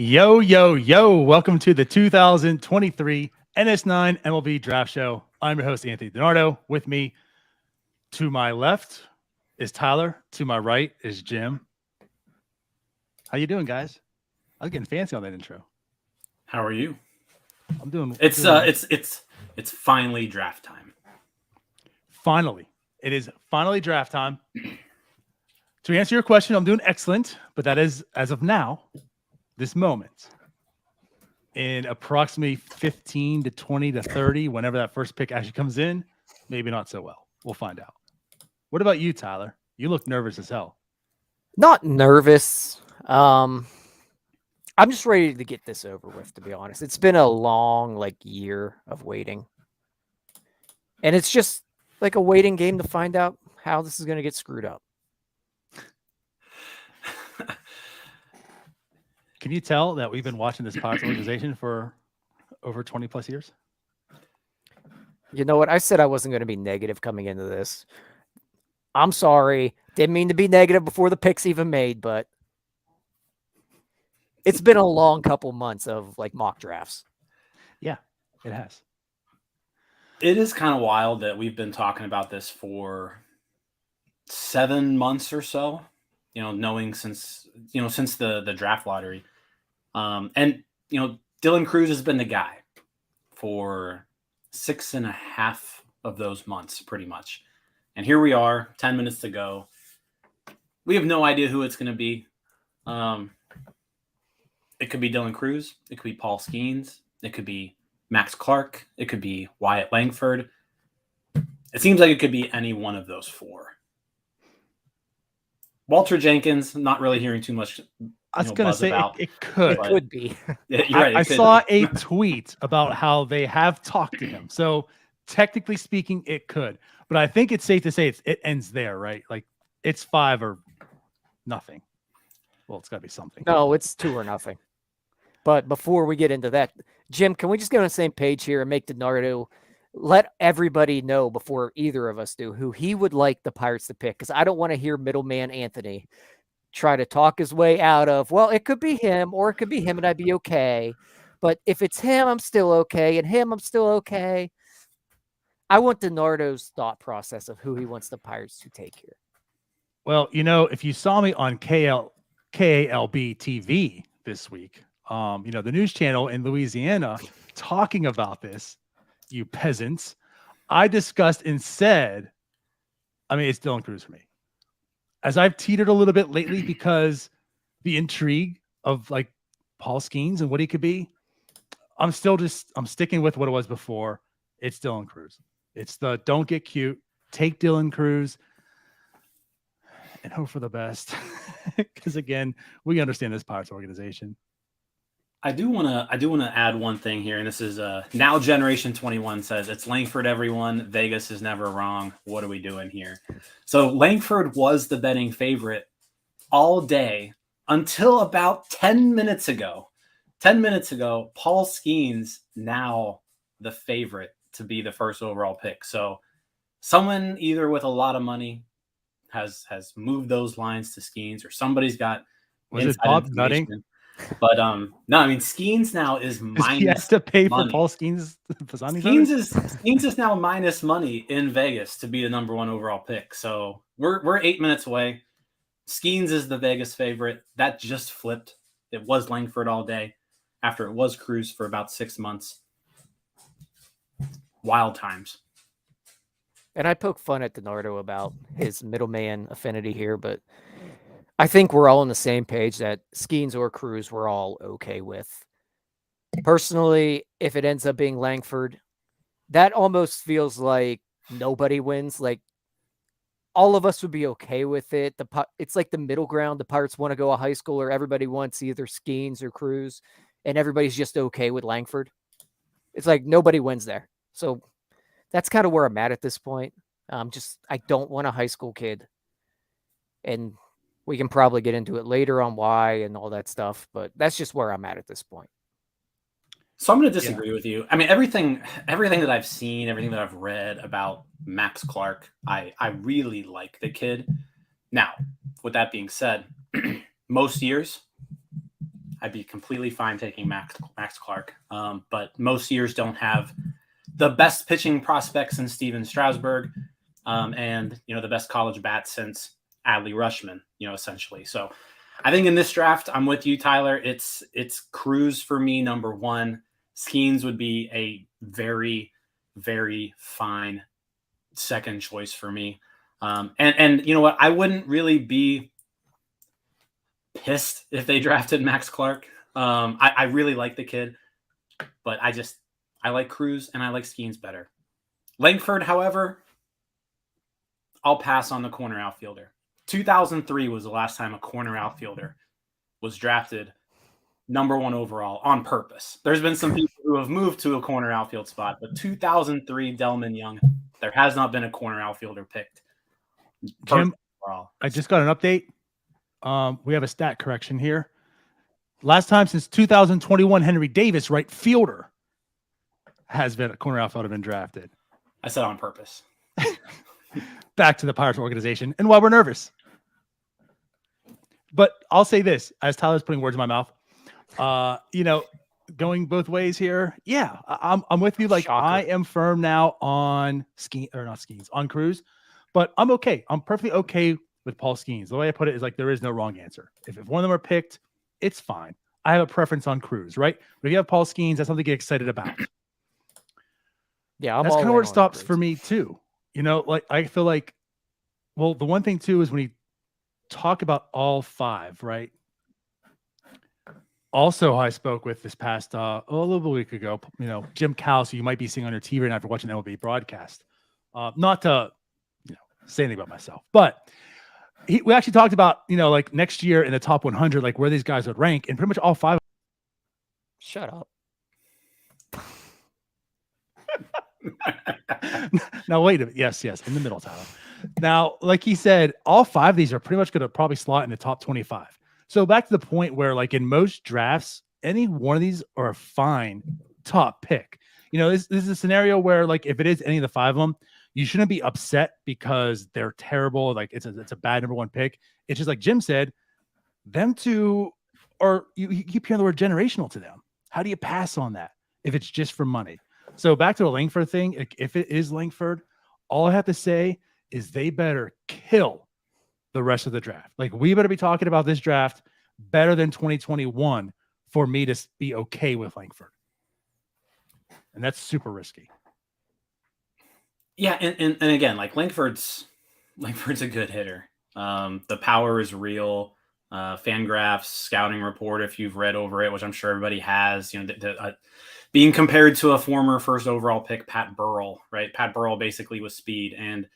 Yo, yo, yo. Welcome to the 2023 NS9 MLB Draft Show. I'm your host, Anthony DiNardo. With me to my left is Tyler. To my right is Jim. How you doing, guys? I was getting fancy on that intro. How are you? I'm doing. It's finally draft time. Finally, it is finally draft time. To answer your question, I'm doing excellent, but that is as of now, this moment. In approximately 15 to 20 to 30, whenever that first pick actually comes in, maybe not so well. We'll find out. What about you, Tyler? You look nervous as hell. Not nervous. I'm just ready to get this over with, to be honest. It's been a long, year of waiting. And it's just like a waiting game to find out how this is going to get screwed up. Can you tell that we've been watching this Pirates organization for over 20 plus years? You know what? I said I wasn't going to be negative coming into this. I'm sorry. Didn't mean to be negative before the picks even made, but it's been a long couple months of mock drafts. Yeah, it has. It is kind of wild that we've been talking about this for 7 months or so, knowing since the draft lottery. And Dylan Cruz has been the guy for 6.5 of those months, pretty much. And here we are, 10 minutes to go. We have no idea who it's going to be. It could be Dylan Cruz. It could be Paul Skenes. It could be Max Clark. It could be Wyatt Langford. It seems like it could be any one of those four. Walter Jenkins, not really hearing too much. I was going to say it could. It could be. Yeah, you're right. I saw a tweet about how they have talked to him. So technically speaking, it could. But I think it's safe to say it ends there, right? Like it's 5 or nothing. Well, it's got to be something. No, it's 2 or nothing. But before we get into that, Jim, can we just get on the same page here and make DiNardo let everybody know before either of us do who he would like the Pirates to pick? Because I don't want to hear middleman Anthony try to talk his way out of, well, it could be him or it could be him and I'd be okay. But if it's him, I'm still okay. And him, I'm still okay. I want DiNardo's thought process of who he wants the Pirates to take here. Well, if you saw me on KALB TV this week, the news channel in Louisiana talking about this, you peasants, I discussed and said, it's Dylan Cruz for me. As I've teetered a little bit lately because the intrigue of Paul Skenes and what he could be, I'm sticking with what it was before. It's Dylan Cruz. It's the don't get cute, take Dylan Cruz and hope for the best. Because again, we understand this Pirates organization. I do want to add one thing here, and this is now Generation 21 says it's Langford, everyone. Vegas is never wrong. What are we doing here? So Langford was the betting favorite all day until about 10 minutes ago. 10 minutes ago, Paul Skenes now the favorite to be the first overall pick. So someone either with a lot of money has moved those lines to Skenes, or somebody's got was it Bob Nutting? But no, Skenes now is minus. He has to pay money. for Paul Skenes. Skenes is now minus money in Vegas to be the number 1 overall pick. So we're 8 minutes away. Skenes is the Vegas favorite. That just flipped. It was Langford all day after it was Cruz for about 6 months. Wild times. And I poke fun at DiNardo about his middleman affinity here, but I think we're all on the same page that Skenes or Cruz we're all okay with. Personally, if it ends up being Langford, that almost feels like nobody wins. Like all of us would be okay with it. It's like the middle ground. The Pirates want to go to high school, or everybody wants either Skenes or Cruz, and everybody's just okay with Langford. It's like nobody wins there. So that's kind of where I'm at this point. I don't want a high school kid. And we can probably get into it later on why and all that stuff, but that's just where I'm at this point. So I'm going to disagree with you. Everything that I've seen, everything that I've read about Max Clark, I really like the kid. Now, with that being said, most years I'd be completely fine taking Max Clark. But most years don't have the best pitching prospects in Steven Strasburg, and the best college bat since Adley Rutschman, essentially. So I think in this draft, I'm with you, Tyler. It's Cruz for me, number one. Skenes would be a very, very fine second choice for me. And you know what? I wouldn't really be pissed if they drafted Max Clark. I really like the kid, but I like Cruz and I like Skenes better. Langford, however, I'll pass on the corner outfielder. 2003 was the last time a corner outfielder was drafted number one overall on purpose. There's been some people who have moved to a corner outfield spot, but 2003 Delman Young, there has not been a corner outfielder picked. Jim, I just got an update. We have a stat correction here. Last time since 2021, Henry Davis, right fielder, has been a corner outfielder been drafted. I said on purpose. Back to the Pirates organization, and why we're nervous. But I'll say this, as Tyler's putting words in my mouth, going both ways here. Yeah, I'm with you. Like, shocker. I am firm now on on Cruz, but I'm okay. I'm perfectly okay with Paul Skenes. The way I put it is like there is no wrong answer. If one of them are picked, it's fine. I have a preference on Cruz, right? But if you have Paul Skenes, that's something to get excited about. Yeah, that's kind of where it stops for me too. Like I feel like, well, the one thing too is when you talk about all five, right? Also, I spoke with this past a little week ago, Jim Cowles, who you might be seeing on your TV right now after watching the MLB broadcast. Not to say anything about myself, but we actually talked about like next year in the top 100, like where these guys would rank, and pretty much all five. Shut up. Now wait a minute. Yes, in the middle, Tyler. Now, like he said, all five of these are pretty much going to probably slot in the top 25. So back to the point where, like in most drafts, any one of these are a fine top pick. This is a scenario where, like, if it is any of the five of them, you shouldn't be upset because they're terrible. Like it's a bad number one pick. It's just like Jim said, them two are, you keep hearing the word generational to them. How do you pass on that if it's just for money? So back to the Langford thing. If it is Langford, all I have to say is they better kill the rest of the draft. Like, we better be talking about this draft better than 2021 for me to be okay with Langford. And that's super risky. Yeah, and again, like Langford's a good hitter. The power is real. Fangraphs, scouting report, if you've read over it, which I'm sure everybody has, being compared to a former first overall pick, Pat Burrell, right? Pat Burrell basically was speed, and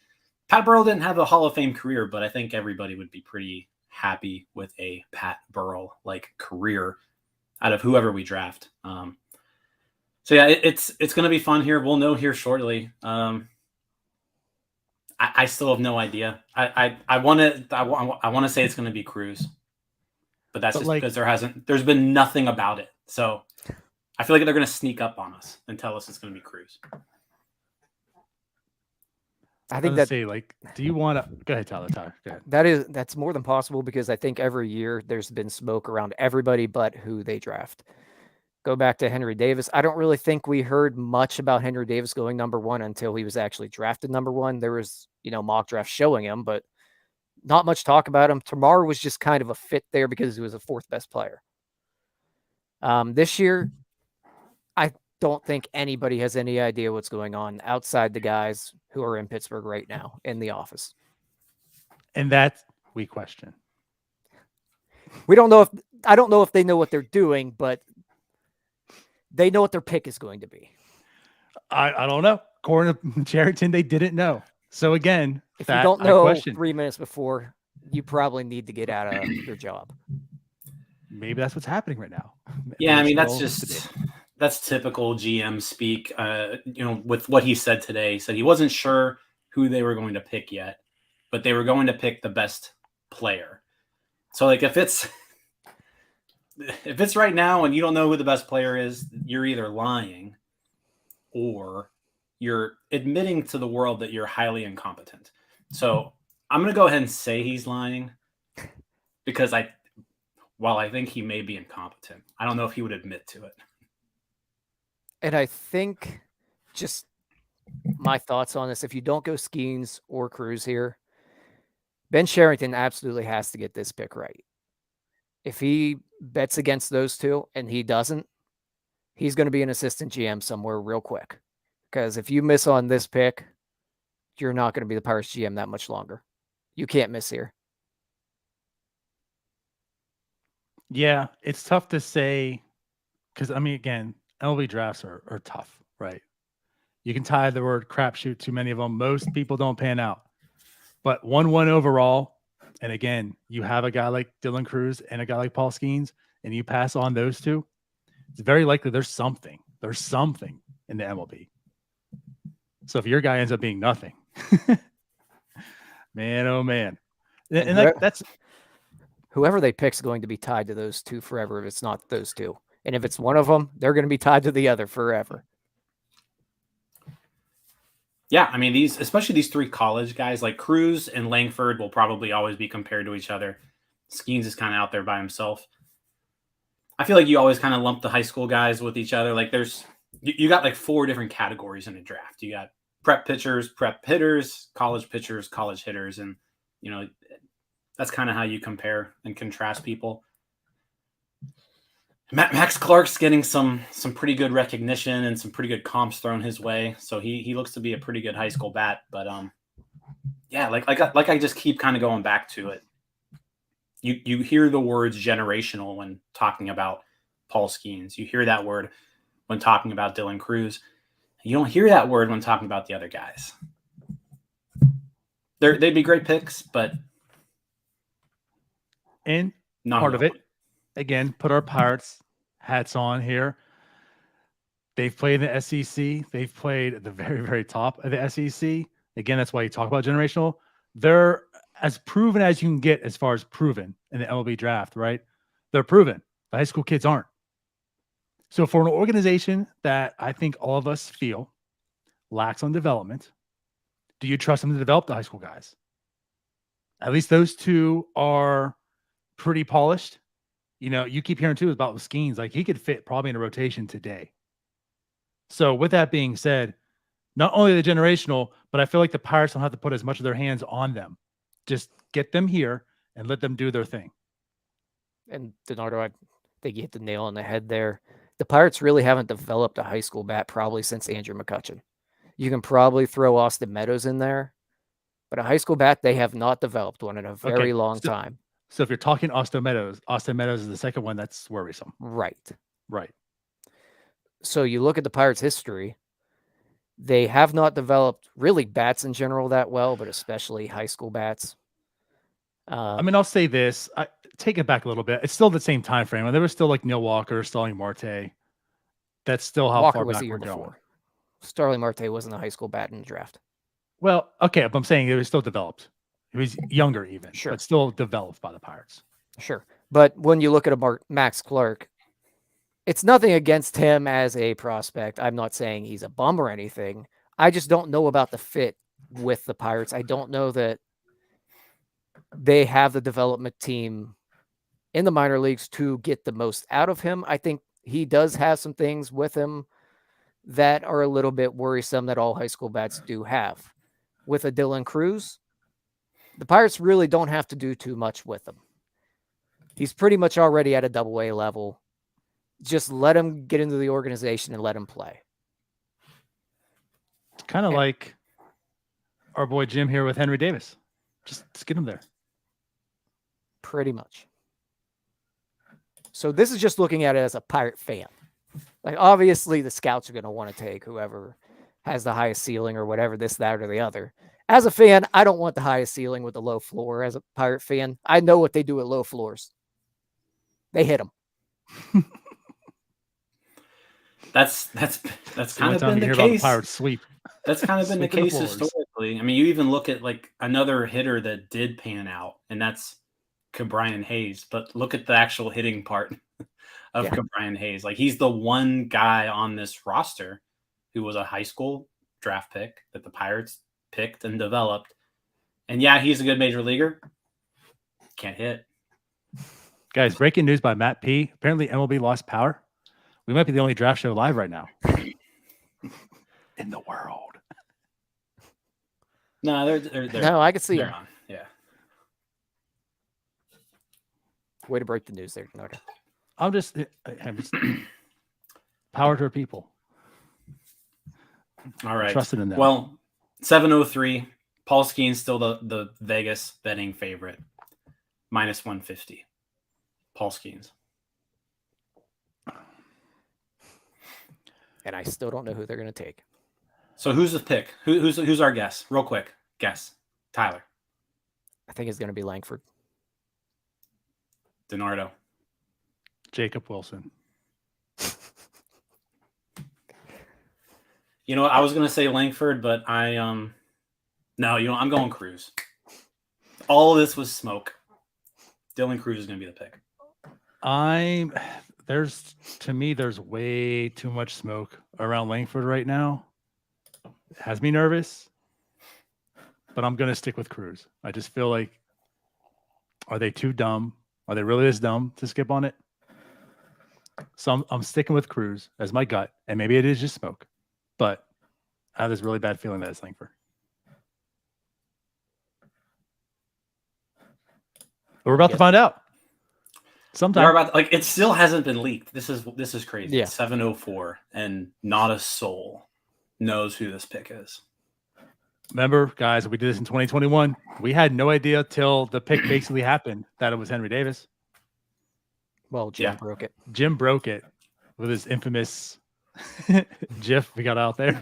Pat Burrell didn't have a Hall of Fame career, but I think everybody would be pretty happy with a Pat Burrell like career out of whoever we draft. So yeah, it's going to be fun here. We'll know here shortly. I still have no idea. I want to say it's going to be Cruz, but that's just because there's been nothing about it. So I feel like they're going to sneak up on us and tell us it's going to be Cruz. I think do you want to go ahead, Tyler? Go ahead. That's more than possible, because I think every year there's been smoke around everybody but who they draft. Go back to Henry Davis. I don't really think we heard much about Henry Davis going number one until he was actually drafted number one. There was, mock draft showing him, but not much talk about him. Tamar was just kind of a fit there because he was a fourth best player. This year, I don't think anybody has any idea what's going on outside the guys who are in Pittsburgh right now in the office. And that we question. I don't know if they know what they're doing, but they know what their pick is going to be. I don't know. According to Sherrington, they didn't know. So again, if you don't know 3 minutes before, you probably need to get out of your job. Maybe that's what's happening right now. Yeah, I mean, that's typical GM speak. With what he said today, he said he wasn't sure who they were going to pick yet, but they were going to pick the best player. So like if it's right now and you don't know who the best player is, you're either lying or you're admitting to the world that you're highly incompetent. So I'm going to go ahead and say he's lying because while I think he may be incompetent. I don't know if he would admit to it. And I think just my thoughts on this, if you don't go Skenes or Cruz here, Ben Sherrington absolutely has to get this pick right. If he bets against those two and he doesn't, he's going to be an assistant GM somewhere real quick. Because if you miss on this pick, you're not going to be the Pirates GM that much longer. You can't miss here. Yeah, it's tough to say because, I mean, again, MLB drafts are tough, right? You can tie the word crapshoot to many of them. Most people don't pan out. But 1-1 overall, and again, you have a guy like Dylan Cruz and a guy like Paul Skenes, and you pass on those two, it's very likely there's something in the MLB. So if your guy ends up being nothing, man, oh man. And that's whoever they pick is going to be tied to those two forever if it's not those two. And if it's one of them, they're going to be tied to the other forever. Yeah, I mean, especially these three college guys, like Cruz and Langford will probably always be compared to each other. Skenes is kind of out there by himself. I feel like you always kind of lump the high school guys with each other. Like you got like 4 different categories in a draft. You got prep pitchers, prep hitters, college pitchers, college hitters. And, that's kind of how you compare and contrast people. Max Clark's getting some pretty good recognition and some pretty good comps thrown his way. So he looks to be a pretty good high school bat. But yeah, like I just keep kind of going back to it. You hear the words generational when talking about Paul Skenes. You hear that word when talking about Dylan Cruz. You don't hear that word when talking about the other guys. They'd be great picks, but and part of it. Again, put our Pirates hats on here. They've played in the SEC. They've played at the very, very top of the SEC. Again, that's why you talk about generational. They're as proven as you can get as far as proven in the MLB draft, right? They're proven. The high school kids aren't. So for an organization that I think all of us feel lacks on development, do you trust them to develop the high school guys? At least those two are pretty polished. You keep hearing too about Skenes, like he could fit probably in a rotation today. So with that being said, not only the generational, but I feel like the Pirates don't have to put as much of their hands on them. Just get them here and let them do their thing. And Donato, I think you hit the nail on the head there. The Pirates really haven't developed a high school bat probably since Andrew McCutchen. You can probably throw Austin Meadows in there, but a high school bat, they have not developed one in a very long time. So if you're talking Austin Meadows is the second one that's worrisome. Right. So you look at the Pirates' history, they have not developed really bats in general that well, but especially high school bats. I'll say this. I take it back a little bit. It's still the same time frame. And there was still like Neil Walker, Starling Marte. That's still how Walker far was back the year we're going. before. Starling Marte wasn't a high school bat in the draft. Well, okay, but I'm saying it was still developed. He was younger even, sure, but still developed by the Pirates. Sure. But when you look at Max Clark, it's nothing against him as a prospect. I'm not saying he's a bum or anything. I just don't know about the fit with the Pirates. I don't know that they have the development team in the minor leagues to get the most out of him. I think he does have some things with him that are a little bit worrisome that all high school bats do have. With a Dylan Cruz, the Pirates really don't have to do too much with him. He's pretty much already at a AA level. Just let him get into the organization and let him play. It's kind of like our boy Jim here with Henry Davis. Just get him there. Pretty much. So this is just looking at it as a Pirate fan. Like, obviously, the scouts are going to want to take whoever has the highest ceiling or whatever, this, that, or the other. As a fan, I don't want the highest ceiling with the low floor. As a Pirate fan, I know what they do at low floors. They hit them. That's kind of been the case. Pirate sweep. That's kind of been the case historically. I mean, you even look at like another hitter that did pan out, and that's Ke'Bryan Hayes. But look at the actual hitting part of Ke'Bryan Hayes. Like, he's the one guy on this roster who was a high school draft pick that the Pirates picked and developed. And yeah, he's a good major leaguer. Can't hit. Guys, breaking news by Matt P. Apparently MLB lost power. We might be the only draft show live right now in the world. No, they're No, I can see they're him. on. Yeah. Way to break the news there, Nardo. I'm just power to our people. All right. Trusted in them. Well, 703. Paul Skenes still the Vegas betting favorite. Minus 150. Paul Skenes. And I still don't know who they're going to take. So who's the pick? Who's our guess? Real quick. Guess. Tyler. I think it's going to be Langford. DiNardo. Jacob Wilson. You know what? I was gonna say Langford, but I'm going Cruz. All of this was smoke. Dylan Cruz is gonna be the pick. There's way too much smoke around Langford right now. It has me nervous, but I'm gonna stick with Cruz. I just feel like, are they too dumb? Are they really this dumb to skip on it? So I'm sticking with Cruz as my gut, and maybe it is just smoke, but I have this really bad feeling that it's Langford. But we're about to find out. Sometime. It still hasn't been leaked. This is crazy. Yeah. 704, and not a soul knows who this pick is. Remember, guys, we did this in 2021. We had no idea till the pick basically happened that it was Henry Davis. Well, Jim broke it. Jim broke it with his infamous GIF we got out there.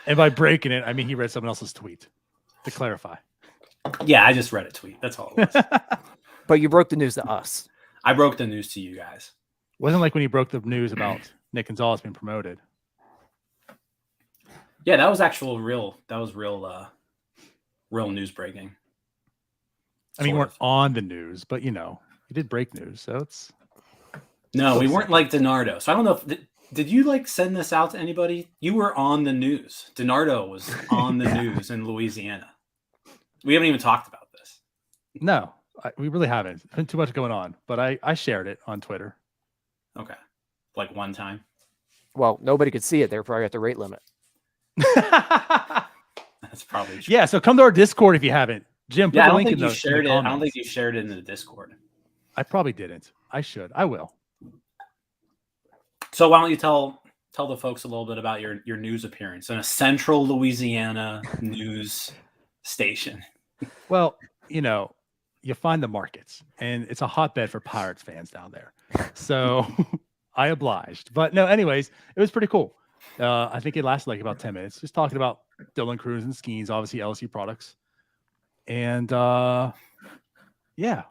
And by breaking it, I mean he read someone else's tweet, to clarify. Yeah, I just read a tweet. That's all it was. But you broke the news to us. I broke the news to you guys. Wasn't like when you broke the news about Nick Gonzalez being promoted. Yeah, that was real news breaking. I mean, you weren't on the news, but you did break news, so it's. No, we weren't like DiNardo. So I don't know if did you like send this out to anybody? You were on the news. DiNardo was on the news in Louisiana. We haven't even talked about this. No, we really haven't. There's been too much going on, but I shared it on Twitter. Okay, like one time. Well, nobody could see it. They're probably at the rate limit. That's probably true. Yeah, so come to our Discord if you haven't. Jim, put I the don't link think in you the shared it. I don't comments. think you shared it in the Discord. I probably didn't. I should. I will. So why don't you tell the folks a little bit about your news appearance in a central Louisiana news station? Well, you find the markets, and it's a hotbed for Pirates fans down there. So I obliged. But no, anyways, it was pretty cool. I think it lasted like about 10 minutes, just talking about Dylan Cruz and Skenes, obviously LSU products. And yeah.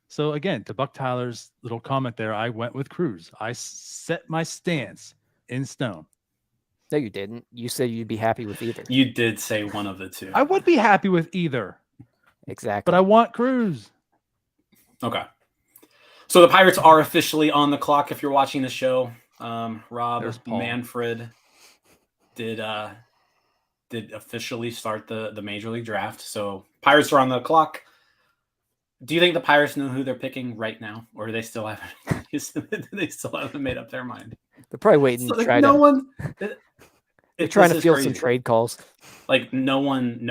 So again, to Buck Tyler's little comment there, I went with Cruz. I set my stance in stone. No, you didn't. You said you'd be happy with either. You did say one of the two. I would be happy with either. Exactly. But I want Cruz. Okay. So the Pirates are officially on the clock. If you're watching the show, Rob Manfred did officially start the Major League Draft. So Pirates are on the clock. Do you think the Pirates know who they're picking right now, or do they still haven't? Made up their mind? They're probably waiting So, to try no to. one. They're trying to field some trade calls. Like no one.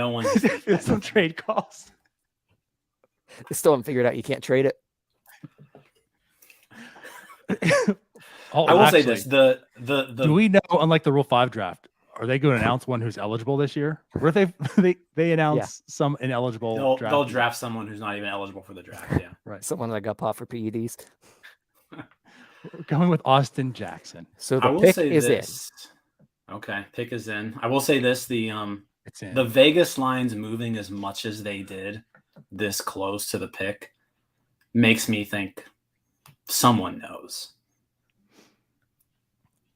Some trade calls. They still haven't figured out you can't trade it. I will say this: the do we know, unlike the Rule 5 draft, are they going to announce one who's eligible this year? Or if they announce some ineligible draft? They'll draft someone who's not even eligible for the draft. Yeah, right. Someone that got popped for PEDs. We're going with Austin Jackson. So the pick is in. Okay, pick is in. I will say this: it's in. The Vegas lines moving as much as they did this close to the pick makes me think someone knows.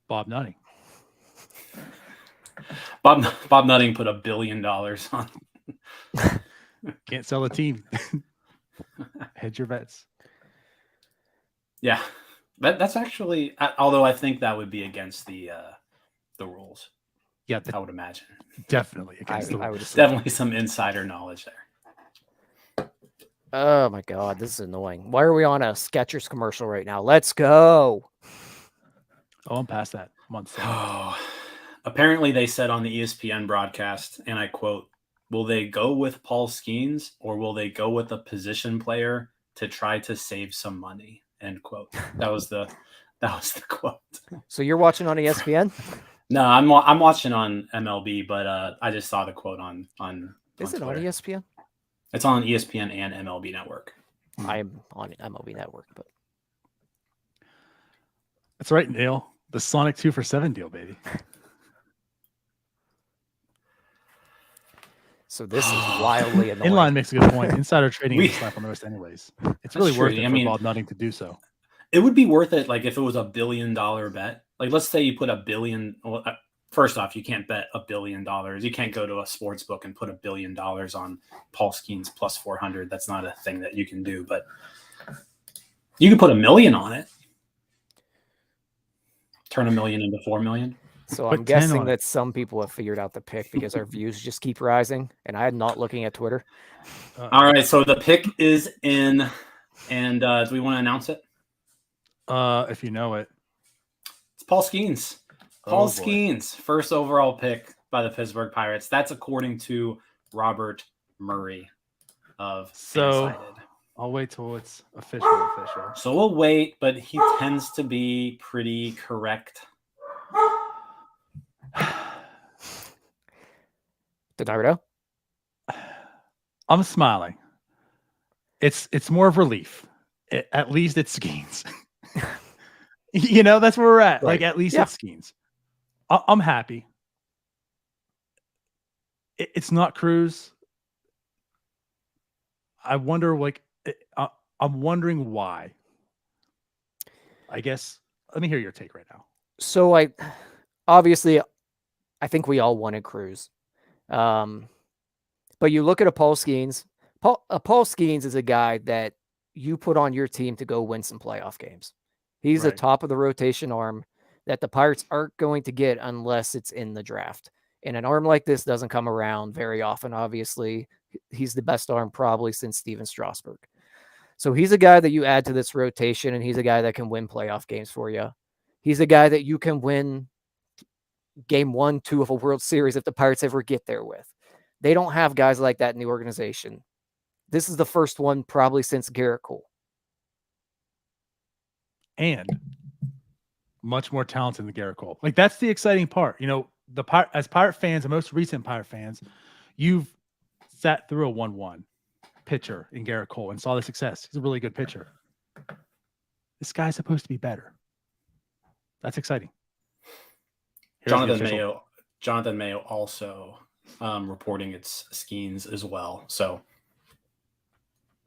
Bob Nutting. Bob Nutting put $1 billion on. Can't sell a team. Hedge your bets. Yeah, that's actually. Although I think that would be against the rules. Yeah, I would imagine. Definitely against the rules. Definitely some insider knowledge there. Oh my God, this is annoying. Why are we on a Skechers commercial right now? Let's go. Oh, I'm past that. I'm on 7. Oh, apparently they said on the ESPN broadcast, and I quote, "Will they go with Paul Skenes or will they go with a position player to try to save some money?" End quote. That was the quote. So you're watching on ESPN? No, I'm watching on MLB, but I just saw the quote on Is it on Twitter. ESPN? It's on ESPN and MLB Network. I'm on MLB Network, but That's right, Neil. The Sonic 2 for 7 deal, baby. so this is wildly annoying. Inline makes a good point. Insider trading We- is a slap on the wrist anyways. It's really That's worth true. it I for mean- Bob Nutting to do so. It would be worth it, like if it was $1 billion bet. Like, let's say you put $1 billion. Well, first off, you can't bet $1 billion. You can't go to a sports book and put $1 billion on Paul Skenes plus 400. That's not a thing that you can do. But you can put $1 million on it. Turn $1 million into $4 million. So Put I'm 10 guessing on it. that some people have figured out the pick because our views just keep rising, and I'm not looking at Twitter. All right, so the pick is in, and do we want to announce it? If you know it. It's Paul Skenes. Paul Oh, boy. Skenes, first overall pick by the Pittsburgh Pirates. That's according to Robert Murray of So- Fansided. I'll wait till it's official. So we'll wait, but he tends to be pretty correct. Donardo? I'm smiling. It's more of relief. At least it's Skenes. You know, that's where we're at. Like, Right. at least Yeah. it's Skenes. I'm happy. It's not Cruz. I wonder, like, I'm wondering why. I guess, let me hear your take right now. So obviously, I think we all wanted Cruz. But you look at a Paul Skenes. Paul Skenes is a guy that you put on your team to go win some playoff games. He's a Right. top of the rotation arm that the Pirates aren't going to get unless it's in the draft. And an arm like this doesn't come around very often, obviously. He's the best arm probably since Steven Strasburg. So he's a guy that you add to this rotation, and he's a guy that can win playoff games for you. He's a guy that you can win game 1, 2 of a World Series if the Pirates ever get there with. They don't have guys like that in the organization. This is the first one probably since Garrett Cole. And much more talented than Garrett Cole. Like, that's the exciting part. You know, as Pirate fans, the most recent Pirate fans, you've sat through a 1-1 pitcher in Garrett Cole and saw the success. He's a really good pitcher. This guy's supposed to be better. That's exciting. Here's the official- Jonathan Mayo also reporting it's Skenes as well. So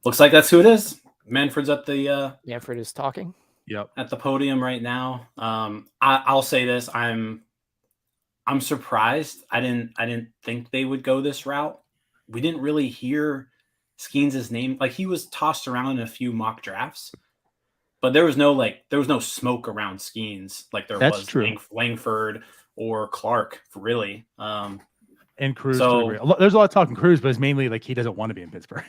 looks like that's who it is. Manfred's at the Manfred is talking. Yep. at the podium right now. I'll say this: I'm surprised. I didn't think they would go this route. We didn't really hear Skenes' name. Like, he was tossed around in a few mock drafts, but there was no smoke around Skenes like there That's was true. Langford or Clark, really. And Cruz. So- There's a lot of talking Cruz, but it's mainly like he doesn't want to be in Pittsburgh.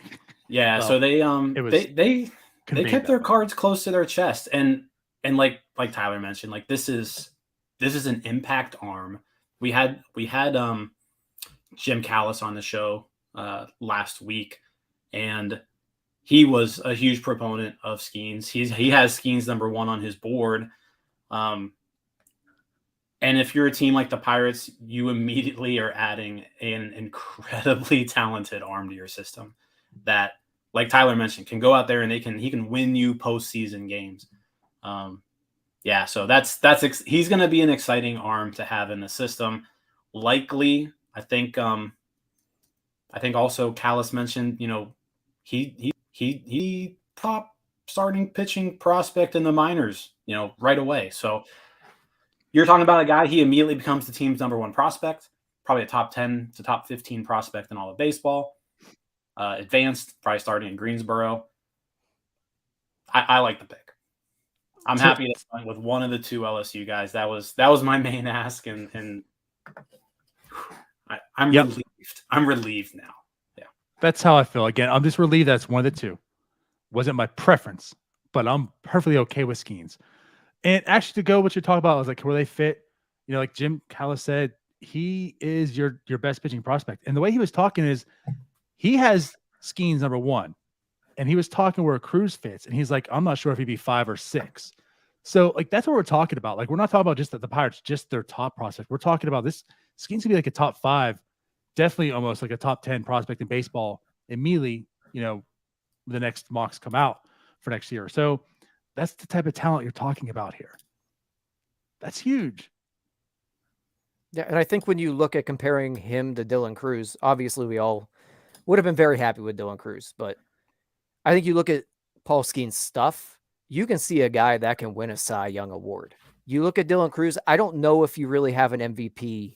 Yeah, Well, so they was they Conveyed kept that their way. cards close to their chest, and like Tyler mentioned, like this is an impact arm. We had Jim Callis on the show last week, and he was a huge proponent of Skenes. He has Skenes #1 on his board. And if you're a team like the Pirates, you immediately are adding an incredibly talented arm to your system that, like Tyler mentioned, can go out there and he can win you postseason games. Yeah, so he's going to be an exciting arm to have in the system. Likely, I think also Callis mentioned, you know, he top starting pitching prospect in the minors, you know, right away. So you're talking about a guy, he immediately becomes the team's #1 prospect, probably a top 10 to top 15 prospect in all of baseball. Advanced, probably starting in Greensboro. I like the pick. I'm happy to sign with one of the two LSU guys. That was my main ask, and I'm Yep. relieved. I'm relieved now. That's how I feel. Again, I'm just relieved that's one of the two. Wasn't my preference, but I'm perfectly okay with Skenes. And actually, to go what you're talking about, I was like, where they fit, like Jim Callis said, he is your best pitching prospect. And the way he was talking is he has Skenes number 1, and he was talking where Cruz fits, and he's like, I'm not sure if he'd be 5 or 6. So like that's what we're talking about. Like we're not talking about just the Pirates, just their top prospect. We're talking about this Skenes to be like a top 5, definitely almost like a top 10 prospect in baseball immediately. The next mocks come out for next year. So that's the type of talent you're talking about here. That's huge. Yeah, and I think when you look at comparing him to Dylan Cruz, obviously we all would have been very happy with Dylan Cruz, but I think you look at Paul Skenes' stuff, you can see a guy that can win a Cy Young award. You look at Dylan Cruz, I don't know if you really have an MVP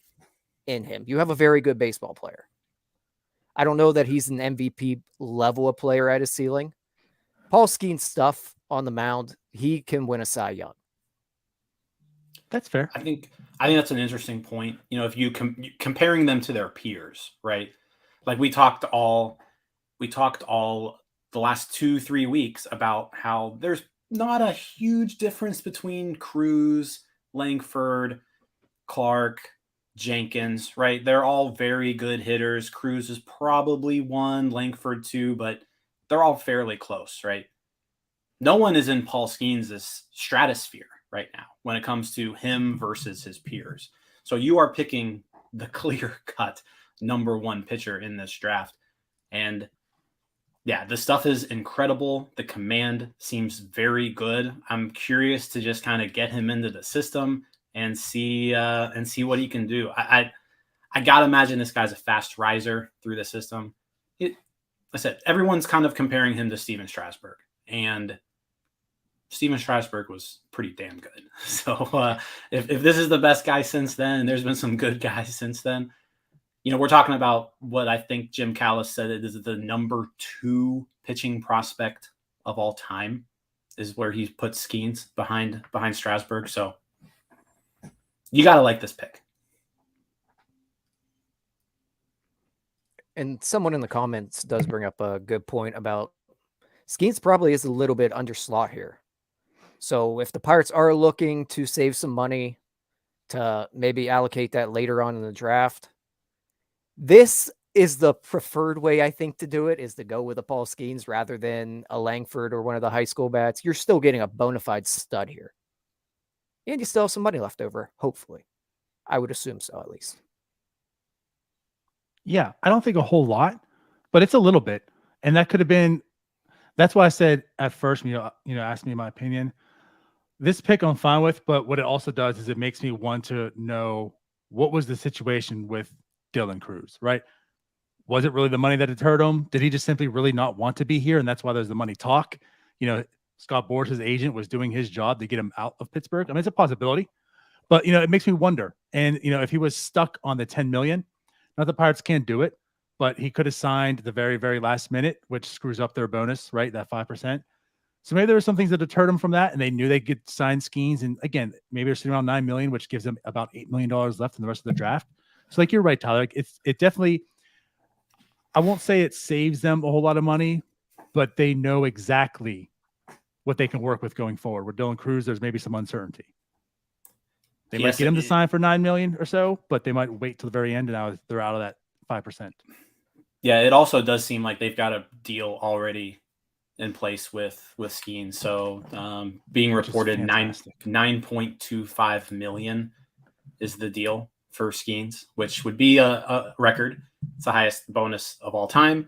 in him. You have a very good baseball player. I don't know that he's an MVP level of player at his ceiling. Paul Skenes' stuff on the mound, he can win a Cy Young. That's fair. I think that's an interesting point. If you comparing them to their peers, right? Like we talked all the last 2-3 weeks about how there's not a huge difference between Cruz, Langford, Clark, Jenkins, right? They're all very good hitters. Cruz is probably 1, Langford 2, but they're all fairly close, right? No one is in Paul Skenes' stratosphere right now when it comes to him versus his peers. So you are picking the clear-cut number 1 pitcher in this draft. And yeah, the stuff is incredible. The command seems very good. I'm curious to just kind of get him into the system and see what he can do. I gotta imagine this guy's a fast riser through the system. I said everyone's kind of comparing him to Steven Strasburg, and Steven Strasburg was pretty damn good. So if this is the best guy since then, and there's been some good guys since then, we're talking about what I think Jim Callis said it is the number 2 pitching prospect of all time is where he put Skenes behind Strasburg. So you got to like this pick. And someone in the comments does bring up a good point about Skenes probably is a little bit under slot here. So if the Pirates are looking to save some money to maybe allocate that later on in the draft, this is the preferred way, I think, to do it, is to go with a Paul Skenes rather than a Langford or one of the high school bats. You're still getting a bona fide stud here. And you still have some money left over, hopefully. I would assume so, at least. Yeah, I don't think a whole lot, but it's a little bit. And that could have been, that's why I said at first, ask me my opinion. This pick I'm fine with, but what it also does is it makes me want to know what was the situation with Dylan Cruz, right? Was it really the money that deterred him? Did he just simply really not want to be here? And that's why there's the money talk. Scott Boras, his agent, was doing his job to get him out of Pittsburgh. I mean, it's a possibility, but it makes me wonder. And if he was stuck on the 10 million, not the Pirates can't do it, but he could have signed the very, very last minute, which screws up their bonus, right? That 5%. So maybe there were some things that deterred him from that, and they knew they could sign Skenes. And again, maybe they're sitting around $9 million, which gives them about $8 million left in the rest of the draft. So like you're right, Tyler. Like it definitely, I won't say it saves them a whole lot of money, but they know exactly what they can work with going forward. With Dylan Cruz, there's maybe some uncertainty. They might get him to sign for $9 million or so, but they might wait till the very end, and now they're out of that 5%. Yeah, it also does seem like they've got a deal already in place with Skenes. So being reported $9.25 million is the deal for Skenes, which would be a record. It's the highest bonus of all time.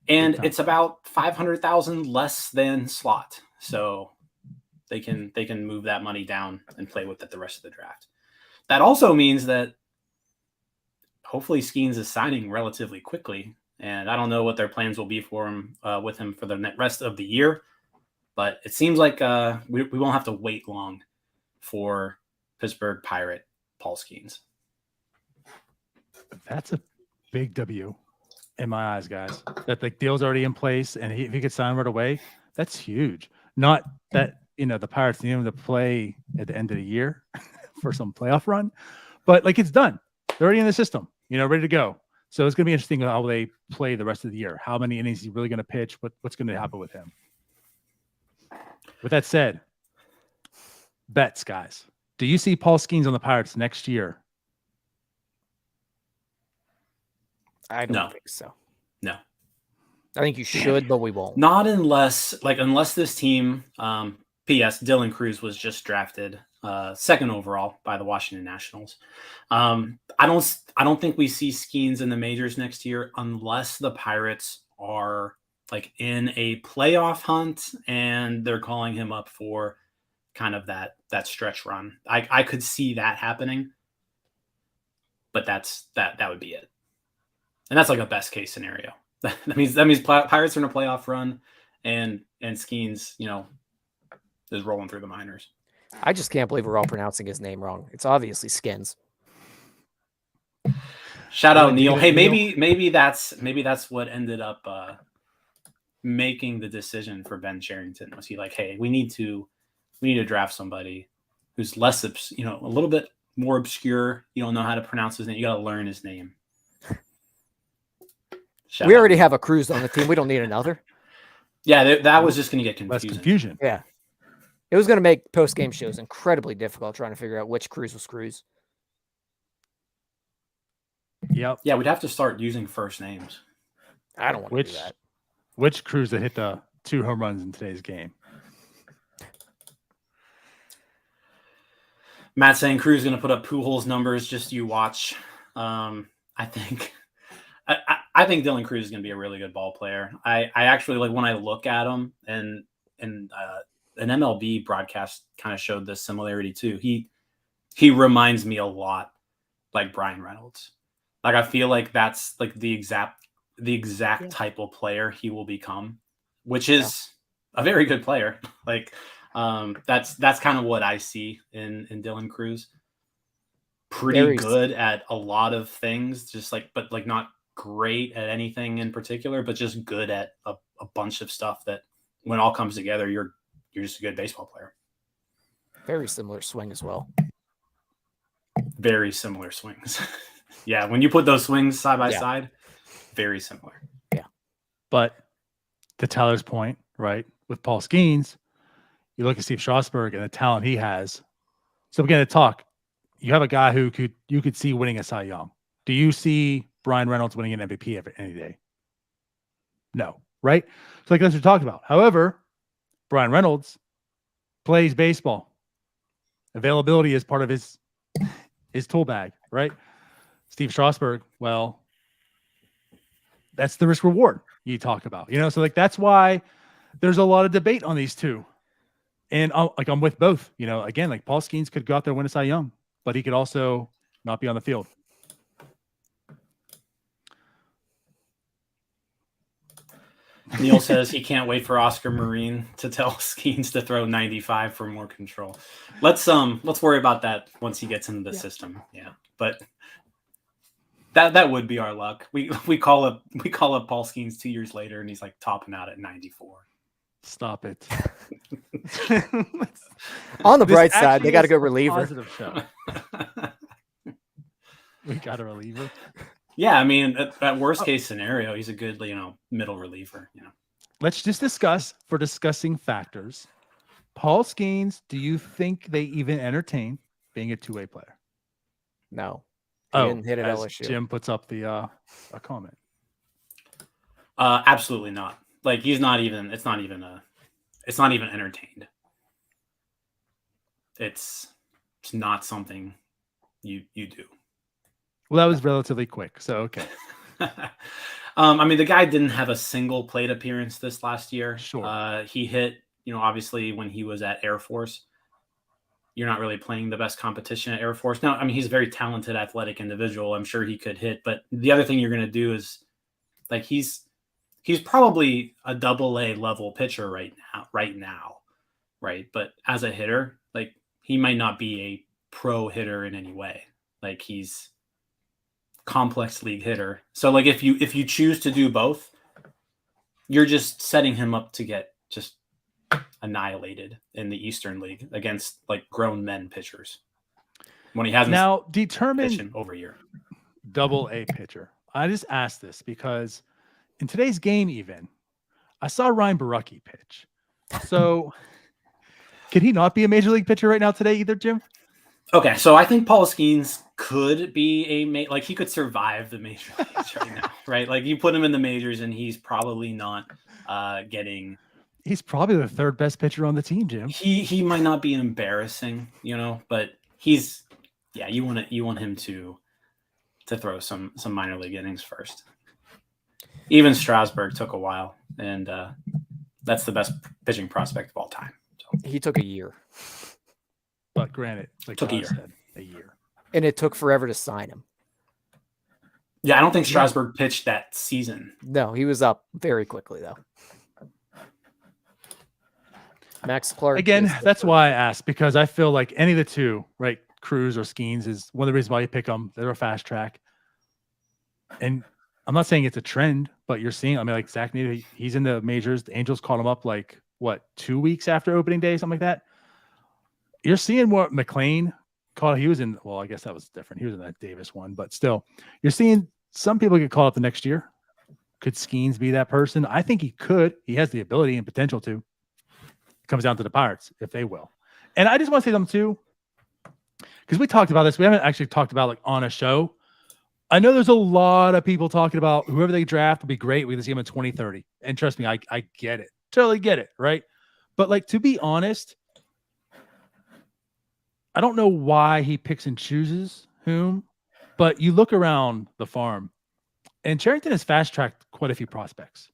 And it's about $500,000 less than slot. So they can move that money down and play with it the rest of the draft. That also means that hopefully Skenes is signing relatively quickly. And I don't know what their plans will be for him with him for the rest of the year. But it seems like we won't have to wait long for Pittsburgh Pirate Paul Skenes. That's a big W in my eyes, guys. That the deal's already in place, and if he could sign right away, that's huge. Not that the Pirates need him to play at the end of the year for some playoff run, but like it's done. They're already in the system, ready to go. So it's going to be interesting how they play the rest of the year. How many innings is he really going to pitch? What's going to happen with him? With that said, bets, guys. Do you see Paul Skenes on the Pirates next year? I don't No. think so. No. I think you should, but we won't. Not unless this team, P.S. Dylan Cruz was just drafted second overall by the Washington Nationals. I don't think we see Skenes in the majors next year unless the Pirates are like in a playoff hunt and they're calling him up for kind of that stretch run. I could see that happening, but that would be it. And that's like a best case scenario. That means Pirates are in a playoff run and Skenes, is rolling through the minors. I just can't believe we're all pronouncing his name wrong. It's obviously Skins. Shout out Neil. Hey, maybe that's what ended up making the decision for Ben Sherrington. Was he like, hey, we need to draft somebody who's less, a little bit more obscure. You don't know how to pronounce his name. You got to learn his name. We already have a Cruz on the team. We don't need another. Yeah, that was just going to get confusing. Less confusion. Yeah. It was going to make post-game shows incredibly difficult trying to figure out which Cruz was Cruz. Yep. Yeah, we'd have to start using first names. I don't want to do that. Which Cruz that hit the 2 home runs in today's game? Matt saying Cruz is going to put up Pujols numbers. Just you watch. I think Dylan Cruz is going to be a really good ball player. I actually like when I look at him and an MLB broadcast kind of showed this similarity too. He reminds me a lot like Brian Reynolds. Like I feel like that's like the exact type of player he will become, which is a very good player. Like that's kind of what I see in Dylan Cruz. Pretty good at a lot of things, but not great at anything in particular, but just good at a bunch of stuff that when it all comes together, you're just a good baseball player. Very similar swing as well. Very similar swings. Yeah, when you put those swings side by side, very similar. Yeah. But to Tyler's point, right, with Paul Skenes, you look at Steve Strasburg and the talent he has. So we're going to talk. You have a guy who you could see winning a Cy Young. Do you see Brian Reynolds winning an MVP any day? No, right? So like that's what we talked about. However, Brian Reynolds plays baseball. Availability is part of his tool bag, right? Steve Strasburg, well, that's the risk reward you talk about, so like that's why there's a lot of debate on these two. And I'm with both, again, like Paul Skenes could go out there and win a Cy Young, but he could also not be on the field. Neil says he can't wait for Oscar Marine to tell Skenes to throw 95 for more control. Let's worry about that once he gets into the system. Yeah. But that would be our luck. We call up Paul Skenes 2 years later and he's like topping out at 94. Stop it. On the bright side, they got to go reliever. Positive show. We got a reliever. Yeah, I mean, at worst case scenario, he's a good, middle reliever. Let's just discuss, for discussing factors, Paul Skenes, do you think they even entertain being a two-way player? No. He didn't hit at as LSU. Jim puts up a comment. Absolutely not. Like it's not even entertained. It's not something you do. Well, that was relatively quick, so okay. I mean, the guy didn't have a single plate appearance this last year. Sure. He hit, obviously when he was at Air Force. You're not really playing the best competition at Air Force. Now, I mean, he's a very talented, athletic individual. I'm sure he could hit, but the other thing you're going to do is, like, he's probably a AA level pitcher right now, right? But as a hitter, like, he might not be a pro hitter in any way. Like, he's complex league hitter. So like if you choose to do both, you're just setting him up to get just annihilated in the Eastern League against like grown men pitchers when he hasn't now determined over a year. AA pitcher. I just asked this because in today's game, even I saw Ryan Barucki pitch. So Can he not be a major league pitcher right now today either, Jim? Okay, so I think Paul Skenes could be like he could survive the major leagues right now, right? Like you put him in the majors and he's probably not getting. He's probably the third best pitcher on the team, Jim. He might not be embarrassing, but he's you want him to throw some minor league innings first. Even Strasburg took a while, and that's the best pitching prospect of all time. So. He took a year. But granted, like took a year. And it took forever to sign him. Yeah, I don't think Strasburg pitched that season. No, he was up very quickly, though. Max Clark. Again, that's why I asked, because I feel like any of the two, right, Cruz or Skenes, is one of the reasons why you pick them. They're a fast track. And I'm not saying it's a trend, but you're seeing, I mean, like Zach Neal, he's in the majors. The Angels called him up 2 weeks after opening day, something like that. You're seeing what McLean called. He was in, well, I guess that was different. He was in that Davis one, but still, you're seeing some people get called up the next year. Could Skenes be that person? I think he could. He has the ability and potential to. It comes down to the Pirates, if they will. And I just want to say something too, because we talked about this. We haven't actually talked about on a show. I know there's a lot of people talking about whoever they draft will be great. We can see him in 2030. And trust me, I get it. Totally get it, right? But to be honest, I don't know why he picks and chooses whom, but you look around the farm, and Sherrington has fast-tracked quite a few prospects,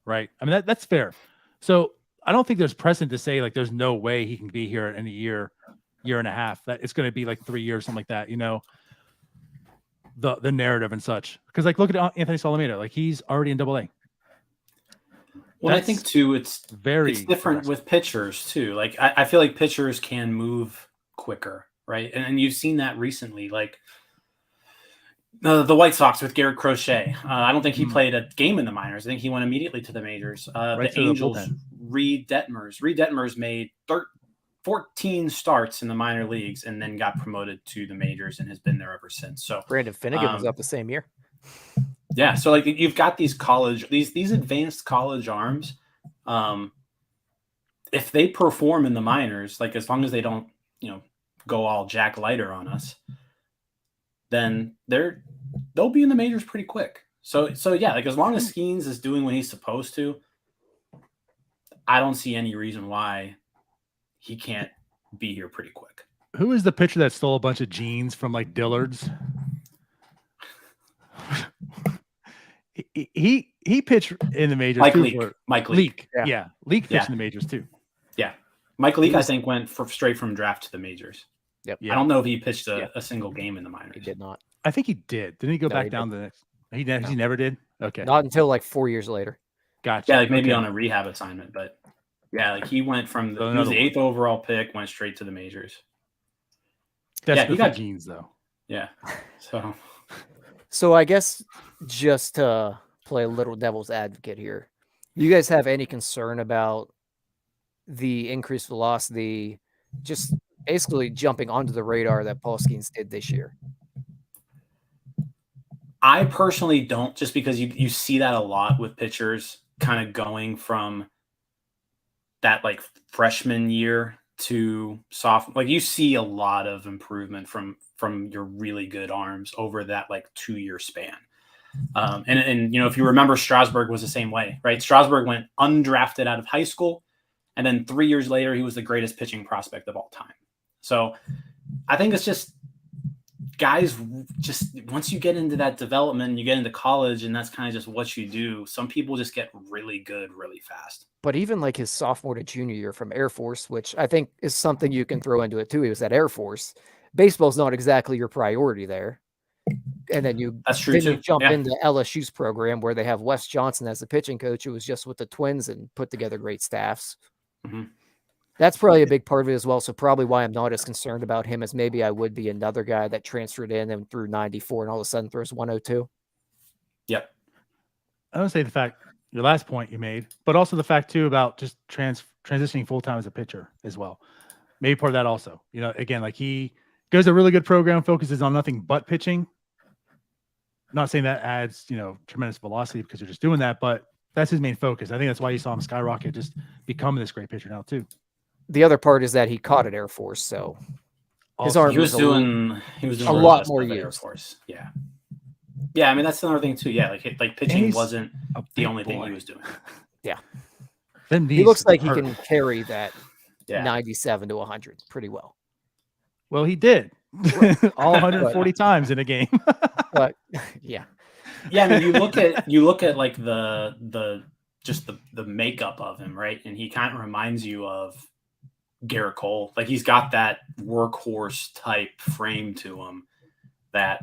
right? I mean, that's fair. So I don't think there's precedent to say, there's no way he can be here in a year and a half. That it's going to be 3 years, something like that, the narrative and such. Because, look at Anthony Solomita. He's already in AA. Well, I think, too, it's different with pitchers, too. I feel like pitchers can move quicker, right? And you've seen that recently, the White Sox with Garrett Crochet. I don't think he played a game in the minors. I think he went immediately to the majors. The Angels, Reed Detmers made 14 starts in the minor leagues and then got promoted to the majors and has been there ever since. So Brandon Finnegan was up the same year. Yeah, so you've got these advanced college arms. If they perform in the minors, as long as they don't go all Jack Leiter on us, then they'll be in the majors pretty quick. So yeah, as long as Skenes is doing what he's supposed to, I don't see any reason why he can't be here pretty quick. Who is the pitcher that stole a bunch of genes from Dillard's? he pitched in the majors. Mike Leake. Yeah. Leake pitched in the majors too. Yeah. Mike Leake, I think, went straight from draft to the majors. Yep. Yeah. I don't know if he pitched a single game in the minors. He did not. I think he did. Didn't he go back down the next? He never did? Okay. Not until 4 years later. Gotcha. Yeah, maybe on a rehab assignment, but yeah, he went from he was the 8th overall pick, went straight to the majors. That's good for genes, though. Yeah. So I guess just to play a little devil's advocate here, do you guys have any concern about the increased velocity, just basically jumping onto the radar that Paul Skenes did this year? I personally don't, just because you see that a lot with pitchers kind of going from that freshman year to sophomore. You see a lot of improvement from your really good arms over that 2-year span. And if you remember, Strasburg was the same way, right? Strasburg went undrafted out of high school, and then 3 years later, he was the greatest pitching prospect of all time. So I think it's just guys, just once you get into that development, you get into college, and that's kind of just what you do. Some people just get really good really fast. But even his sophomore to junior year from Air Force, which I think is something you can throw into it too. He was at Air Force. Baseball's not exactly your priority there. And then you jump into LSU's program where they have Wes Johnson as the pitching coach, who was just with the Twins and put together great staffs. Mm-hmm. That's probably a big part of it as well. So probably why I'm not as concerned about him as maybe I would be another guy that transferred in and threw 94 and all of a sudden throws 102. Yep. I would say the fact, your last point you made, but also the fact too about just transitioning full-time as a pitcher as well. Maybe part of that also, again, he goes to a really good program, focuses on nothing but pitching. Not saying that adds, tremendous velocity because you're just doing that, but that's his main focus. I think that's why you saw him skyrocket, just becoming this great pitcher now too. the other part is that he caught at Air Force, so his Also, arm He was is a little- doing a a lot of more stuff at Air used. Force. Yeah. Yeah, I mean that's another thing too. Yeah, like pitching he's wasn't a the big only thing boy. he was doing. Them He knees looks like he hurt. can carry that Yeah. 97 to 100 pretty well. Well, he did all 140 times in a game. But yeah, Yeah, I mean you look at like the makeup of him, right? And he kind of reminds you of Garrett Cole. Like he's got that workhorse type frame to him that,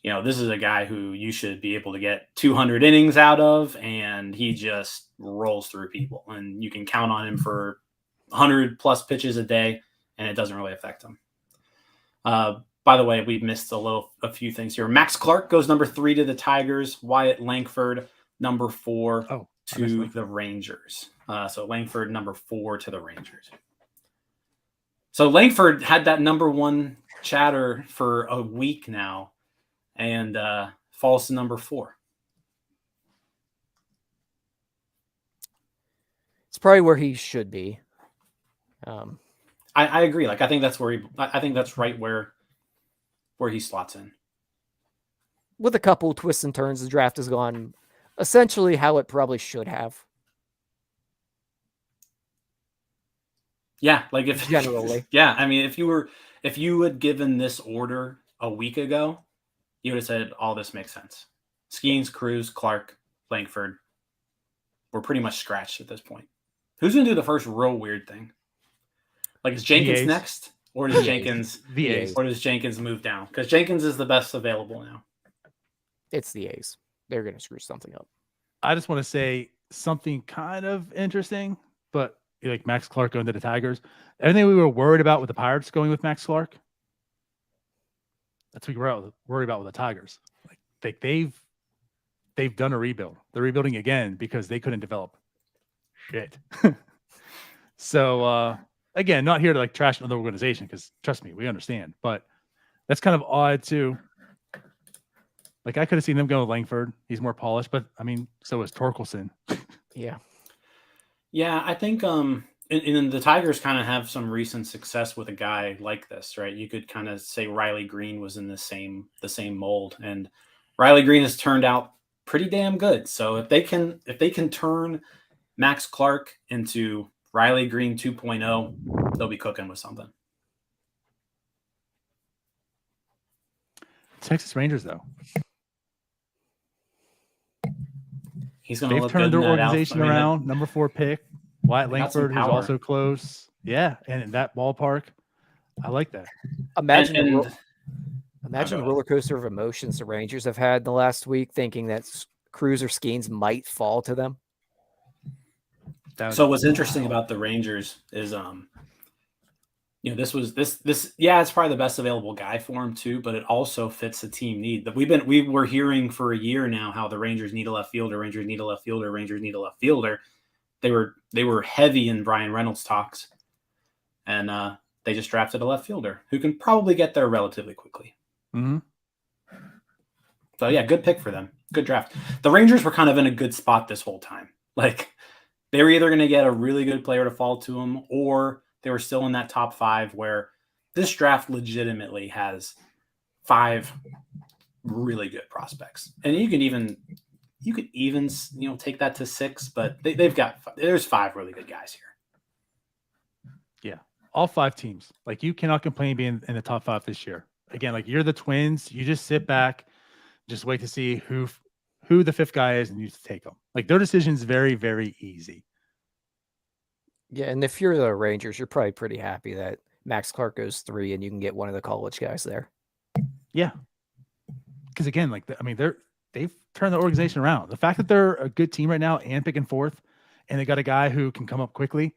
you know, this is a guy who you should be able to get 200 innings out of, and he just rolls through people, and you can count on him for 100 plus pitches a day, and it doesn't really affect him. By the way, we've missed a few things here. Max Clark goes number 3 to the Tigers. Wyatt Langford, number 4 to the Rangers. So Langford, number 4 to the Rangers. So Langford had that number 1 chatter for a week now, and falls to number 4. it's probably where he should be. I agree. Like I think that's right where he slots in. With a couple twists and turns, the draft has gone essentially how it probably should have. Yeah, like if Generally. Yeah, I mean, if you had given this order a week ago, you would have said all this makes sense. Skenes, Cruz, Clark, Langford. We're pretty much scratched at this point. Who's gonna do the first real weird thing? Like is Jenkins VAs. next, or does Jenkins VAs. or does Jenkins move down? Because Jenkins is the best available now. It's the A's. They're going to screw something up. I just want to say something kind of interesting, but like Max Clark going to the Tigers. Everything we were worried about with the Pirates going with Max Clark, that's what we were worried about with the Tigers. Like they've done a rebuild. They're rebuilding again because they couldn't develop shit. So again, not here to like trash another organization because trust me, we understand. But that's kind of odd too. Like I could have seen them go with Langford. He's more polished, but I mean, so is Torkelson. Yeah. Yeah, I think and the Tigers kind of have some recent success with a guy like this, right? You could kind of say Riley Green was in the same mold, and Riley Green has turned out pretty damn good. So if they can turn Max Clark into Riley Green 2.0, they'll be cooking with something. Texas Rangers, though, He's going to they've look turned good their in that organization outfit. I mean, around. Number 4 pick, Wyatt They got some Langford, who's power. also close. Yeah, and in that ballpark, I like that. Imagine and the roller coaster of emotions the Rangers have had in the last week, thinking that Cruz or Skenes might fall to them. So what's interesting about the Rangers is, you know, this. Yeah, it's probably the best available guy for him too, but it also fits the team need. That we were hearing for a year now how the Rangers need a left fielder. Rangers need a left fielder. Rangers need a left fielder. They were heavy in Brian Reynolds talks, and they just drafted a left fielder who can probably get there relatively quickly. Mm-hmm. So yeah, good pick for them. Good draft. The Rangers were kind of in a good spot this whole time. Like they were either going to get a really good player to fall to them, or they were still in that top 5 where this draft legitimately has 5 really good prospects. And you could even, you know, take that to 6, but there's 5 really good guys here. Yeah, all 5 teams. Like you cannot complain being in the top 5 this year. Again, like you're the Twins. You just sit back, just wait to see who the 5th guy is, and you take them. Like their decision's very, very easy. Yeah, and if you're the Rangers, you're probably pretty happy that Max Clark goes 3 and you can get one of the college guys there. Yeah, because again, like they've turned the organization around. The fact that they're a good team right now and picking 4th, and they got a guy who can come up quickly.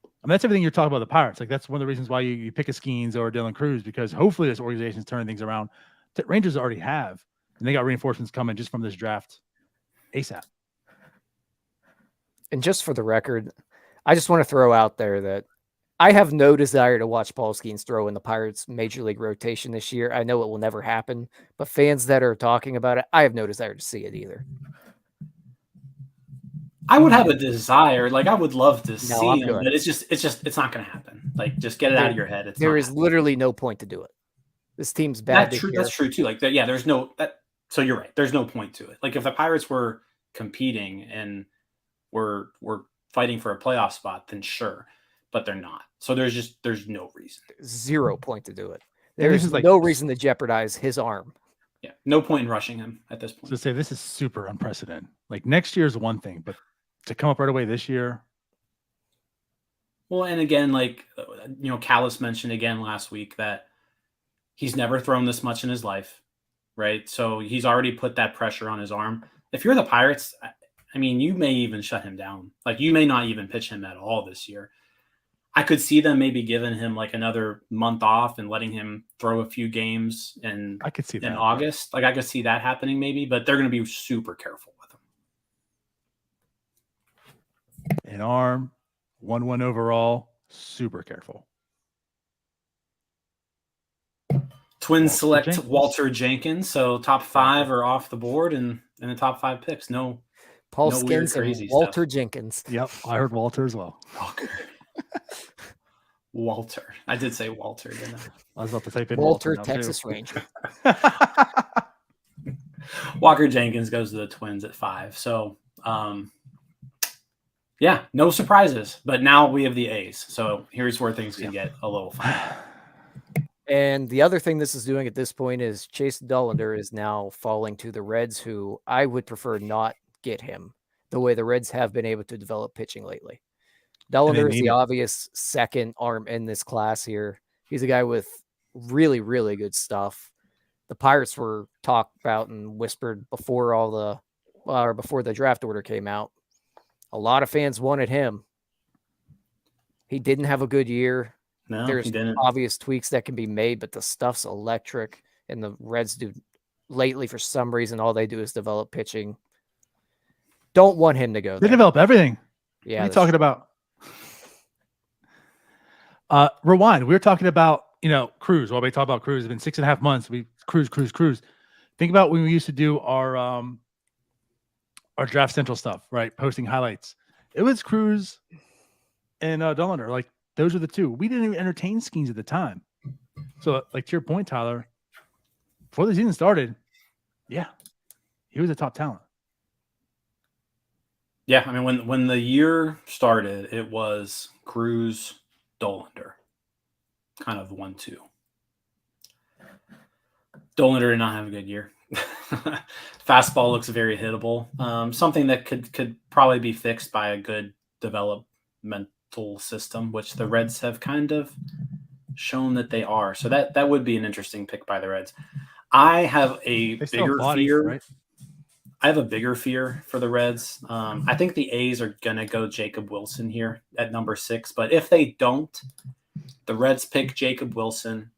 I mean, that's everything you're talking about the Pirates. Like that's one of the reasons why you pick a Skenes or Dylan Cruz, because hopefully this organization is turning things around. The Rangers already have, and they got reinforcements coming just from this draft ASAP. And just for the record, I just want to throw out there that I have no desire to watch Paul Skenes throw in the Pirates major league rotation this year. I know it will never happen, but fans that are talking about it, I have no desire to see it either. I would have a desire, like I would love to I'm see him, good. but it's not going to happen. Like, just get it out of your head. It's There not is happening. literally no point to do it. This team's bad. That's true too. Like, yeah, there's no that. So you're right. There's no point to it. Like, if the Pirates were competing and were fighting for a playoff spot, then sure, but they're not. So there's no reason. 0 point to do it. And this There's is like- no reason to jeopardize his arm. Yeah, no point in rushing him at this point. So say this is super unprecedented. Like next year is one thing, but to come up right away this year, Well, and again, like Callis mentioned again last week that he's never thrown this much in his life, right? So he's already put that pressure on his arm. If you're the Pirates, I mean, you may even shut him down. Like, you may not even pitch him at all this year. I could see them maybe giving him like another month off and letting him throw a few games in I could see that in August. Like, I could see that happening maybe, but they're going to be super careful with him. An arm, 1-1 overall, super careful. Twins Walter select Jenkins. Walter Jenkins, so top 5 are off the board and in the top 5 picks. No, Paul No weird, Skenes crazy and stuff. Walter Jenkins. Yep, I heard Walter as well. Walter. I did say Walter, didn't I was about to type in Walter, now, too. Texas Ranger. I? Walker Jenkins goes to the Twins at 5. So, yeah, no surprises. But now we have the A's. So here's where things can get a little fun. And the other thing this is doing at this point is Chase Dolander is now falling to the Reds, who I would prefer not get him the way the Reds have been able to develop pitching lately. Dolander is need the it. obvious second arm in this class here. He's a guy with really, really good stuff. The Pirates were talked about and whispered before before the draft order came out. A lot of fans wanted him. He didn't have a good year. No, There's he didn't. obvious tweaks that can be made, but the stuff's electric. And the Reds do lately, for some reason, all they do is develop pitching. Don't want him to go They there. develop everything. Yeah, What are you that's talking about? Rewind. We were talking about, Cruz. While we talk about Cruz, it's been 6.5 months. We Cruz. Think about when we used to do our Draft Central stuff, right? Posting highlights. It was Cruz and Dolander. Like, those were the two. We didn't even entertain Skenes at the time. So, like, to your point, Tyler, before the season started, yeah, he was a top talent. Yeah, I mean, when the year started, it was Cruz, Dolander, kind of 1-2. Dolander did not have a good year. Fastball looks very hittable. Something that could probably be fixed by a good developmental system, which the Reds have kind of shown that they are. So that would be an interesting pick by the Reds. I have a They still have bigger bodies, fear. right? I have a bigger fear for the Reds. I think the A's are going to go Jacob Wilson here at number 6. But if they don't, the Reds pick Jacob Wilson.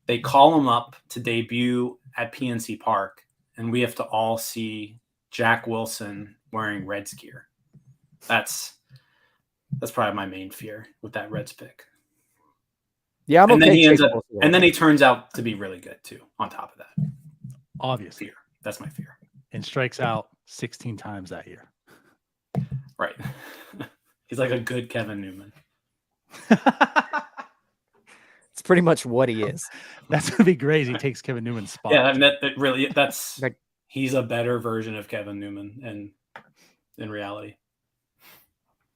They call him up to debut at PNC Park, and we have to all see Jack Wilson wearing Reds gear. That's probably my main fear with that Reds pick. Yeah, I'm And then okay. he ends Jacob up, Wilson. and then he turns out to be really good too. On top of that, Obviously. fear. That's my fear. And strikes out 16 times that year. Right. He's like a good Kevin Newman. It's pretty much what he is. That's going to be great. He takes Kevin Newman's spot. Yeah, I mean, that really that's Like- he's a better version of Kevin Newman, and in reality,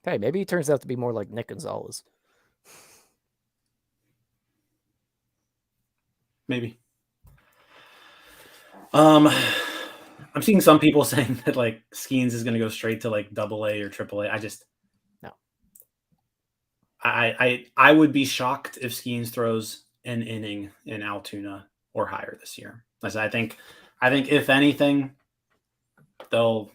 Hey, maybe he turns out to be more like Nick Gonzalez. maybe. I'm seeing some people saying that like Skenes is going to go straight to like AA or AAA. I just No. I would be shocked if Skenes throws an inning in Altoona or higher this year. As I think if anything, they'll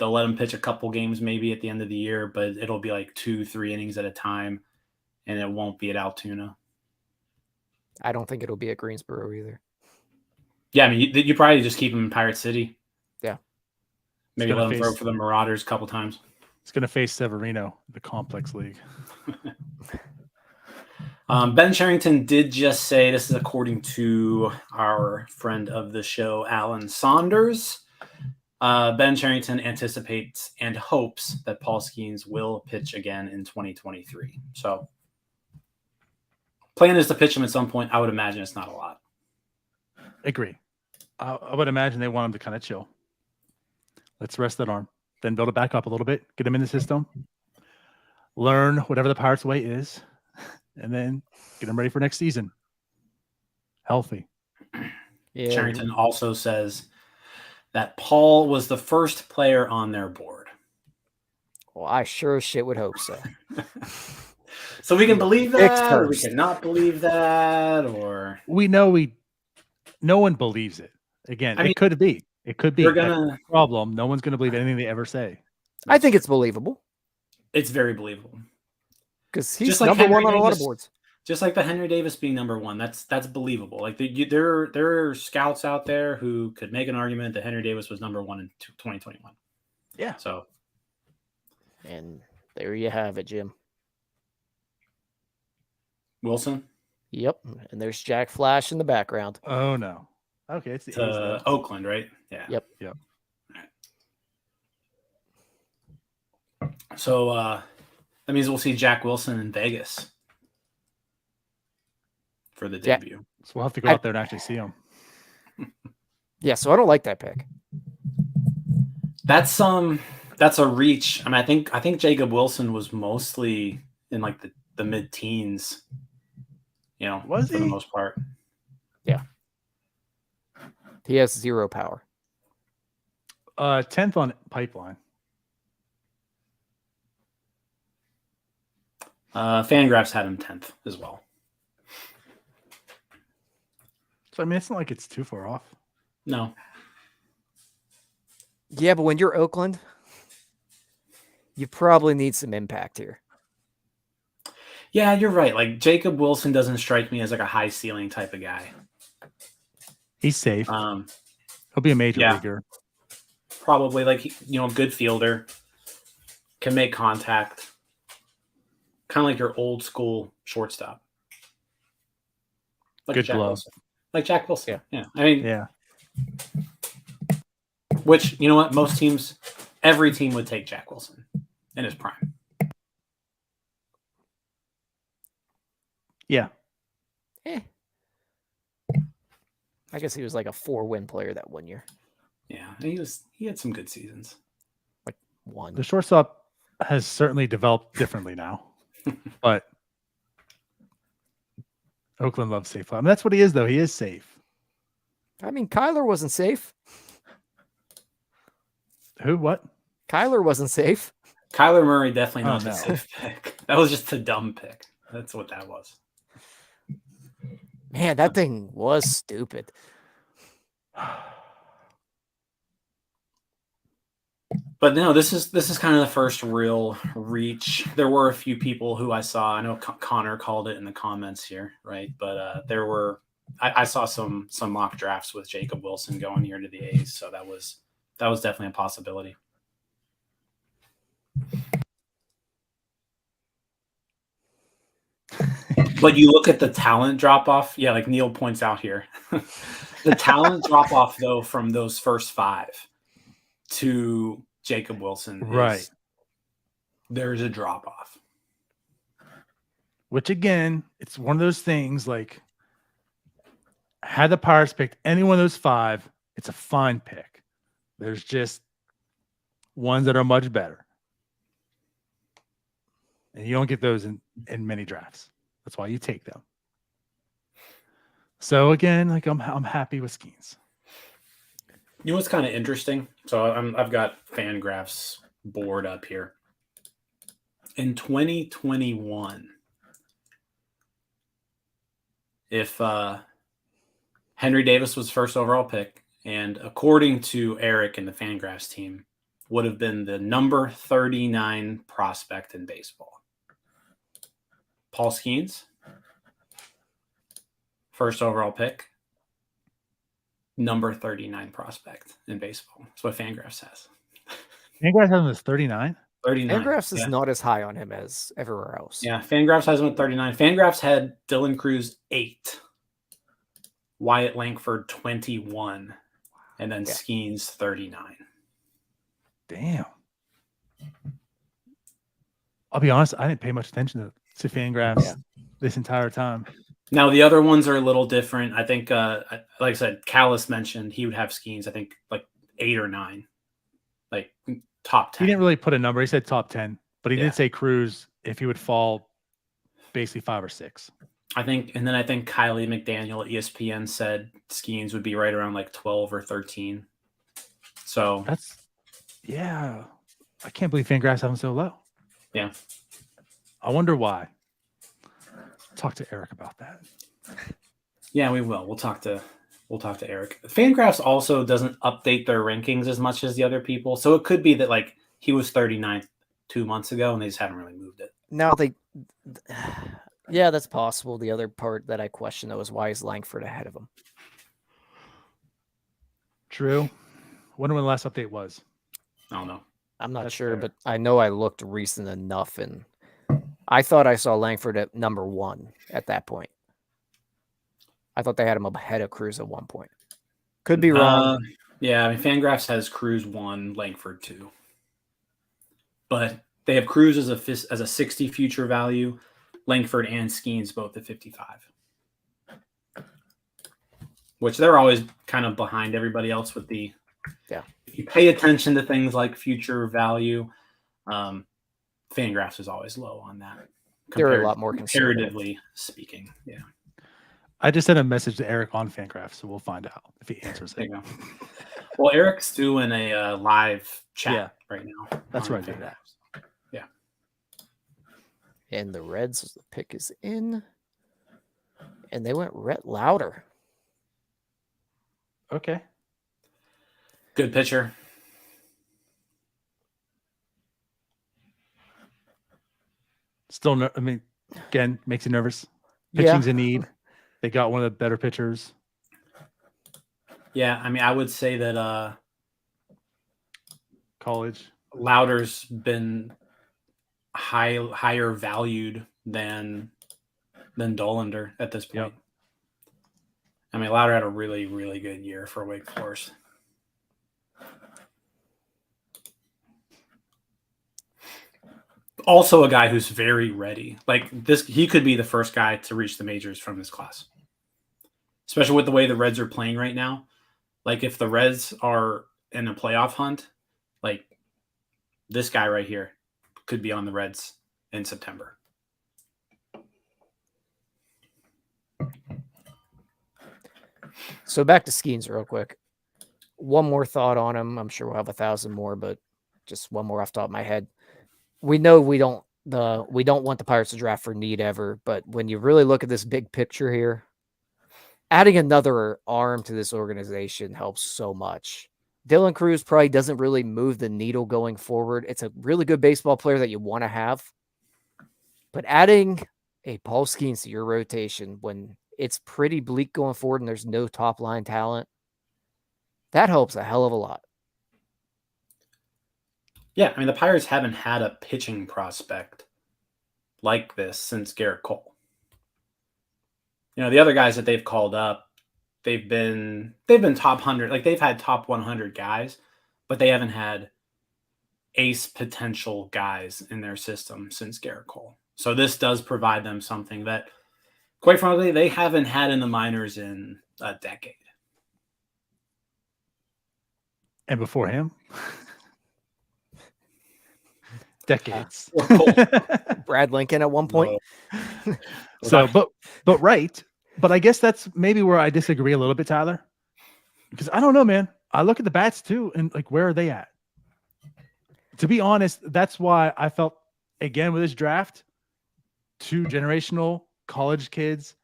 let him pitch a couple games maybe at the end of the year, but it'll be like 2-3 innings at a time, and it won't be at Altoona. I don't think it'll be at Greensboro either. Yeah, I mean, you probably just keep him in Pirate City. Yeah. Maybe gonna let him throw face- for the Marauders a couple times. It's going to face Severino, the Complex League. Ben Sherrington did just say, this is according to our friend of the show, Alan Saunders, Ben Sherrington anticipates and hopes that Paul Skenes will pitch again in 2023. So plan is to pitch him at some point. I would imagine it's not a lot. Agree. I would imagine they want him to kind of chill. Let's rest that arm, then build it back up a little bit, get him in the system, learn whatever the Pirates way is, and then get him ready for next season. Healthy. Yeah. Sherrington also says that Paul was the first player on their board. Well, I sure as shit would hope so. So we can believe Picked that, or we first. cannot believe that, or We know no one believes it. Again, I mean, it could be. It could be. we're That's gonna. the problem. No one's going to believe anything they ever say. I think it's believable It's very believable. because he's Just like number Henry one on a lot of Davis. boards. Just like the Henry Davis being number one, that's believable. Like there are scouts out there who could make an argument that Henry Davis was number one in 2021. Yeah. So And there you have it, Jim. Wilson Yep. And there's Jack Flash in the background. Oh, no. Okay, it's the A's, to though. Oakland, right? Yeah. Yep. Yep. So that means we'll see Jack Wilson in Vegas for the Yeah. debut. So we'll have to go out there and actually see him. Yeah, so I don't like that pick. That's a reach. I mean, I think Jacob Wilson was mostly in like the mid-teens, Was for the he? most part. He has 0 power. 10th on pipeline. Fangraphs had him 10th as well. So, I mean, it's not like it's too far off. No. Yeah, but when you're Oakland, you probably need some impact here. Yeah, you're right. Like Jacob Wilson doesn't strike me as like a high ceiling type of guy. He's safe. Um, He'll be a major yeah. leaguer. Probably like, good fielder, can make contact, kind of like your old school shortstop. Like Good Jack glove. Wilson. Like Jack Wilson. Yeah. Yeah. I mean, Yeah. which, you know what? Every team would take Jack Wilson in his prime. Yeah. I guess he was like a 4-win player that 1 year. Yeah. He had some good seasons. One. The shortstop has certainly developed differently now. But Oakland loves safe. I mean, that's what he is, though. He is safe. I mean, Kyler wasn't safe. Who? What? Kyler wasn't safe. Kyler Murray definitely not Oh, a no. safe pick. That was just a dumb pick. That's what that was. Man, that thing was stupid. But no, this is kind of the first real reach. There were a few people who I saw. I know Connor called it in the comments here, right? But I saw some mock drafts with Jacob Wilson going here to the A's, so that was definitely a possibility. But you look at the talent drop off. Yeah, like Neil points out here, the talent drop off though from those first 5 to Jacob Wilson, Right. There's a drop off. Which, again, it's one of those things like, had the Pirates picked any one of those 5, it's a fine pick. There's just ones that are much better. And you don't get those in many drafts. That's why you take them. So, again, like I'm happy with Skenes. You know what's kind of interesting? So I've got Fangraphs board up here. In 2021, if Henry Davis was first overall pick, and according to Eric and the Fangraphs team, would have been the number 39 prospect in baseball. Paul Skenes, first overall pick, number 39 prospect in baseball. That's what Fangraphs says. Fangraphs has him as 39. 39. Fangraphs is yeah. not as high on him as everywhere else. Yeah, Fangraphs has him at 39. Fangraphs had Dylan Cruz 8, Wyatt Langford 21, and then Yeah. Skenes 39. Damn. I'll be honest, I didn't pay much attention to Fangraphs this entire time. Now the other ones are a little different. I think, like I said, Callis mentioned he would have Skenes. I think like 8 or 9, like top 10. He didn't really put a number. He said top 10, but he did say Cruz if he would fall basically 5 or 6. I think Kylie McDaniel at ESPN said Skenes would be right around like 12 or 13. So that's I can't believe Fangraphs have him so low. Yeah. I wonder why. Talk to Eric about that. Yeah, we will. We'll talk to Eric. Fangraphs also doesn't update their rankings as much as the other people. So it could be that like he was 39th 2 months ago and they just haven't really moved it. Now yeah, that's possible. The other part that I question though is why is Langford ahead of him? True. Wonder when the last update was. I don't know. I'm not That's sure, fair. but I know I looked recent enough, and I thought I saw Langford at number 1 at that point. I thought they had him ahead of Cruz at one point. Could be wrong. Yeah, I mean, Fangraphs has Cruz 1, Langford 2. But they have Cruz as a 60 future value, Langford and Skenes both at 55. Which they're always kind of behind everybody else with the If you pay attention to things like future value, Fangraphs is always low on that. They're a lot more comparatively speaking. Yeah. I just sent a message to Eric on Fangraphs, so we'll find out if he answers it. Well, Eric's doing a live chat right now. That's right. Fangraphs. Yeah. And the Reds, the pick is in. And they went Rhett Lowder. Okay. Good pitcher. Still, again, makes you nervous. Pitching's a need. They got one of the better pitchers. Yeah, I mean, I would say that College. Lowder's been higher valued than Dolander at this point. Yep. I mean, Lowder had a really, really good year for Wake Forest. Also a guy who's very ready. Like this, he could be the first guy to reach the majors from this class. Especially with the way the Reds are playing right now. Like if the Reds are in a playoff hunt, like this guy right here could be on the Reds in September. So back to Skenes real quick. One more thought on him. I'm sure we'll have 1,000 more, but just one more off the top of my head. We know we don't want the Pirates to draft for need ever, but when you really look at this big picture here, adding another arm to this organization helps so much. Dylan Cruz probably doesn't really move the needle going forward. It's a really good baseball player that you want to have, but adding a Paul Skenes to your rotation when it's pretty bleak going forward and there's no top line talent, that helps a hell of a lot. Yeah, I mean, the Pirates haven't had a pitching prospect like this since Garrett Cole. You know, the other guys that they've called up, they've been top 100. Like, they've had top 100 guys, but they haven't had ace potential guys in their system since Garrett Cole. So this does provide them something that, quite frankly, they haven't had in the minors in a decade. And before him? Decades. Brad Lincoln at one point. So, but right. But I guess that's maybe where I disagree a little bit, Tyler. Because I don't know, man. I look at the bats too, and like, where are they at? To be honest, that's why I felt, again, with this draft, 2 generational college kids,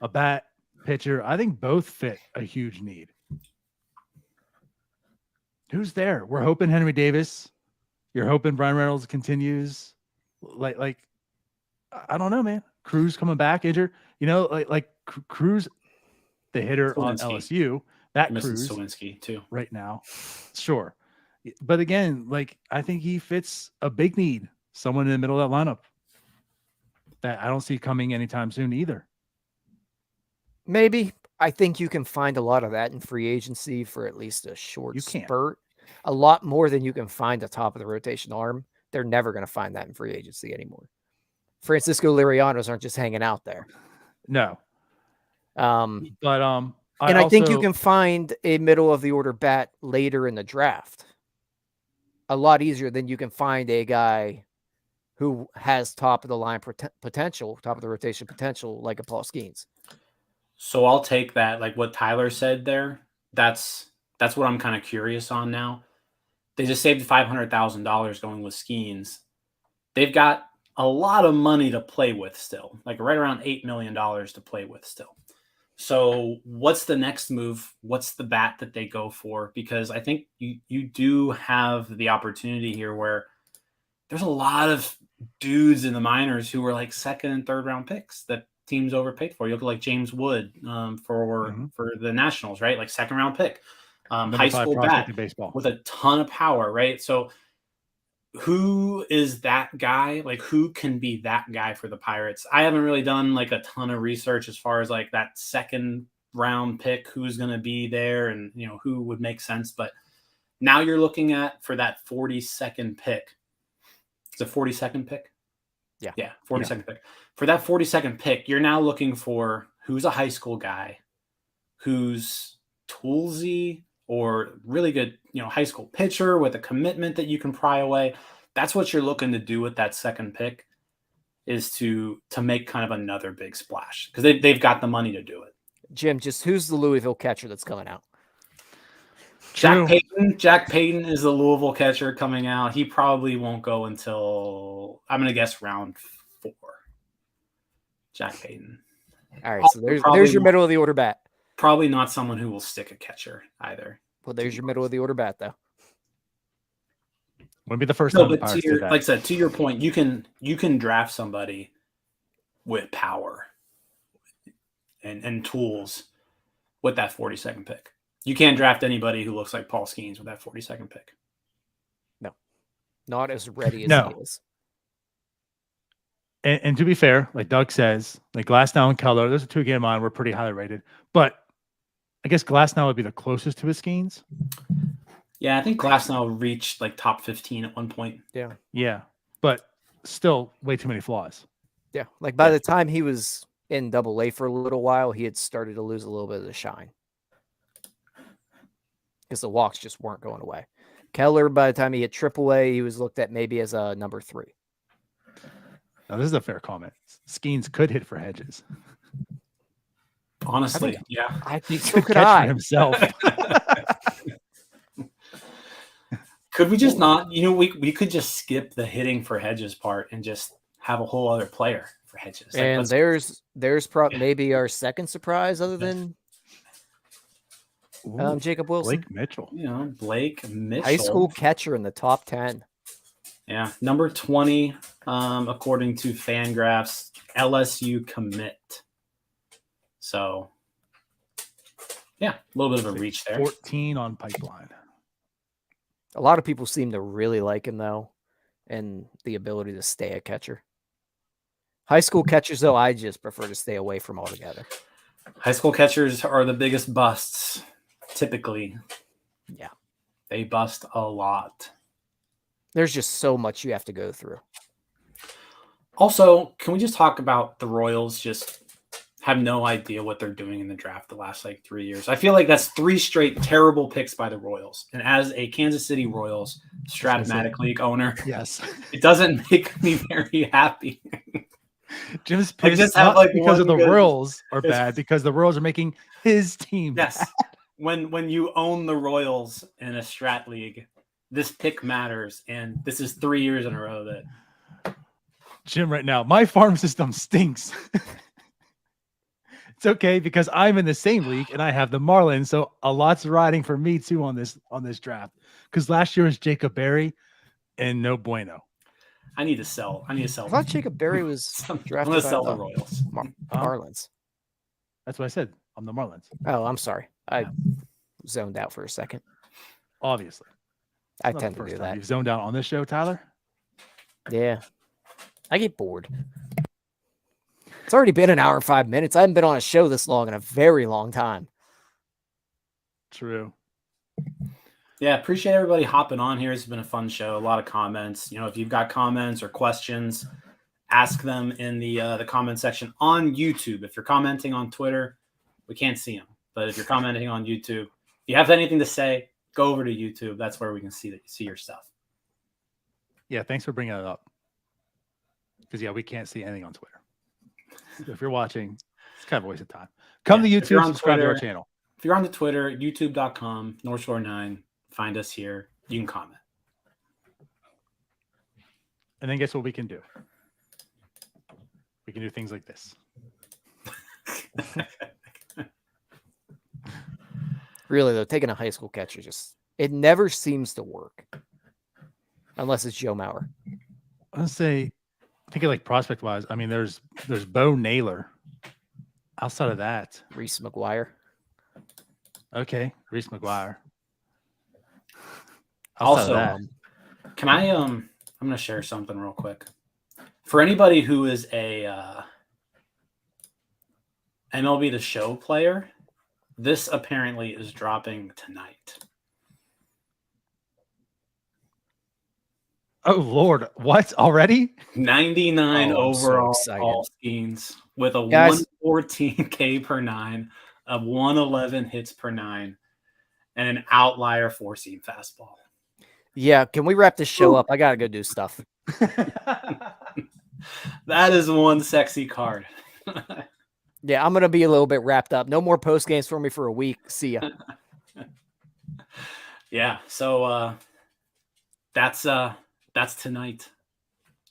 a bat, pitcher, I think both fit a huge need. Who's there? We're hoping Henry Davis. You're hoping Brian Reynolds continues. Like I don't know, man. Cruz coming back injured. You know, like Cruz, the hitter on LSU. That Cruz Sawinski too right now. Sure. But again, like I think he fits a big need. Someone in the middle of that lineup that I don't see coming anytime soon either. Maybe. I think you can find a lot of that in free agency for at least a short spurt. a lot more than you can find a top of the rotation arm. They're never going to find that in free agency anymore. Francisco Lirianos aren't just hanging out there. No. But I think you can find a middle of the order bat later in the draft a lot easier than you can find a guy who has top of the line potential, top of the rotation potential, like a Paul Skenes. So I'll take that. Like what Tyler said there, that's what I'm kind of curious on now. They just saved $500,000 going with Skenes. They've got a lot of money to play with still, like right around $8 million to play with still. So what's the next move? What's the bat that they go for? Because I think you do have the opportunity here where there's a lot of dudes in the minors who were like second and third round picks that teams overpaid for. You look like James Wood for the Nationals, right? Like second round pick, high school bat with a ton of power, right? So who is that guy? Like who can be that guy for the Pirates? I haven't really done like a ton of research as far as like that second round pick, who's going to be there and, you know, who would make sense. But now you're looking at for that 42nd pick. It's a 42nd pick. Yeah. 42nd pick. For that 42nd pick, you're now looking for who's a high school guy, who's toolsy or really good, you know, high school pitcher with a commitment that you can pry away. That's what you're looking to do with that second pick, is to make kind of another big splash because they've got the money to do it. Jim, just who's the Louisville catcher that's coming out? Jack Payton is the Louisville catcher coming out. He probably won't go until, I'm going to guess, round 4. Jack Payton. All right, so there's your middle of the order bat. Probably not someone who will stick a catcher either. Well, there's your middle of the order bat, though. Wouldn't be the first time the Pirates did that. Like I said, to your point, you can draft somebody with power and tools with that 42nd pick. You can't draft anybody who looks like Paul Skenes with that 42nd pick. No, not as ready as he is. And to be fair, like Doug says, like Glasnow and Keller, those are two game on, were pretty highly rated. But I guess Glasnow would be the closest to his Skenes. Yeah, I think Glasnow reached like top 15 at one point. Yeah, but still way too many flaws. Yeah, like by the time he was in Double-A for a little while, he had started to lose a little bit of the shine because the walks just weren't going away. Keller, by the time he hit Triple-A, he was looked at maybe as a number 3. Now, this is a fair comment. Skenes could hit for Hedges. Honestly, I think so could I. Himself. Could we just not, we could just skip the hitting for Hedges part and just have a whole other player for Hedges. Like, and there's maybe our second surprise other than Jacob Wilson. Blake Mitchell. Blake Mitchell. High school catcher in the top 10. Yeah, number 20, according to Fangraphs, LSU commit. So, yeah, a little bit of a reach there. 14 on Pipeline. A lot of people seem to really like him, though, and the ability to stay a catcher. High school catchers, though, I just prefer to stay away from altogether. High school catchers are the biggest busts, typically. Yeah. They bust a lot. There's just so much you have to go through. Also, can we just talk about the Royals just have no idea what they're doing in the draft the last 3 years? I feel like that's 3 straight terrible picks by the Royals. And as a Kansas City Royals Strat-O-Matic League owner, yes, it doesn't make me very happy. Jim's pissed not because of the Royals are bad, because the Royals are making his team bad. When you own the Royals in a Strat League, this pick matters, and this is 3 years in a row that Jim right now, my farm system stinks. It's okay because I'm in the same league and I have the Marlins, so a lot's riding for me too on this draft. Because last year was Jacob Berry and no bueno. I need to sell. I thought Jacob Berry was drafted. I'm going to sell the Royals. Marlins. That's what I said. I'm the Marlins. Oh, I'm sorry. I zoned out for a second. Obviously. I tend to do that. You've zoned out on this show, Tyler? Yeah. I get bored. It's already been an hour and 5 minutes. I haven't been on a show this long in a very long time. True. Yeah, appreciate everybody hopping on here. It's been a fun show. A lot of comments. If you've got comments or questions, ask them in the comment section on YouTube. If you're commenting on Twitter, we can't see them. But if you're commenting on YouTube, if you have anything to say, go over to YouTube. That's where we can see your stuff. Yeah, thanks for bringing it up. Because, we can't see anything on Twitter. So if you're watching, it's kind of a waste of time. Come to YouTube, subscribe to our channel. If you're on the Twitter, youtube.com, North Shore 9, find us here. You can comment. And then guess what we can do? We can do things like this. Really, though, taking a high school catcher it never seems to work. Unless it's Joe Mauer. I would say, thinking like prospect wise, I mean, there's Bo Naylor. Outside of that, Reese McGuire. Okay, Reese McGuire. Also, can I I'm going to share something real quick. For anybody who is a MLB The Show player, this apparently is dropping tonight. Oh Lord, what already? 99 overall Paul Skenes with a 114K per 9, a 111 hits per 9, and an outlier 4-seam fastball. Yeah, can we wrap this show up? I gotta go do stuff. That is one sexy card. Yeah, I'm gonna be a little bit wrapped up. No more post games for me for a week. See ya. Yeah, so that's tonight.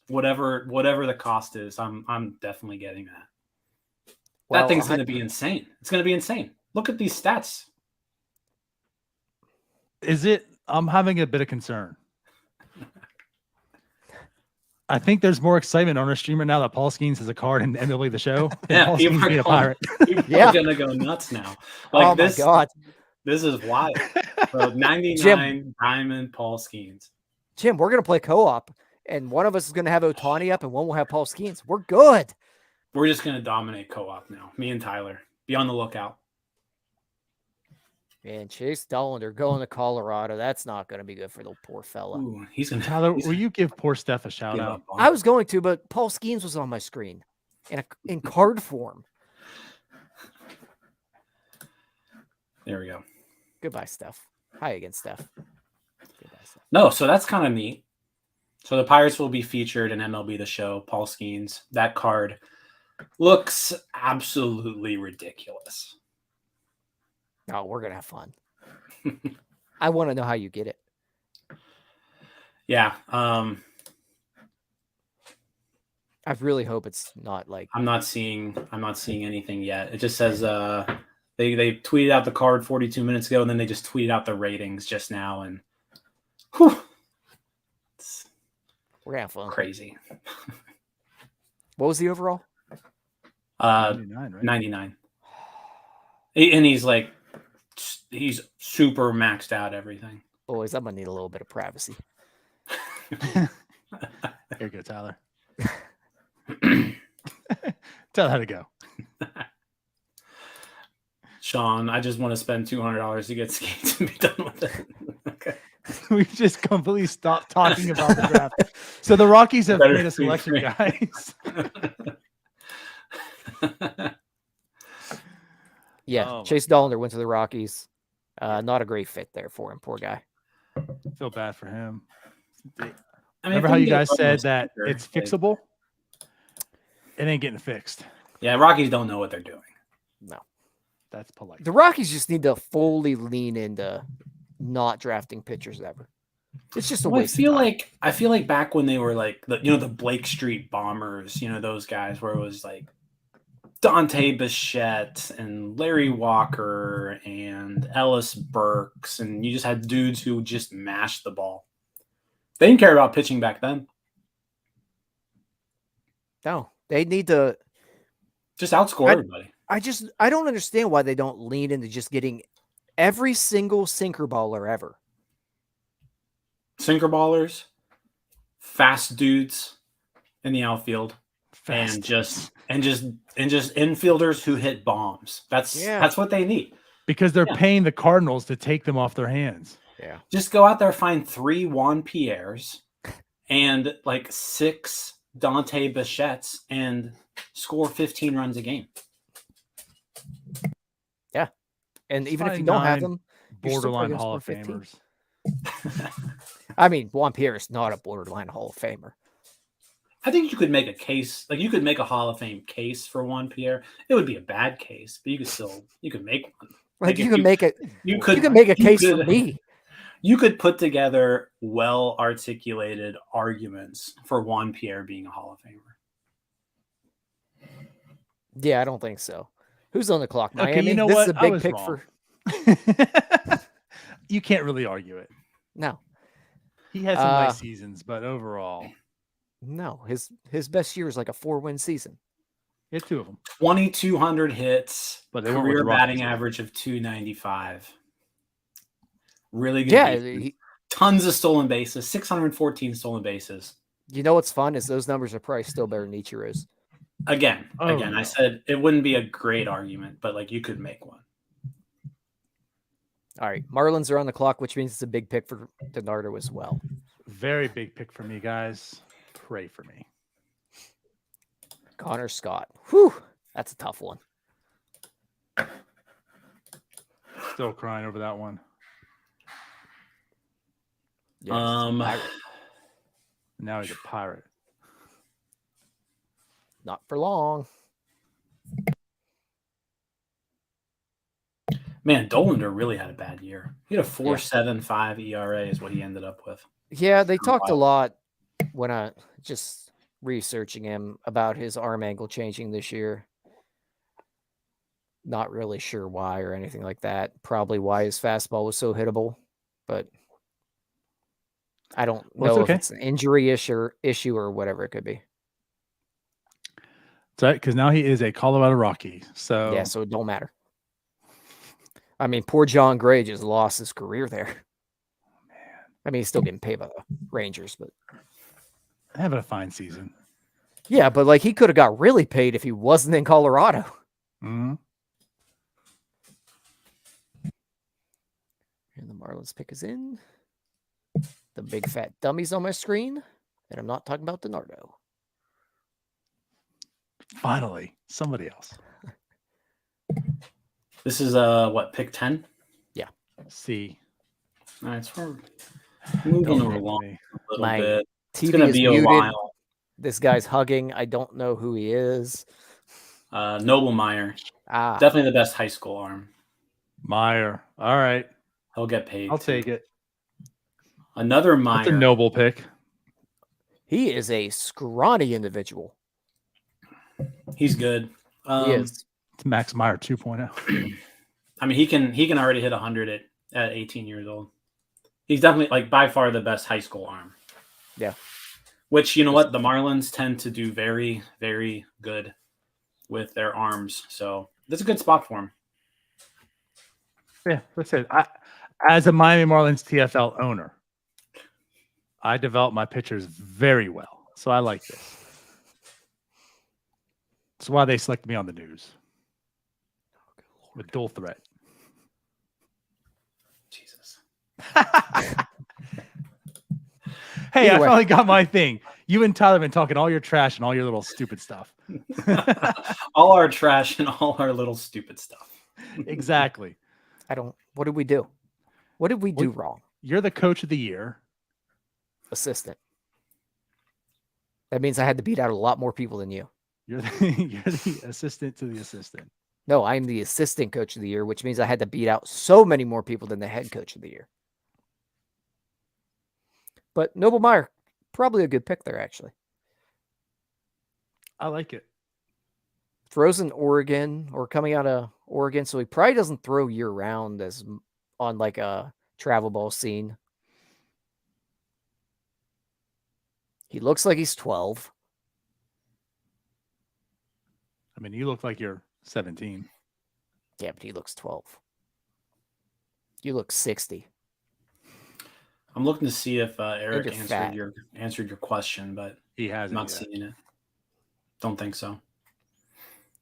Whatever the cost is, I'm definitely getting that. Well, that thing's going to be insane. It's going to be insane. Look at these stats. Is it? I'm having a bit of concern. I think there's more excitement on our streamer now that Paul Skenes has a card in MLB The Show. Yeah, people are a Pirate. People are going to go nuts now. Like my God. This is wild. So 99 Diamond Paul Skenes. Jim, we're going to play co-op, and one of us is going to have Ohtani up, and one will have Paul Skenes. We're good. We're just going to dominate co-op now. Me and Tyler. Be on the lookout. Man, Chase Dolander going to Colorado. That's not going to be good for the poor fella. Ooh, he's going to. Tyler, will you give poor Steph a shout out? I was going to, but Paul Skenes was on my screen in card form. There we go. Goodbye, Steph. Hi again, Steph. Goodbye, Steph. No, so that's kind of neat. So the Pirates will be featured in MLB The Show. Paul Skenes. That card looks absolutely ridiculous. Oh, we're going to have fun. I want to know how you get it. Yeah. I really hope it's not like I'm not seeing anything yet. It just says they tweeted out the card 42 minutes ago, and then they just tweeted out the ratings just now, and whew, we're gonna have fun. Crazy. What was the overall? 99, right? 99. And he's super maxed out everything. Boys, I'm gonna need a little bit of privacy. Here you go, Tyler. Tell how to go. Sean, I just want to spend $200 to get skates and be done with it. Okay. We've just completely stopped talking about the draft. So the Rockies have made a selection, guys. Yeah, Chase Dolander went to the Rockies. Not a great fit there for him. Poor guy. Feel bad for him. I mean, remember how you guys said that it's fixable? It ain't getting fixed. Yeah, Rockies don't know what they're doing. No. That's polite. The Rockies just need to fully lean into not drafting pitchers ever. It's just a waste. I feel like back when they were like the Blake Street Bombers, those guys where it was like Dante Bichette and Larry Walker and Ellis Burks, and you just had dudes who just mashed the ball. They didn't care about pitching back then. No, they need to just outscore everybody. I don't understand why they don't lean into just getting every single sinker baller ever. Sinker ballers, fast dudes in the outfield, and just infielders who hit bombs. That's what they need. Because they're paying the Cardinals to take them off their hands. Yeah. Just go out there, find 3 Juan Pierres and like 6 Dante Bichettes and score 15 runs a game. Yeah. And Just even if you find don't have 9 them, you're still borderline probably gonna Hall score of 15. Famers. I mean, Juan Pierre is not a borderline Hall of Famer. I think you could make a case, like you could make a Hall of Fame case for Juan Pierre. It would be a bad case, but you could make one. Like, if you can make it. You You could can make a case for could- me. You could put together well articulated arguments for Juan Pierre being a Hall of Famer. Yeah, I don't think so. Who's on the clock? Okay, Miami. you know This what? is a I big was pick wrong. for. You can't really argue it. No, He had some nice seasons, but overall, no. His best year is like a 4-win season. he had 2 of them. 2,200 hits, But they weren't with career the Rockies, batting though. average of 295. Really good. Yeah, defense. Tons of stolen bases, 614 stolen bases. you know what's fun is those numbers are probably still better than Ichiro's. Again, Oh, I no. said it wouldn't be a great argument, but like you could make one. All right, Marlins are on the clock, which means it's a big pick for Donardo as well. Very big pick for me, guys. Pray for me. Connor Scott. Whew, that's a tough one. Still crying over that one. Yes, Pirate. Now he's a Pirate. Not for long. Man, Dolander really had a bad year. He had a 4.75 ERA is what he ended up with. Yeah, they talked a lot when I just researching him about his arm angle changing this year. Not really sure why or anything like that. Probably why his fastball was so hittable, but I don't know if it's an injury issue or whatever it could be. That's right, because now he is a Colorado Rocky. So Yeah, so it don't matter. I mean, poor John Gray just lost his career there. man, I mean, he's still getting paid by the Rangers, but having a fine season. yeah, but like he could have got really paid if he wasn't in Colorado. Mm-hmm. And the Marlins pick is in. The big fat dummies on my screen. And I'm not talking about Donardo. Finally, somebody else. This is pick 10? See, All right, so we're moving Don't along me. a little My bit. It's TV gonna is be a muted. while. This guy's hugging. I don't know who he is. Noble Meyer, Ah, definitely the best high school arm. Meyer. All right, He'll get paid. I'll too. take it. Another That's a Meyer. noble pick. he is a scrawny individual. He's good. He is. It's Max Meyer 2.0. I mean, he can already hit 100 at 18 years old. He's definitely like by far the best high school arm. Yeah. Which, you know what, the Marlins tend to do very, very good with their arms. So that's a good spot for him. Yeah, that's it. As a Miami Marlins TFL owner, I develop my pitchers very well. So I like this. That's why they select me on the news. With dual threat. Jesus. Hey, Either I way. finally got my thing. You and Tyler have been talking all your trash and all your little stupid stuff. All our trash and all our little stupid stuff. Exactly. What did we do? What did we do wrong? You're the coach of the year. Assistant. That means I had to beat out a lot more people than you. You're the assistant to the assistant. No, I'm the assistant coach of the year, which means I had to beat out so many more people than the head coach of the year. But Noble Meyer, probably a good pick there, actually. I like it. Throws in Oregon or coming out of Oregon, so he probably doesn't throw year round as on like a travel ball scene. He looks like he's 12. I mean, you look like you're 17. Yeah, but he looks 12. You look 60. I'm looking to see if Eric you're fat. answered your question, but He I'm hasn't not yet. seeing it. Don't think so.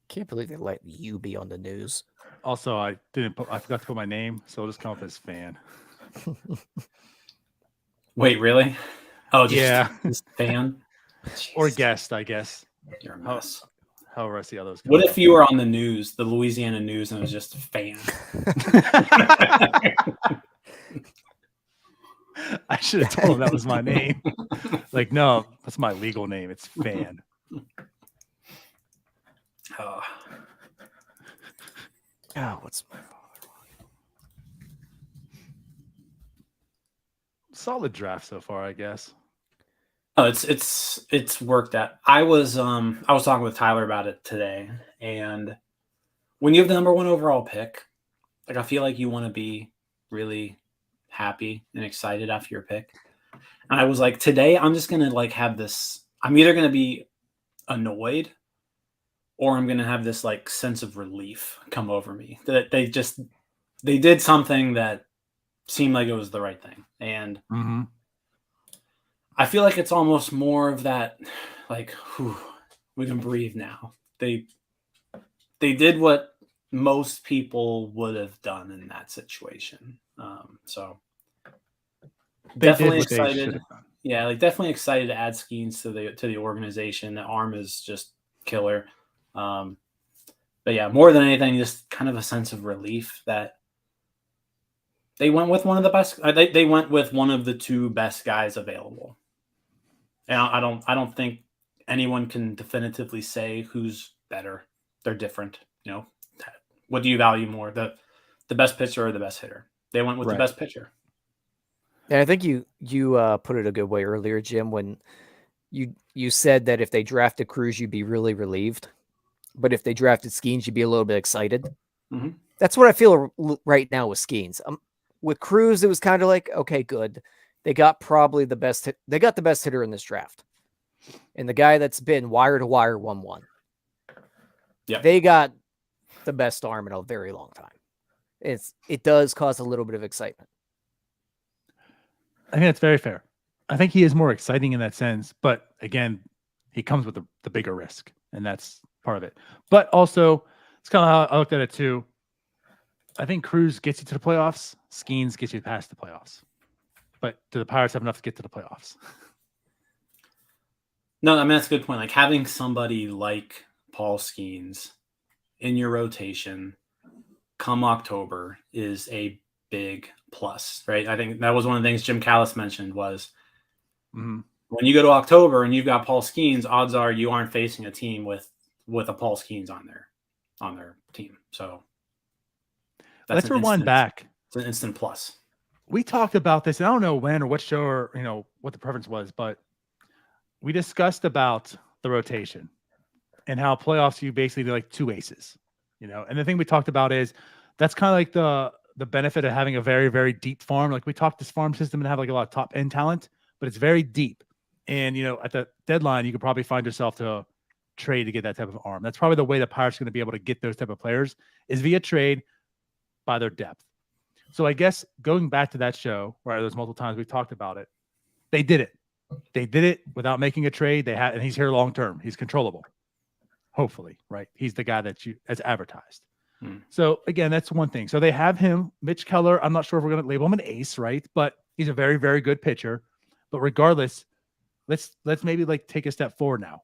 Can't believe they let you be on the news. Also, I forgot to put my name, so I'll just come up as fan. Wait, really? Oh, just fan? Or Jeez. guest, I guess. You're a mess. However I see others. What if you were on the news, the Louisiana news, and it was just a fan? I should have told him that was my name. Like, no, that's my legal name. It's Fan. Oh. Oh, what's my Solid draft so far, I guess. Oh, it's worked out. I was talking with Tyler about it today, and when you have the number 1 overall pick, like I feel like you want to be really happy and excited after your pick. And I was like, today I'm just gonna like have this. I'm either gonna be annoyed, or I'm gonna have this like sense of relief come over me that they did something that seemed like it was the right thing, and. Mm-hmm. I feel like it's almost more of that, like, whew, we can breathe now. They did what most people would have done in that situation. So They definitely did what they should excited. have done. Yeah, like definitely excited to add Skenes to the organization. The arm is just killer. But yeah, more than anything, just kind of a sense of relief that they went with one of the best. They went with one of the 2 best guys available. And I don't think anyone can definitively say who's better. They're different. You know, what do you value more, the best pitcher or the best hitter? They went with the best pitcher. And I think you put it a good way earlier, Jim, when you said that if they drafted Cruz, you'd be really relieved, but if they drafted Skenes, you'd be a little bit excited. Mm-hmm. That's what I feel right now with Skenes. With Cruz, it was kind of like, okay, good. They got probably the best. They got the best hitter in this draft, and the guy that's been wire to wire 1-1. Yeah, they got the best arm in a very long time. It does cause a little bit of excitement. I think that's very fair. I think he is more exciting in that sense, but again, he comes with the bigger risk, and that's part of it. But also, it's kind of how I looked at it too. I think Cruz gets you to the playoffs. Skenes gets you past the playoffs. But do the Pirates have enough to get to the playoffs? No, I mean, that's a good point. Like having somebody like Paul Skenes in your rotation come October is a big plus, right? I think that was one of the things Jim Callis mentioned was when you go to October and you've got Paul Skenes, odds are you aren't facing a team with a Paul Skenes on their team. So let's rewind back. It's an instant plus. We talked about this, and I don't know when or what show or what the preference was, but we discussed about the rotation and how playoffs you basically do like 2 aces, And the thing we talked about is that's kind of like the benefit of having a very, very deep farm. Like we talked this farm system and have like a lot of top end talent, but it's very deep. And at the deadline, you could probably find yourself to trade to get that type of arm. That's probably the way the Pirates are going to be able to get those type of players is via trade by their depth. So I guess going back to that show where there's multiple times we've talked about it, they did it. They did it without making a trade. And he's here long term. He's controllable. Hopefully, right? He's the guy that's advertised. So again, that's one thing. So they have him, Mitch Keller. I'm not sure if we're going to label him an ace, right? But he's a very, very good pitcher. But regardless, let's maybe like take a step forward now.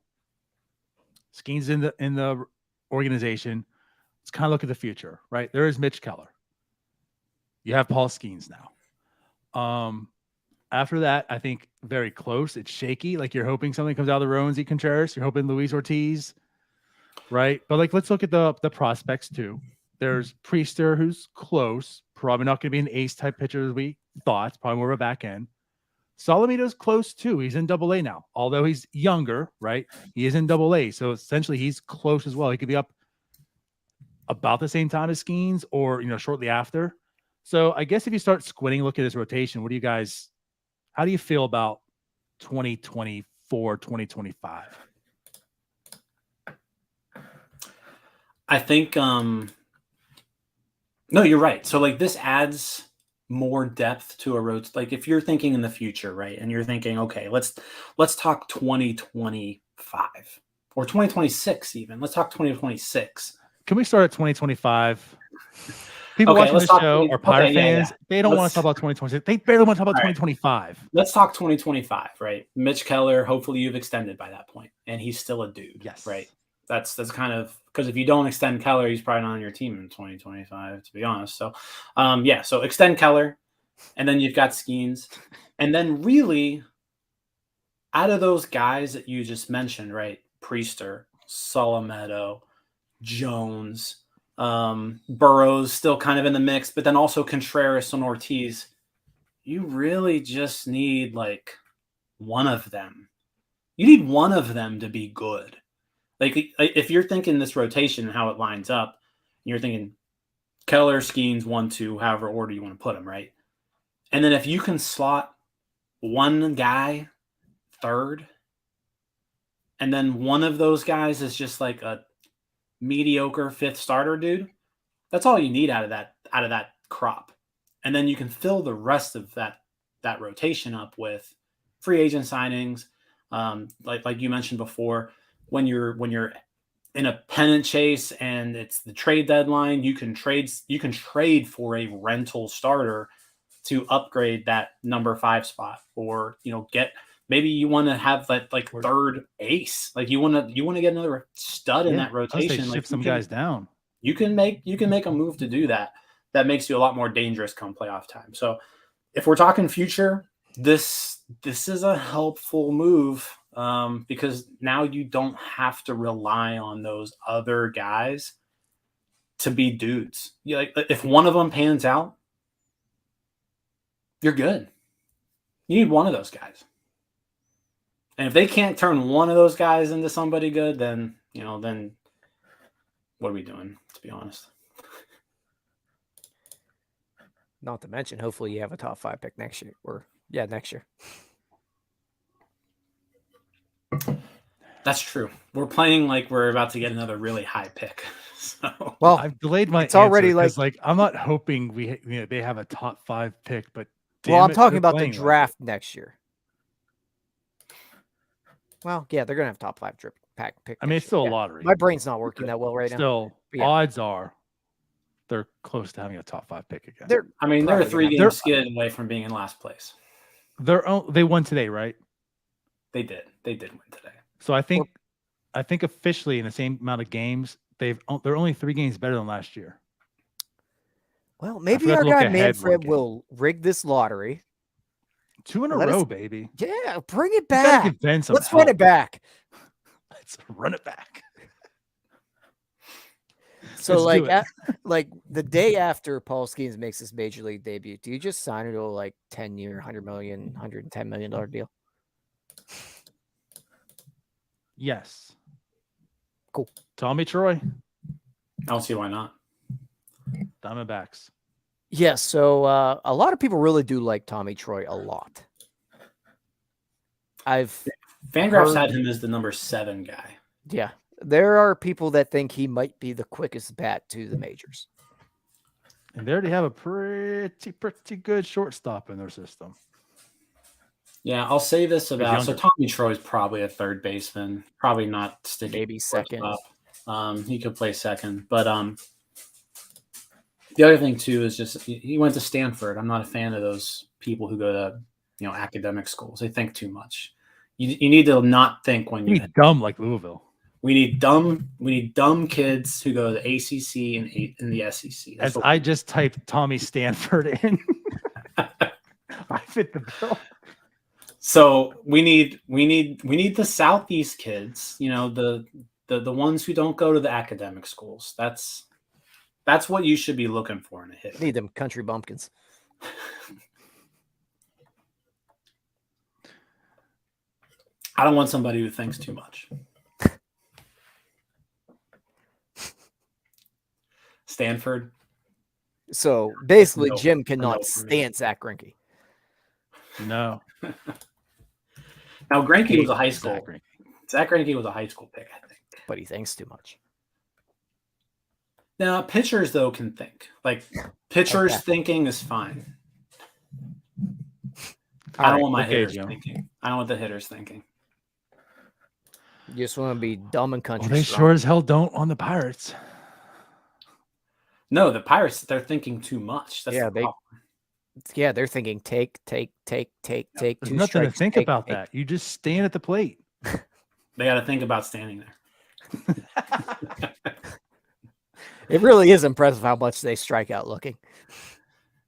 Skenes in the organization. Let's kind of look at the future, right? There is Mitch Keller. You have Paul Skenes now. After that, I think very close. It's shaky. Like you're hoping something comes out of the Roansy Contreras. You're hoping Luis Ortiz, right? But like, let's look at the prospects too. There's Priester, who's close. Probably not going to be an ace type pitcher as we thought. Probably more of a back end. Solomito's close too. He's in AA now. Although he's younger, right? He is in AA. So essentially he's close as well. He could be up about the same time as Skenes or, shortly after. So I guess if you start squinting, look at his rotation, how do you feel about 2024, 2025? I think, no, you're right. So like this adds more depth to a road. Like if you're thinking in the future, right. And you're thinking, okay, let's talk 2025 or 2026 even. Let's talk 2026. Can we start at 2025? People Okay, watching let's the talk show are Pirate yeah, fans. They don't want Let's to talk about 2026. They barely want to talk about All right. 2025. let's talk 2025, right? Mitch Keller, hopefully you've extended by that point, and he's still a dude, Yes. right? That's kind of because if you don't extend Keller, he's probably not on your team in 2025, to be honest. So, so extend Keller, and then you've got Skenes, and then really out of those guys that you just mentioned, right? Priester, Solometo, Jones, Burrows still kind of in the mix, but then also Contreras and Ortiz. You really just need like one of them. You need one of them to be good. Like if you're thinking this rotation and how it lines up, you're thinking Keller, Skenes, 1, 2, however order you want to put them, right? And then if you can slot one guy third, and then one of those guys is just like a mediocre fifth starter, dude, that's all you need out of that crop. And then you can fill the rest of that rotation up with free agent signings. Like you mentioned before, when you're in a pennant chase and it's the trade deadline, you can trade for a rental starter to upgrade that number 5 spot, or maybe you want to have that like third ace. Like you want to get another stud in that rotation. Shift some guys down. You can make a move to do that. That makes you a lot more dangerous come playoff time. So if we're talking future, this is a helpful move because now you don't have to rely on those other guys to be dudes. Like if one of them pans out, you're good. You need one of those guys. And if they can't turn one of those guys into somebody good, then what are we doing, to be honest? Not to mention, hopefully you have a top 5 pick next year. Next year. That's true. We're playing like we're about to get another really high pick. So well, I've delayed my it's already like I'm not hoping they have a top 5 pick, but I'm talking about the draft next year. Well, yeah, they're gonna have top 5 pick. I mean, it's still a lottery. My brain's not working that well right now. Still, odds are they're close to having a top 5 pick again. They're a 3-game skid away from being in last place. They won today, right? They did win today. So I think officially in the same amount of games, they're only 3 games better than last year. Well, maybe our guy Manfred will rig this lottery. 2 in a row, baby. Yeah, bring it back. Let's run it back. Let's run it back. So like the day after Paul Skenes makes his major league debut, do you just sign him to a 10-year, $100 million, $110 million deal? Yes. Cool. Tommy Troy. I don't see why not. Diamondbacks. Yeah, so a lot of people really do like Tommy Troy a lot. Fangraphs had him as the number 7 guy. Yeah. There are people that think he might be the quickest bat to the majors. And they already have a pretty good shortstop in their system. Yeah, I'll say this about Tommy Troy's probably a third baseman, probably not sticking. Maybe second. He could play second, but the other thing too is just he went to Stanford. I'm not a fan of those people who go to academic schools. They think too much. You need to not think when you're dumb like Louisville. We need dumb kids who go to the ACC and the SEC. As I just typed Tommy Stanford in, I fit the bill. So we need the Southeast kids, the ones who don't go to the academic schools. That's what you should be looking for in a hit. Need them country bumpkins. I don't want somebody who thinks too much. Stanford. So basically, Jim cannot stand Zach Greinke. No. Now Greinke was a high school. Zach Greinke was a high school pick, I think. But he thinks too much. Now pitchers though can think. Like pitchers thinking is fine. I don't want my hitters thinking. I don't want the hitters thinking. You just want to be dumb and country. Well, they sure as hell don't on the Pirates. No, the Pirates, they're thinking too much. That's Yeah, the problem. they're thinking take. There's 2 nothing to strikes, think take, about take. that. You just stand at the plate. They got to think about standing there. It really is impressive how much they strike out looking.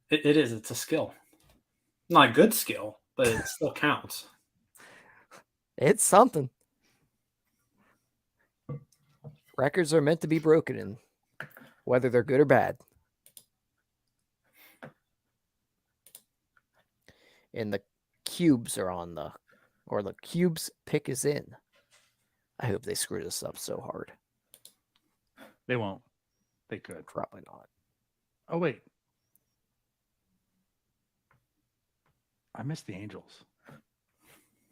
It is. It's a skill. Not a good skill, but it still counts. It's something. Records are meant to be broken, and whether they're good or bad. And the cubes are on the cubes pick is in. I hope they screw this up so hard. They won't. They could. Probably not. Oh, wait. I missed the Angels.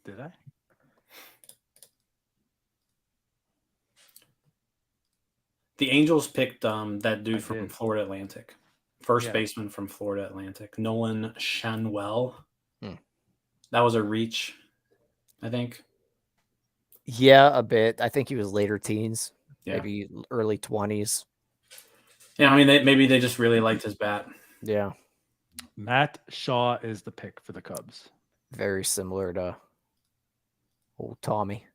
Did I? The Angels picked that dude from did. Florida Atlantic. First Yeah. baseman from Florida Atlantic. Nolan Shanwell. Hmm. That was a reach, I think. Yeah, a bit. I think he was later teens, Yeah. maybe early 20s. Yeah, I mean, maybe they just really liked his bat. Yeah, Matt Shaw is the pick for the Cubs. very similar to old Tommy.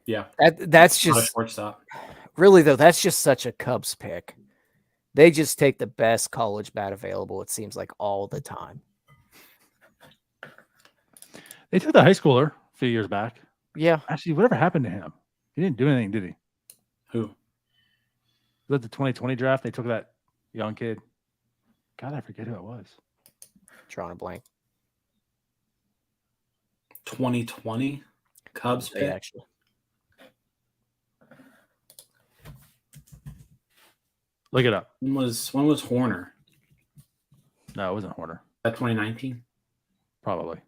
Yeah. That's Not a just shortstop. really though. That's just such a Cubs pick. They just take the best college bat available. It seems like all the time. They took the high schooler a few years back. Yeah, Actually, whatever happened to him? He didn't do anything, did he? Who? Was it the 2020 draft? They took that young kid. God, I forget who it was. drawing a blank. 2020 Cubs They pick? actually. Look it up. When was Horner? No, it wasn't Horner. That 2019? Probably.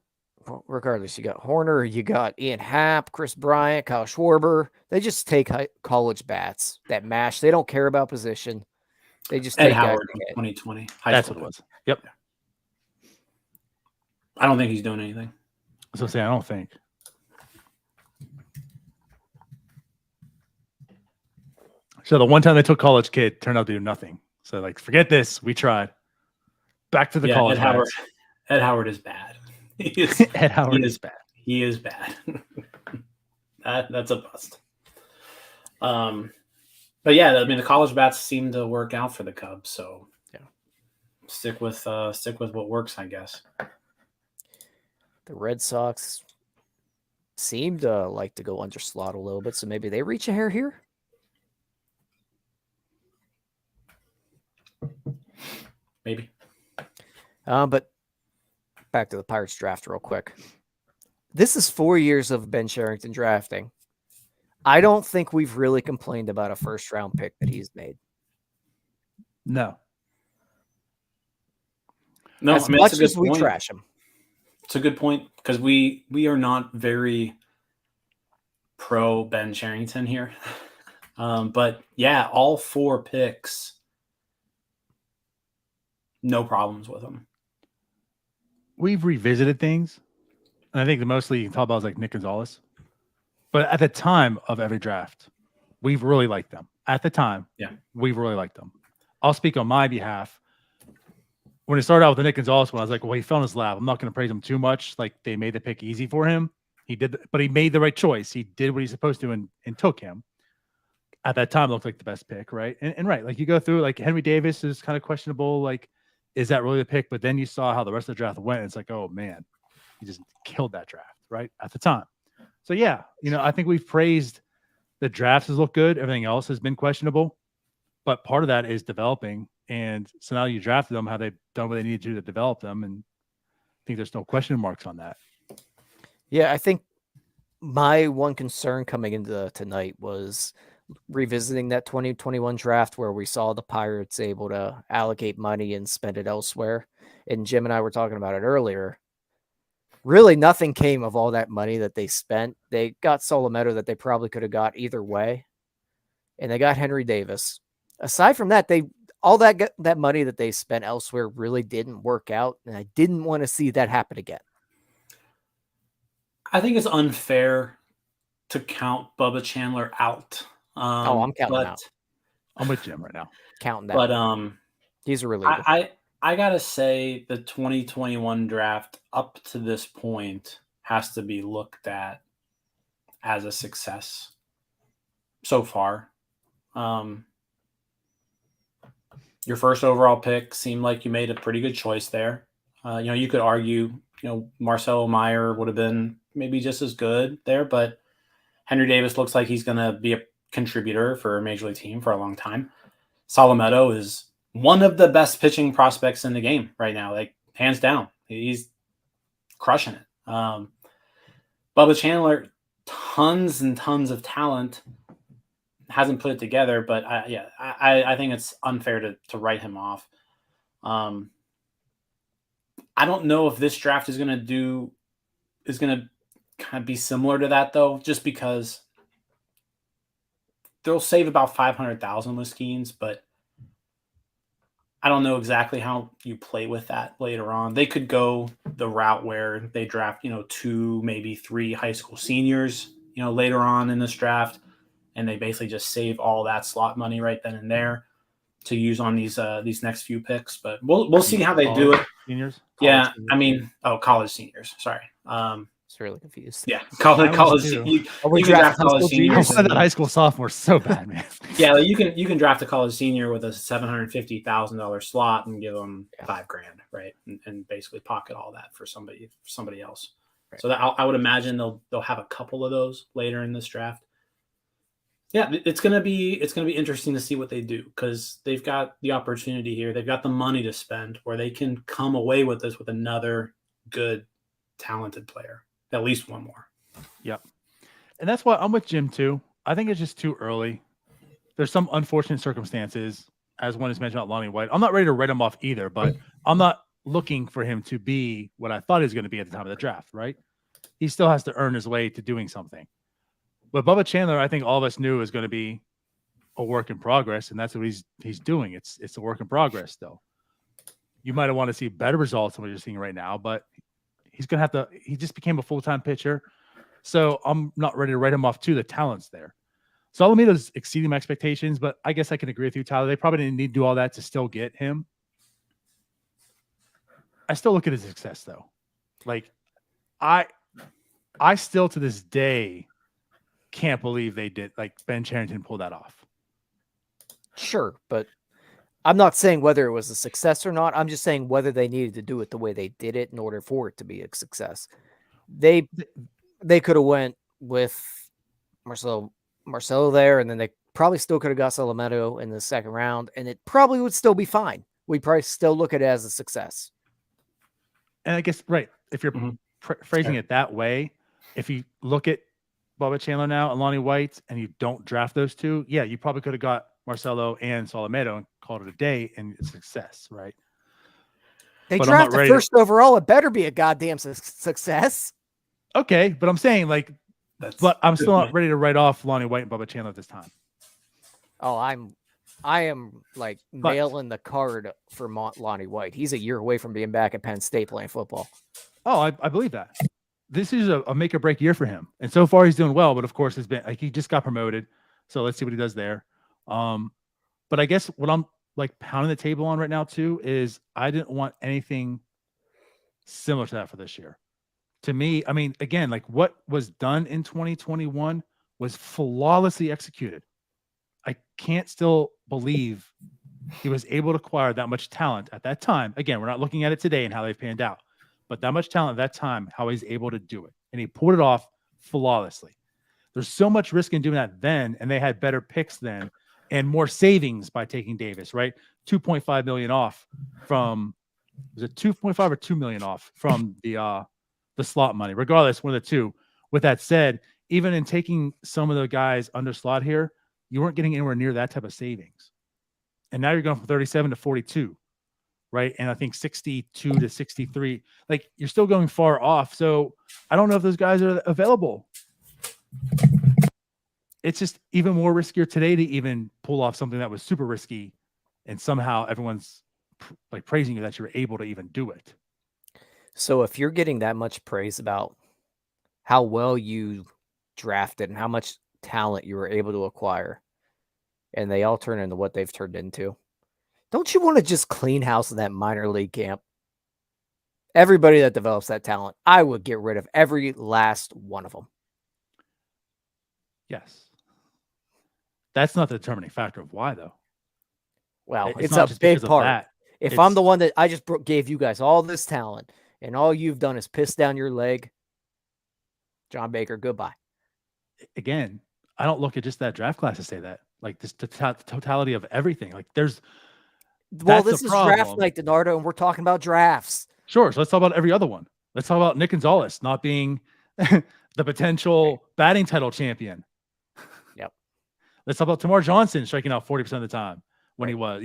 Well, regardless, you got Horner, you got Ian Happ, Chris Bryant, Kyle Schwarber. They just take college bats that mash. They don't care about position. They just Ed take guys Howard to in get. 2020. That's what it was. Yep. I don't think he's doing anything. So say I don't think. So the one time they took college kid turned out to do nothing. So like, forget this. We tried. Back to the college. Ed Howard is bad. Ed Howard is bad. He is bad. That's a bust. But yeah, I mean the college bats seem to work out for the Cubs, so yeah, stick with what works, I guess. The Red Sox seem to like to go under slot a little bit, so maybe they reach a hair here. Maybe. But back to the Pirates draft real quick. This is 4 years of Ben Sherrington drafting. I don't think we've really complained about a first round pick that he's made. No. No, As I mean, much as we trash him. It's a good point because we are not very pro Ben Sherrington here. But yeah, all 4 picks, no problems with them. We've revisited things. And I think the mostly you can talk about is like Nick Gonzalez. But at the time of every draft, we've really liked them. At the time, yeah, we've really liked them. I'll speak on my behalf. When it started out with the Nick Gonzalez one, I was like, well, he fell in his lap. I'm not going to praise him too much. Like they made the pick easy for him. He did, but he made the right choice. He did what he's supposed to and took him. At that time, it looked like the best pick, right? And right, like you go through, like Henry Davis is kind of questionable. Like, is that really the pick? But then you saw how the rest of the draft went. It's like, oh man, he just killed that draft, right? At the time. So yeah, I think we've praised the drafts has looked good. Everything else has been questionable. But part of that is developing. And so now you drafted them, how they've done what they need to do to develop them. And I think there's no question marks on that. Yeah, I think my one concern coming into tonight was revisiting that 2021 draft where we saw the Pirates able to allocate money and spend it elsewhere. And Jim and I were talking about it earlier. Really, nothing came of all that money that they spent. They got Solometo that they probably could have got either way. And they got Henry Davis. Aside from that, all that money that they spent elsewhere really didn't work out. And I didn't want to see that happen again. I think it's unfair to count Bubba Chandler out I'm counting out. I'm with Jim right now. Counting that. But he's a reliever. I gotta say the 2021 draft up to this point has to be looked at as a success so far. Your first overall pick seemed like you made a pretty good choice there. You could argue, Marcelo Meyer would have been maybe just as good there, but Henry Davis looks like he's going to be a contributor for a major league team for a long time. Solometo is one of the best pitching prospects in the game right now, like hands down. He's crushing it. Bubba Chandler, tons and tons of talent, hasn't put it together, but I think it's unfair to write him off. I don't know if this draft is going to kind of be similar to that though, just because they'll save about 500,000 with Skenes, but I don't know exactly how you play with that later on. They could go the route where they draft, 2, maybe 3 high school seniors, later on in this draft, and they basically just save all that slot money right then and there to use on these next few picks. But we'll see how they do it. Seniors? Yeah, Seniors. College seniors. Sorry. It's really confused. Yeah, college. You can draft college seniors. That high school sophomore so bad, man. Yeah, you can draft a college senior with a $750,000 slot and give them $5,000, right? And basically pocket all that for somebody else. Right. So that I would imagine they'll have a couple of those later in this draft. Yeah, it's gonna be interesting to see what they do, because they've got the opportunity here. They've got the money to spend where they can come away with this with another good, talented player. At least one more. Yep. And that's why I'm with Jim too. I think it's just too early. There's some unfortunate circumstances, as one is mentioned about Lonnie White. I'm not ready to write him off either, but I'm not looking for him to be what I thought he was going to be at the time of the draft, right? He still has to earn his way to doing something. But Bubba Chandler, I think all of us knew is going to be a work in progress, and that's what he's doing. It's a work in progress still. You might want to see better results than what you're seeing right now, but he's going to have to – he just became a full-time pitcher, so I'm not ready to write him off too. The talent's there. Solomedo's exceeding my expectations, but I guess I can agree with you, Tyler. They probably didn't need to do all that to still get him. I still look at his success, though. Like, I still to this day can't believe they did, like, Ben Sherrington pulled that off. Sure, but I'm not saying whether it was a success or not. I'm just saying whether they needed to do it the way they did it in order for it to be a success. They could have went with Marcelo there, and then they probably still could have got Solometo in the second round, and it probably would still be fine. We'd probably still look at it as a success. And I guess, right, if you're phrasing it that way, if you look at Bubba Chandler now and Lonnie White and you don't draft those two, yeah, you probably could have got Marcelo and Solometo and called it a day and it's success, right? They draft the first overall. It better be a goddamn success. Okay, but I'm saying, like, but I'm still not ready to write off Lonnie White and Bubba Chandler at this time. Oh, I am like nailing the card for Lonnie White. He's a year away from being back at Penn State playing football. Oh, I believe that. This is a make or break year for him. And so far he's doing well, but of course it's been like he just got promoted. So let's see what he does there. But I guess what I'm like pounding the table on right now too is I didn't want anything similar to that for this year. To me, I mean, again, like what was done in 2021 was flawlessly executed. I can't still believe he was able to acquire that much talent at that time. Again, we're not looking at it today and how they've panned out, but that much talent at that time, how he's able to do it. And he pulled it off flawlessly. There's so much risk in doing that then, and they had better picks then and more savings by taking Davis, right? 2.5 million off from, was it 2.5 or 2 million off from the slot money? Regardless, one of the two. With that said, even in taking some of the guys under slot here, you weren't getting anywhere near that type of savings. And now you're going from 37 to 42, right? And I think 62 to 63. Like, you're still going far off. So I don't know if those guys are available. It's just even more riskier today to even pull off something that was super risky, and somehow everyone's like praising you that you're able to even do it. So if you're getting that much praise about how well you drafted and how much talent you were able to acquire, and they all turn into what they've turned into. Don't you want to just clean house in that minor league camp? Everybody that develops that talent, I would get rid of every last one of them. Yes. That's not the determining factor of why, though. Well, It's it's not a just big because of part. that. If I'm the one that I just gave you guys all this talent and all you've done is piss down your leg, John Baker, goodbye. Again, I don't look at just that draft class to say that. Like this, the totality of everything. Like this is draft night, Donardo, and we're talking about drafts. Sure. So let's talk about every other one. Let's talk about Nick Gonzalez not being the potential batting title champion. Yep. Let's talk about Tamar Johnson striking out 40% of the time when he was,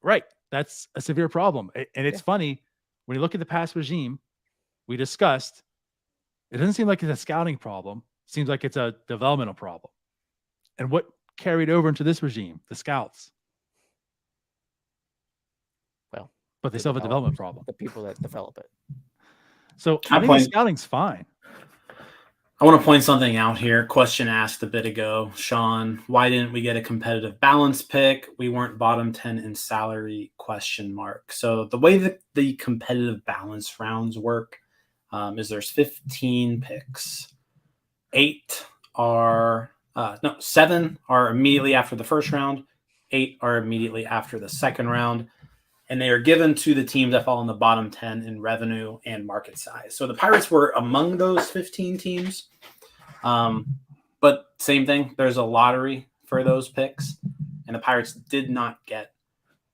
right. That's a severe problem. And it's funny when you look at the past regime we discussed, it doesn't seem like it's a scouting problem. It seems like it's a developmental problem. And what carried over into this regime? The scouts. Well, but they still have a development problem. The people that develop it. So I think the scouting's fine. I want to point something out here. Question asked a bit ago, Sean, why didn't we get a competitive balance pick? We weren't bottom 10 in salary ? So the way that the competitive balance rounds work is there's 15 picks. 7 are immediately after the first round. 8 are immediately after the second round. And they are given to the teams that fall in the bottom 10 in revenue and market size. So the Pirates were among those 15 teams. But same thing, there's a lottery for those picks. And the Pirates did not get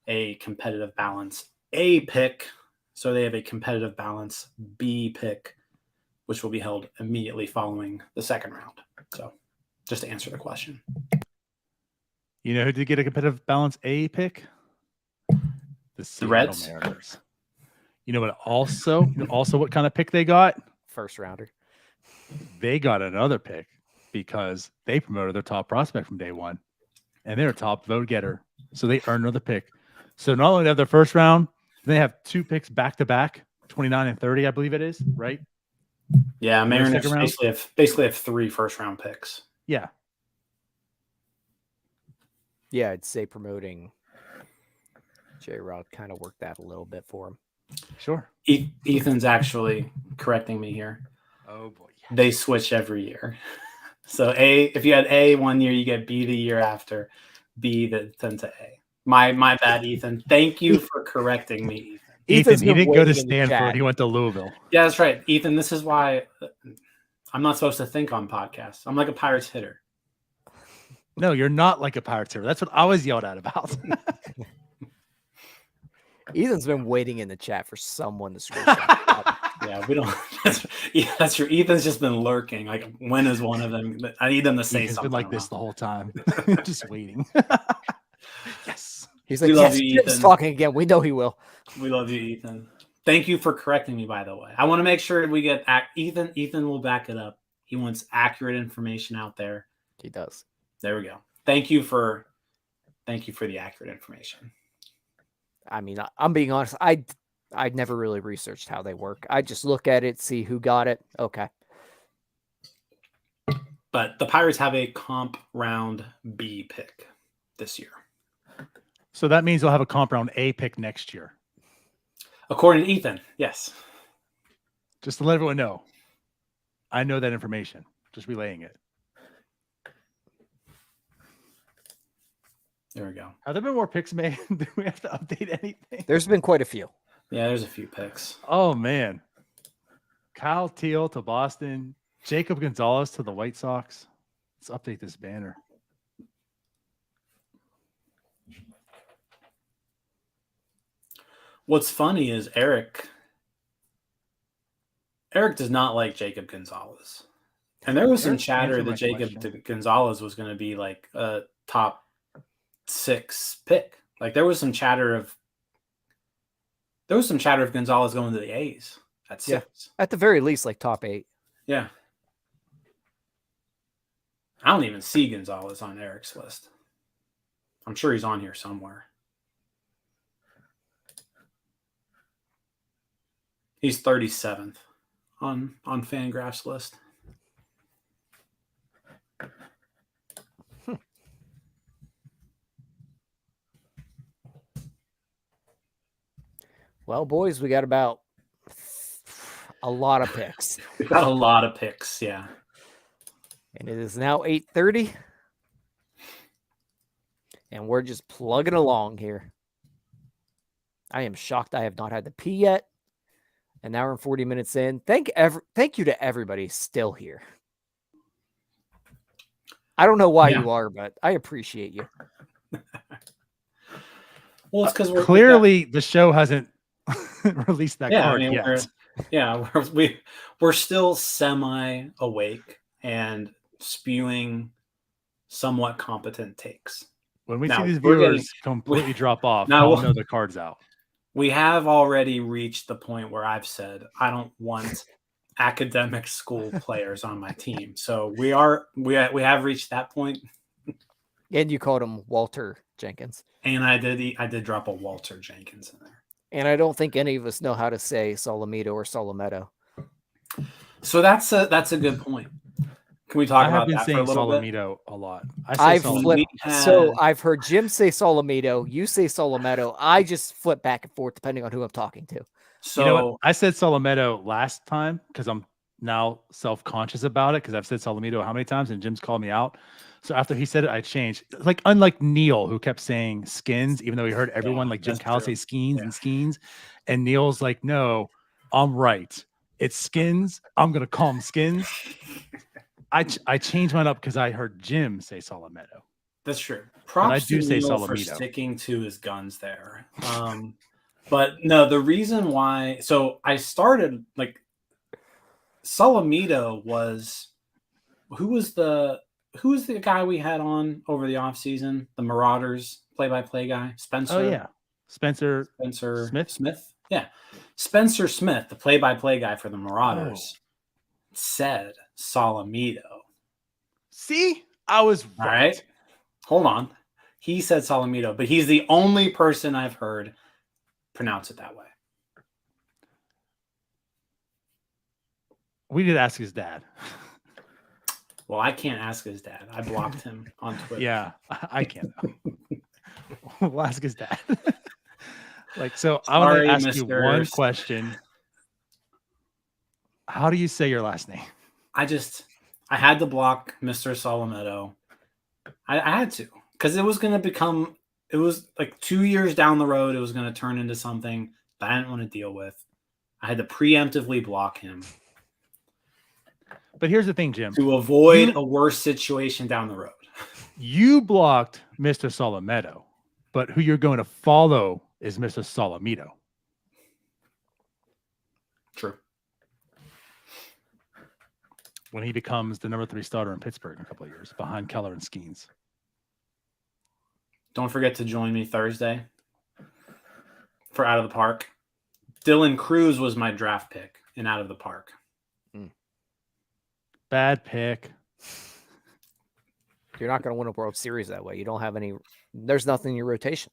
a competitive balance A pick. So they have a competitive balance B pick, which will be held immediately following the second round. So just to answer the question. You know who did get a competitive balance A pick? The Reds. Mariners. You know what also what kind of pick they got? First rounder. They got another pick because they promoted their top prospect from day one. And they're a top vote getter. So they earned another pick. So not only they have their first round, they have 2 picks back to back, 29 and 30, I believe it is, right? Yeah, Mariners basically have 3 first round picks. Yeah. Yeah, I'd say promoting J-Rod kind of worked that a little bit for him. Sure. Ethan's actually correcting me here. Oh boy. Yes. They switch every year. So if you had A one year, you get B the year after, B then to A. My bad, Ethan. Thank you for correcting me, Ethan, he didn't go to Stanford. He went to Louisville. Yeah, that's right. Ethan, this is why I'm not supposed to think on podcasts. I'm like a Pirates hitter. No, you're not like a Pirates hitter. That's what I was yelled at about. Ethan's been waiting in the chat for someone to screw Yeah, we don't. That's true. Ethan's just been lurking. Like, when is one of them? I need them to say Ethan's something. Been like this the whole time, just waiting. Yes, he's like, yes, Ethan's talking again. We know he will. We love you, Ethan. Thank you for correcting me. By the way, I want to make sure we get Ethan. Ethan will back it up. He wants accurate information out there. He does. There we go. Thank you for the accurate information. I mean, I'm being honest. I'd never really researched how they work. I just look at it, see who got it. Okay. But the Pirates have a comp round B pick this year. So that means they'll have a comp round A pick next year. According to Ethan, yes. Just to let everyone know. I know that information. Just relaying it. There we go. Have there been more picks made? Do we have to update anything? There's been quite a few. Yeah, there's a few picks. Oh, man. Kyle Teal to Boston. Jacob Gonzalez to the White Sox. Let's update this banner. What's funny is Eric does not like Jacob Gonzalez. And there was some chatter that Jacob Gonzalez was going to be like a top 6 pick. Like there was some chatter of Gonzalez going to the A's at 6. Yeah. At the very least, like top 8. Yeah. I don't even see Gonzalez on Eric's list. I'm sure he's on here somewhere. He's 37th on Fangraph's list. Well, boys, we got about a lot of picks. We got a lot of picks, yeah. And it is now 8:30. And we're just plugging along here. I am shocked I have not had to pee yet. An hour and 40 minutes in. Thank you to everybody still here. I don't know why you are, but I appreciate you. Well, it's because clearly the show hasn't released that card yet. We're still semi awake and spewing somewhat competent takes. When we see these viewers completely drop off, I'll know the card's out. We have already reached the point where I've said I don't want academic school players on my team. So we have reached that point. And you called him Walter Jenkins. And I did drop a Walter Jenkins in there. And I don't think any of us know how to say Solomito or Solometo. So that's a good point. Can we talk about that for a little bit? I've been saying Solomito a lot. I've flipped. So I've heard Jim say Solomito. You say Solometo. I just flip back and forth depending on who I'm talking to. So you know what? I said Solomito last time because I'm now self-conscious about it because I've said Solomito how many times and Jim's called me out. So after he said it, I changed. Like unlike Neil, who kept saying Skins, even though he heard everyone like Jim Cowell say Skenes and Skenes, and Neil's like, no, I'm right. It's Skins. I'm gonna call him Skins. I changed mine up because I heard Jim say Solomito. That's true. Props to Neil Solomito for sticking to his guns there. But no, the reason why. So I started like Solomito was who was the guy we had on over the offseason? The Marauders play-by-play guy, Spencer. Oh yeah, Spencer Smith. Yeah, Spencer Smith, the play-by-play guy for the Marauders, said Solomito. See, I was right. All right, hold on. He said Solomito, but he's the only person I've heard pronounce it that way. We need to ask his dad. Well, I can't ask his dad. I blocked him on Twitter. Yeah, I can't. We'll ask his dad. I want to ask you one question. How do you say your last name? I had to block Mr. Solomito. I had to because it was going to it was like 2 years down the road. It was going to turn into something that I didn't want to deal with. I had to preemptively block him. But here's the thing, Jim. To avoid a worse situation down the road. You blocked Mr. Solomito, but who you're going to follow is Mr. Solomito. True. When he becomes the number 3 starter in Pittsburgh in a couple of years, behind Keller and Skenes. Don't forget to join me Thursday for Out of the Park. Dylan Cruz was my draft pick in Out of the Park. Bad pick. You're not going to win a World Series that way. You don't have any. There's nothing in your rotation.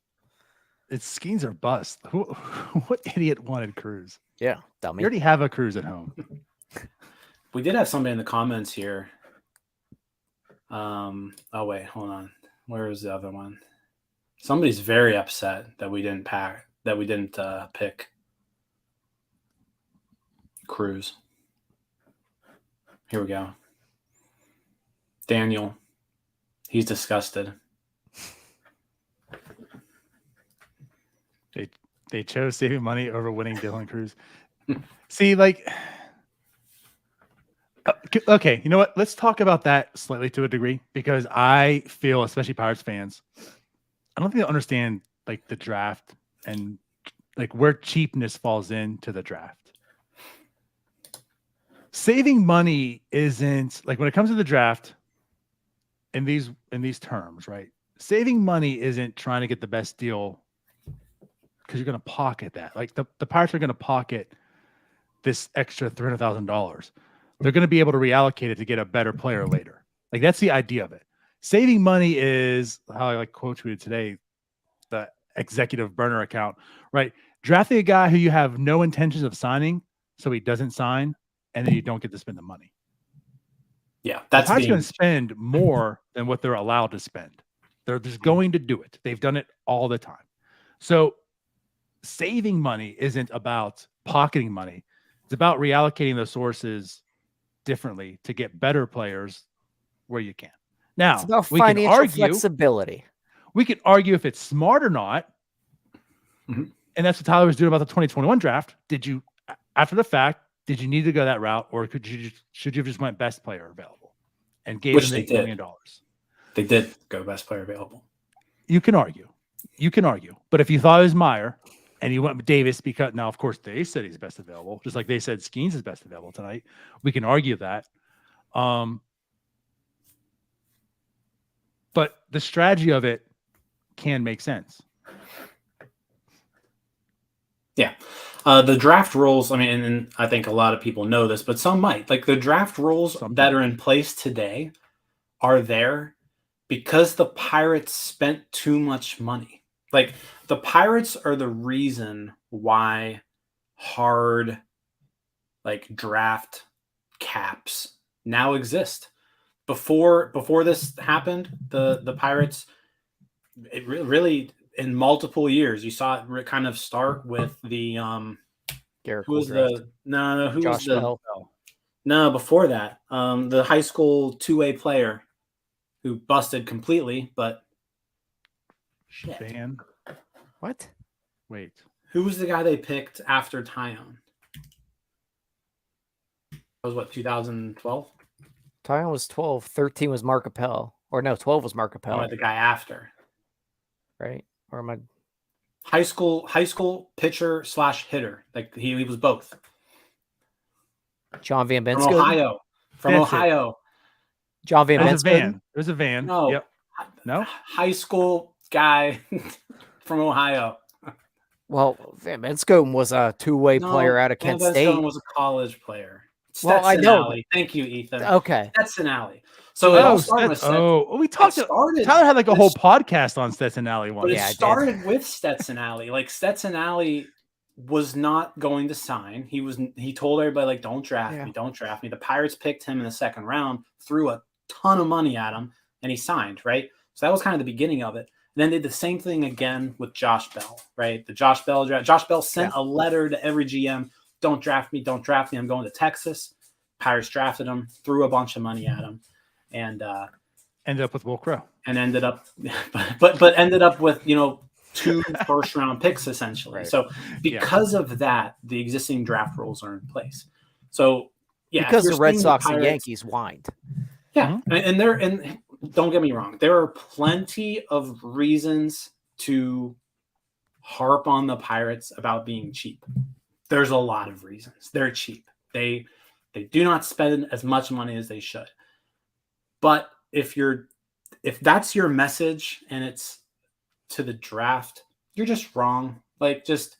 It's Skenes or bust. What idiot wanted Cruz? Yeah, dummy. You already have a Cruz at home. We did have somebody in the comments here. Oh wait, hold on. Where is the other one? Somebody's very upset that we didn't pick Cruz. Here we go. Daniel. He's disgusted. They chose saving money over winning Dylan Cruz. See, like, okay, you know what? Let's talk about that slightly to a degree because I feel, especially Pirates fans, I don't think they understand like the draft and like where cheapness falls into the draft. Saving money isn't like when it comes to the draft in these terms, right? Saving money isn't trying to get the best deal because you're going to pocket that. Like the Pirates are going to pocket this extra $300,000. They're going to be able to reallocate it to get a better player later. Like that's the idea of it. Saving money is how I like quote tweeted today, the executive burner account, right? Drafting a guy who you have no intentions of signing so he doesn't sign. And then you don't get to spend the money. Yeah, that's going to spend more than what they're allowed to spend. They're just going to do it. They've done it all the time. So saving money isn't about pocketing money. It's about reallocating those sources differently to get better players where you can. Now, It's about we can financial argue. flexibility. We could argue if it's smart or not. Mhm. And that's what Tyler was doing about the 2021 draft. Did you, after the fact, did you need to go that route, or should you have just went best player available and gave Which them they $8 did. million? They did go best player available. You can argue. But if you thought it was Meyer and you went with Davis, because now, of course, they said he's best available, just like they said Skenes is best available tonight. We can argue that. But the strategy of it can make sense. Yeah. The draft rules, I mean, and I think a lot of people know this, but some might. Like the draft rules that are in place today are there because the Pirates spent too much money. Like the Pirates are the reason why hard like draft caps now exist. Before this happened, the Pirates, it really in multiple years you saw it kind of start with the Garrett who was draft. Josh Bell. No, before that, the high school 2A player who busted completely, but shit. Van. What? Wait. Who was the guy they picked after Tyon? That was what, 2012? Tyon was 12. 13 was Mark Appel. Or no, 12 was Mark Appel. No, the guy after. Right? Or am I? High school pitcher / hitter. Like he was both. John Van From Bensko? Ohio. That's Ohio. John Van There's a Bensko? van. There's a van. No. Yep. No? High school guy from Ohio. Well, Van Bensko was a two-way player out of Kent Van State. Bensko was a college player. Well, I know. Alley. Thank you, Ethan. Okay. Stetson Alley. So it all started with Stetson. We talked. Tyler had like a whole podcast on Stetson Alley But once. it started with Stetson Alley. Like Stetson Alley was not going to sign. He told everybody like, don't draft me, don't draft me. The Pirates picked him in the second round, threw a ton of money at him, and he signed, right? So that was kind of the beginning of it. And then they did the same thing again with Josh Bell, right? The Josh Bell draft. Josh Bell sent a letter to every GM, don't draft me, don't draft me. I'm going to Texas. Pirates drafted him, threw a bunch of money at him, and ended up with Will Crow. And ended up but ended up with, 2 first round picks essentially. Right. So because of that, the existing draft rules are in place. So because the Red Sox and Yankees whined. Yeah. Mm-hmm. And don't get me wrong, there are plenty of reasons to harp on the Pirates about being cheap. There's a lot of reasons. They're cheap. They do not spend as much money as they should. But if that's your message and it's to the draft, you're just wrong. Like just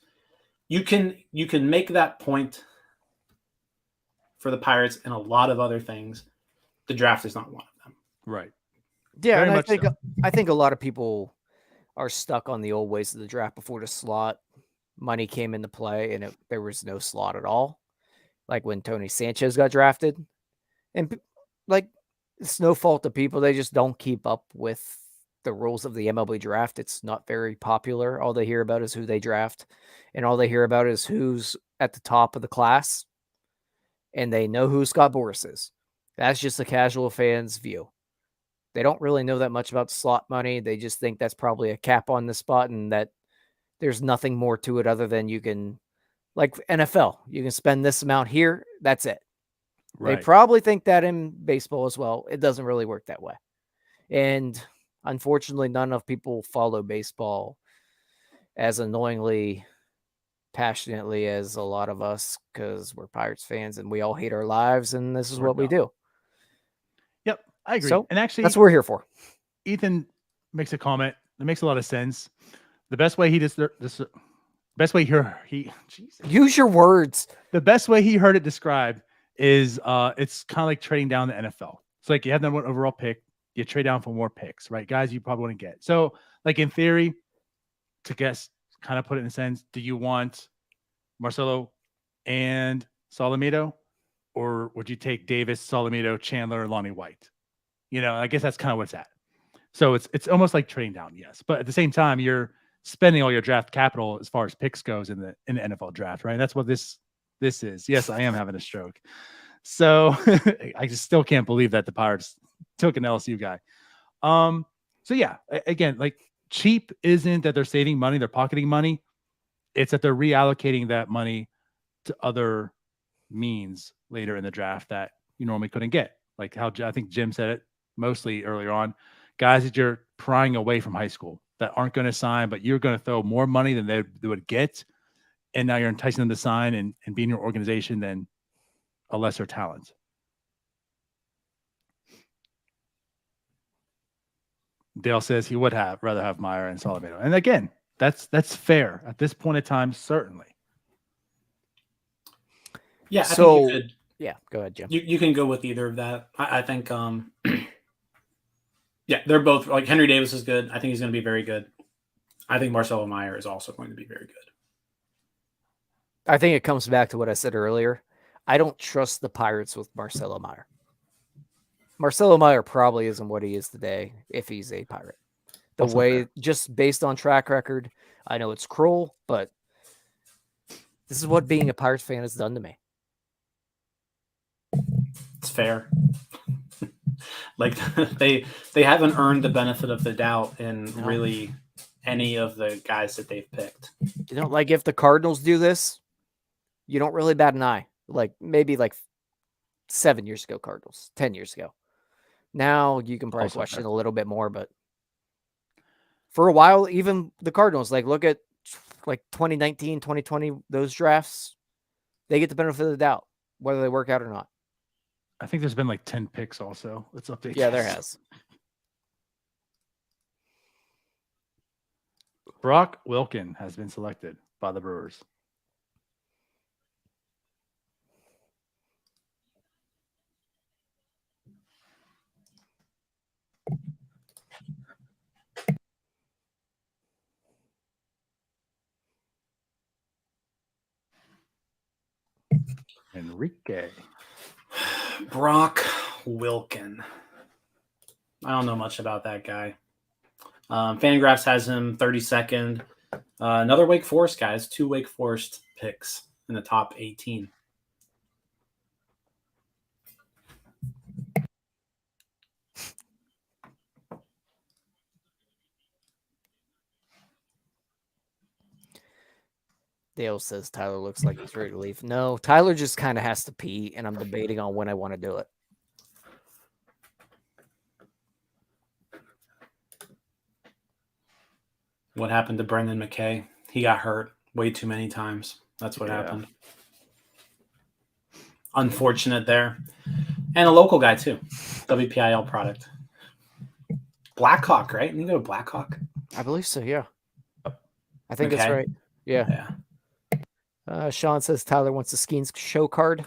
you can make that point for the Pirates and a lot of other things. The draft is not one of them. Right. Yeah, and I think a lot of people are stuck on the old ways of the draft before the slot money came into play, and there was no slot at all. Like when Tony Sanchez got drafted, and like it's no fault of people; they just don't keep up with the rules of the MLB draft. It's not very popular. All they hear about is who they draft, and all they hear about is who's at the top of the class, and they know who Scott Boras is. That's just a casual fan's view. They don't really know that much about slot money. They just think that's probably a cap on the spot and that there's nothing more to it other than you can, like NFL, you can spend this amount here. That's it. Right. They probably think that in baseball as well. It doesn't really work that way. And unfortunately, not enough people follow baseball as annoyingly, passionately as a lot of us because we're Pirates fans and we all hate our lives and this is what we do. Yep, I agree. So and actually, that's what we're here for. Ethan makes a comment that makes a lot of sense. The best way use your words. The best way he heard it described is it's kind of like trading down the NFL. It's like you have that one overall pick, you trade down for more picks, right? Guys you probably want to get. So like in theory, to guess, kind of put it in a sense, do you want Marcelo and Solomito, or would you take Davis, Solomito, Chandler, and Lonnie White? I guess that's kind of what's at. So it's almost like trading down, yes. But at the same time, you're spending all your draft capital as far as picks goes in the NFL draft, right? That's what this is. Yes, I am having a stroke. So I just still can't believe that the Pirates took an LSU guy. So yeah, again, like cheap isn't that they're saving money, they're pocketing money. It's that they're reallocating that money to other means later in the draft that you normally couldn't get. Like how I think Jim said it mostly earlier on, guys that you're prying away from high school that aren't going to sign, but you're going to throw more money than they would get. And now you're enticing them to sign and be in your organization than a lesser talent. Dale says he would rather have Meyer and Salamino. And again, that's fair at this point in time, certainly. Yeah, So, I think you could. Yeah, go ahead, Jim. You can go with either of that. I think, yeah, they're both like Henry Davis is good. I think he's going to be very good. I think Marcelo Meyer is also going to be very good. I think it comes back to what I said earlier. I don't trust the Pirates with Marcelo Meyer. Marcelo Meyer probably isn't what he is today if he's a Pirate. The way, just based on track record, I know it's cruel, but this is what being a Pirates fan has done to me. It's fair. Like they haven't earned the benefit of the doubt in really any of the guys that they've picked. You know, like if the Cardinals do this, you don't really bat an eye. Like maybe like 7 years ago, Cardinals, 10 years ago. Now you can probably question a little bit more, but for a while, even the Cardinals, like look at like 2019, 2020, those drafts, they get the benefit of the doubt, whether they work out or not. I think there's been like 10 picks also. Let's update. Yeah, there has. Brock Wilken has been selected by the Brewers. Enrique. Brock Wilken. I don't know much about that guy. Fangraphs has him 32nd. Another Wake Forest guy has 2 Wake Forest picks in the top 18. Dale says Tyler looks like he's ready to leave. No, Tyler just kind of has to pee, and I'm debating on when I want to do it. What happened to Brendan McKay? He got hurt way too many times. That's what happened. Unfortunate there. And a local guy, too. WPIL product. Blackhawk, right? You go to Blackhawk? I believe so, yeah. I think that's right. Yeah. Sean says Tyler wants a Skenes show card.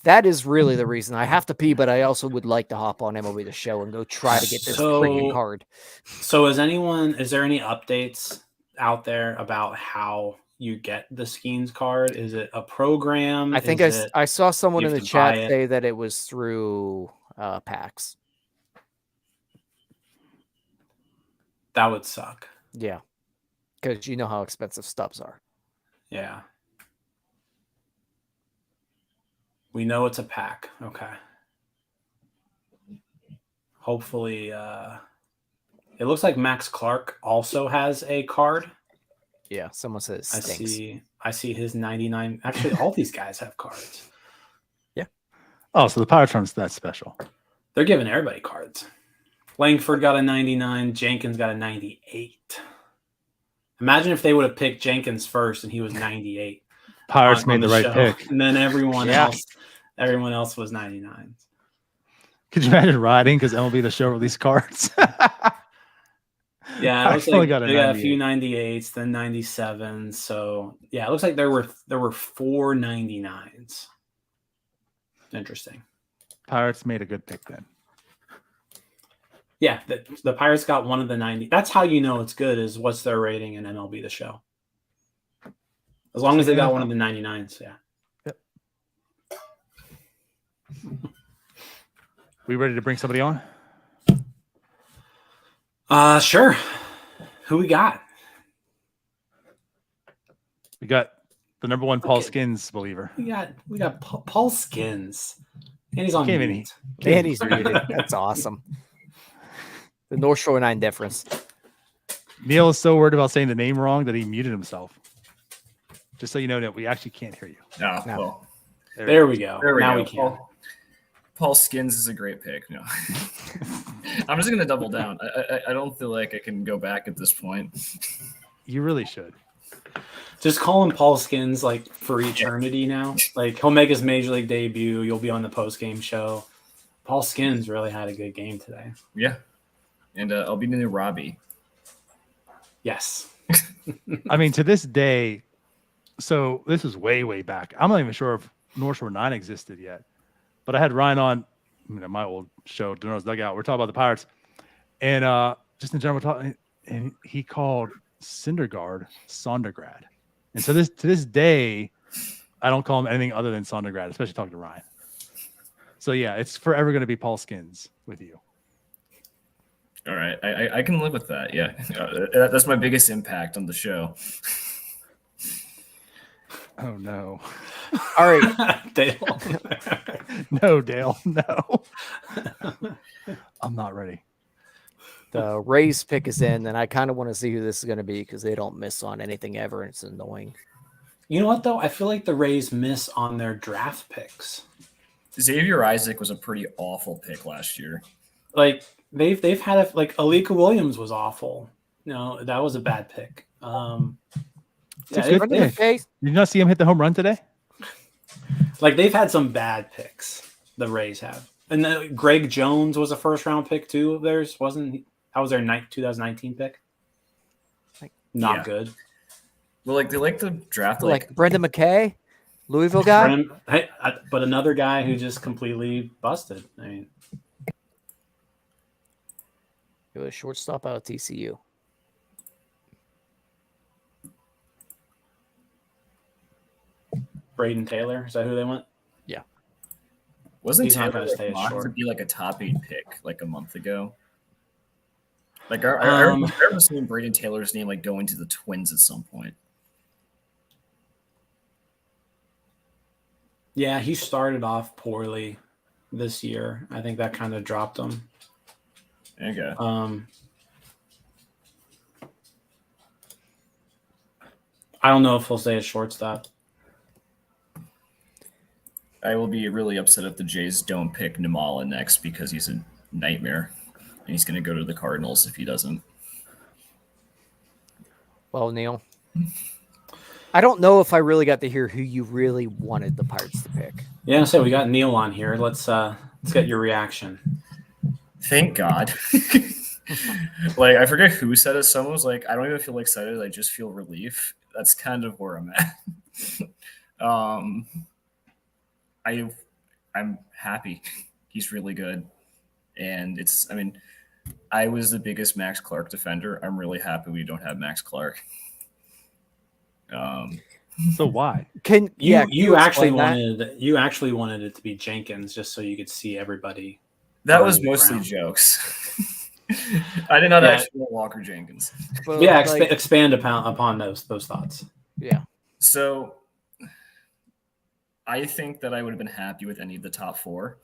That is really the reason. I have to pee, but I also would like to hop on MLB The Show and go try to get this freaking card. So is there any updates out there about how you get the Skenes card? Is it a program? I think I saw someone in the chat say that it was through PAX. That would suck. Yeah. Because you know how expensive stubs are. Yeah. We know it's a pack. Okay. Hopefully, it looks like Max Clark also has a card. Yeah, someone says stinks. I see his 99. Actually, all these guys have cards. Yeah. Oh, so the Pirates aren't that special. They're giving everybody cards. Langford got a 99. Jenkins got a 98. Imagine if they would have picked Jenkins first and he was 98. Pirates made the right pick. And then everyone else was 99s. Could you imagine riding because MLB The Show released cards? Yeah, it looks like they got a few 98s, then 97s. So yeah, it looks like there were 4 99s. Interesting. Pirates made a good pick then. Yeah, the Pirates got one of the 90. That's how you know it's good, is what's their rating in MLB The Show. As long as they got one of the 99s, yeah. Yep. We ready to bring somebody on? Sure. Who we got? We got the number one Paul Skenes believer. We got Paul Skenes, and he's on Can't even- mute. And he's muted. That's awesome. The North Shore 9 difference. Neil is so worried about saying the name wrong that he muted himself. Just so you know that we actually can't hear you. No, No. well, There we go. there we Now go. we can. Paul Skenes is a great pick. No, I'm just gonna double down. I don't feel like I can go back at this point. You really should. Just call him Paul Skenes like for eternity now. Like he'll make his major league debut. You'll be on the post game show. Paul Skenes really had a good game today. Yeah, and I'll be the new Robbie. Yes. I mean, to this day, so this is way, way back. I'm not even sure if North Shore 9 existed yet, but I had Ryan on my old show, Donald's Dugout. We're talking about the Pirates, and just in general, talking, and he called Syndergaard Sondergrad. And so to this day, I don't call him anything other than Sondergrad, especially talking to Ryan. So yeah, it's forever going to be Paul Skenes with you. All right, I can live with that. Yeah, that's my biggest impact on the show. Oh no. All right. Dale. No, Dale. No. I'm not ready. The Rays pick is in, and I kind of want to see who this is going to be because they don't miss on anything ever, and it's annoying. You know what though? I feel like the Rays miss on their draft picks. Xavier Isaac was a pretty awful pick last year. Like they've had like Alika Williams was awful. No, that was a bad pick. It's Yeah, good they've- pick. Did you not see him hit the home run today? like they've had some bad picks. The Rays have, and Greg Jones was a first round pick too of theirs, wasn't he? That was their 2019 pick. Not Yeah. good. Well, like they like to draft Like Brendan McKay, Louisville guy. But another guy who just completely busted. I mean, It was shortstop out of TCU. Braden Taylor, is that who they went? wasn't he's not Taylor gonna stay as mocked short. to be like a top 8 pick like a month ago? Like I remember seeing Braden Taylor's name like going to the Twins at some point. Yeah, he started off poorly this year. I think that kind of dropped him. Okay. I don't know if he'll stay at shortstop. I will be really upset if the Jays don't pick Namala next because he's a nightmare. And he's going to go to the Cardinals if he doesn't. Well, Neil, I don't know if I really got to hear who you really wanted the Pirates to pick. Yeah, so we got Neil on here. Let's get your reaction. Thank God. Like, I forget who said it. Someone was like, I don't even feel excited. I just feel relief. That's kind of where I'm at. I'm happy. He's really good. And I was the biggest Max Clark defender. I'm really happy we don't have Max Clark. So why? You actually explain that? wanted it to be Jenkins just so you could see everybody. That was Running mostly around. jokes. I did not Yeah. actually want Walker Jenkins. But, Yeah, like, expand upon those thoughts. yeah. So I think that I would have been happy with any of the top 4.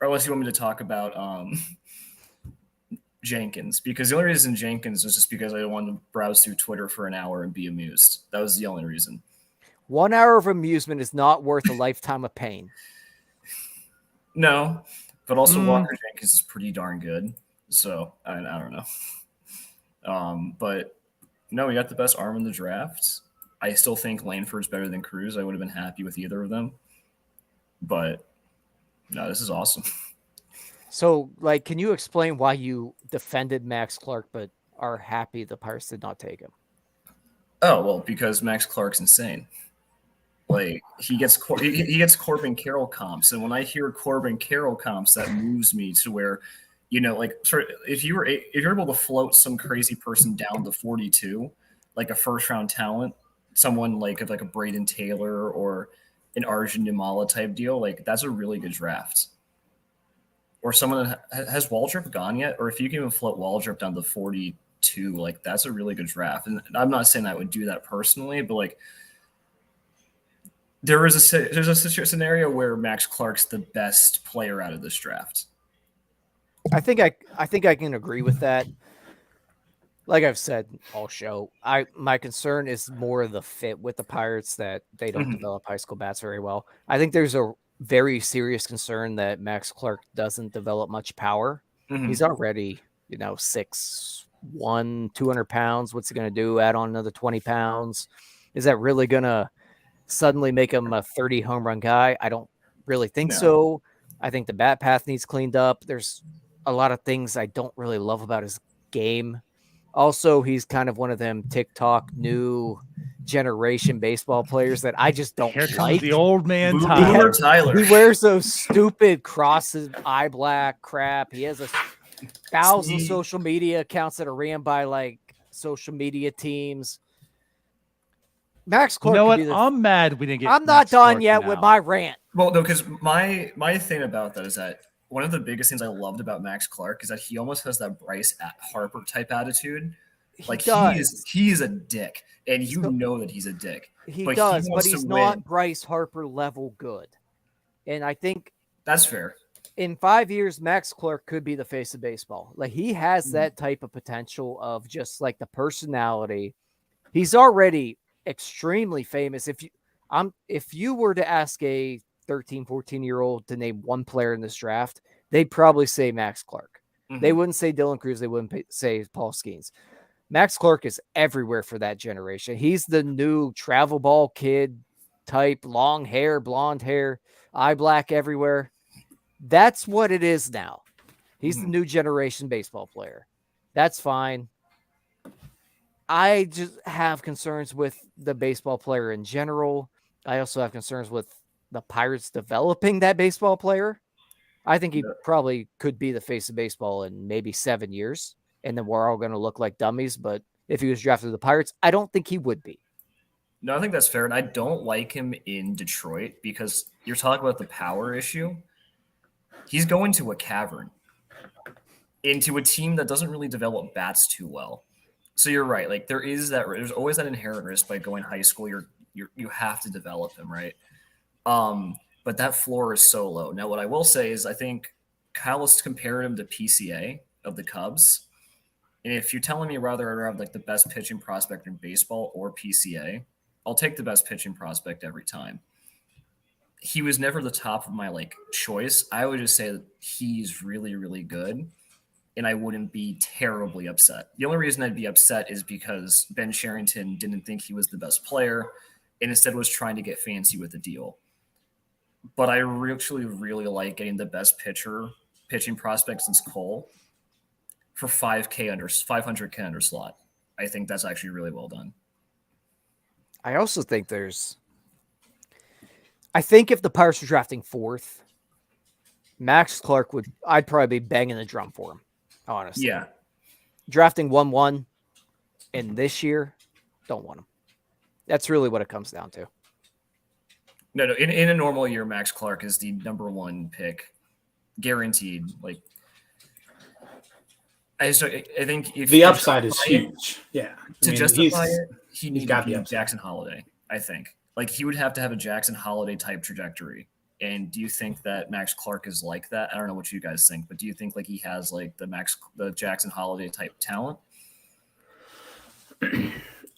Or unless you want me to talk about Jenkins. Because the only reason Jenkins was just because I wanted to browse through Twitter for an hour and be amused. That was the only reason. 1 hour of amusement is not worth a lifetime of pain. No, but also Walker Jenkins is pretty darn good. So I don't know. But no, we got the best arm in the draft. I still think Langford's better than Cruz. I would have been happy with either of them. But no, this is awesome. So, like, can you explain why you defended Max Clark but are happy the Pirates did not take him? Oh, well, because Max Clark's insane. Like, he gets Corbin Carroll comps, and when I hear Corbin Carroll comps, that moves me to where, like, sort of, if you're able to float some crazy person down to 42, like a first round talent, someone like a Braden Taylor or an Arjun Nimala type deal, like that's a really good draft. Or someone that has Waldrop gone yet, or if you can even float Waldrop down to 42, like that's a really good draft. And I'm not saying I would do that personally, but like there's a scenario where Max Clark's the best player out of this draft. I think I can agree with that. Like I've said all show, my concern is more the fit with the Pirates, that they don't develop high school bats very well. I think there's a very serious concern that Max Clark doesn't develop much power. He's already, 6'1", 200 pounds. What's he going to do? Add on another 20 pounds? Is that really going to suddenly make him a 30 home run guy? I don't really think so. I think the bat path needs cleaned up. There's a lot of things I don't really love about his game. Also, he's kind of one of them TikTok new generation baseball players that I just don't Here like. comes the old man Boomer Tyler. Tyler. He wears those stupid crosses, eye black crap. He has 1,000 social media accounts that are ran by like social media teams. Max Clark. You know what? I'm mad we didn't get. I'm not Max done Clark yet now. with my rant. Well, no, because my thing about that is that one of the biggest things I loved about Max Clark is that he almost has that Bryce Harper type attitude. Like he is a dick, and you know that he's a dick. But he's not Bryce Harper level good. And I think that's fair. In 5 years, Max Clark could be the face of baseball. Like he has that type of potential of just like the personality. He's already extremely famous. If you were to ask a 13, 14-year-old to name one player in this draft, they'd probably say Max Clark. They wouldn't say Dylan Cruz. They wouldn't say Paul Skenes. Max Clark is everywhere for that generation. He's the new travel ball kid type, long hair, blonde hair, eye black everywhere. That's what it is now. He's the new generation baseball player. That's fine. I just have concerns with the baseball player in general. I also have concerns with the Pirates developing that baseball player. I think he probably could be the face of baseball in maybe 7 years, and then we're all going to look like dummies. But if he was drafted to the Pirates, I don't think he would be. No, I think that's fair. And I don't like him in Detroit because you're talking about the power issue. He's going to a cavern, into a team that doesn't really develop bats too well. So you're right. Like there's always that inherent risk by going high school. You have to develop him, right? But that floor is so low. Now, what I will say is I think Kyle was comparing him to PCA of the Cubs. And if you're telling me rather I'd have like the best pitching prospect in baseball or PCA, I'll take the best pitching prospect every time. He was never the top of my like choice. I would just say that he's really, really good. And I wouldn't be terribly upset. The only reason I'd be upset is because Ben Sherrington didn't think he was the best player and instead was trying to get fancy with the deal. But I actually really like getting the best pitching prospect since Cole for 500K under slot. I think that's actually really well done. I also think I think if the Pirates were drafting fourth, Max Clark I'd probably be banging the drum for him, honestly. Yeah. Drafting 1-1 in this year, don't want him. That's really what it comes down to. No. In a normal year, Max Clark is the number one pick, guaranteed. Like, I think if the upside is huge. Yeah. To justify it, he needs to be Jackson Holiday. I think like he would have to have a Jackson Holiday type trajectory. And do you think that Max Clark is like that? I don't know what you guys think, but do you think like he has like the Jackson Holiday type talent?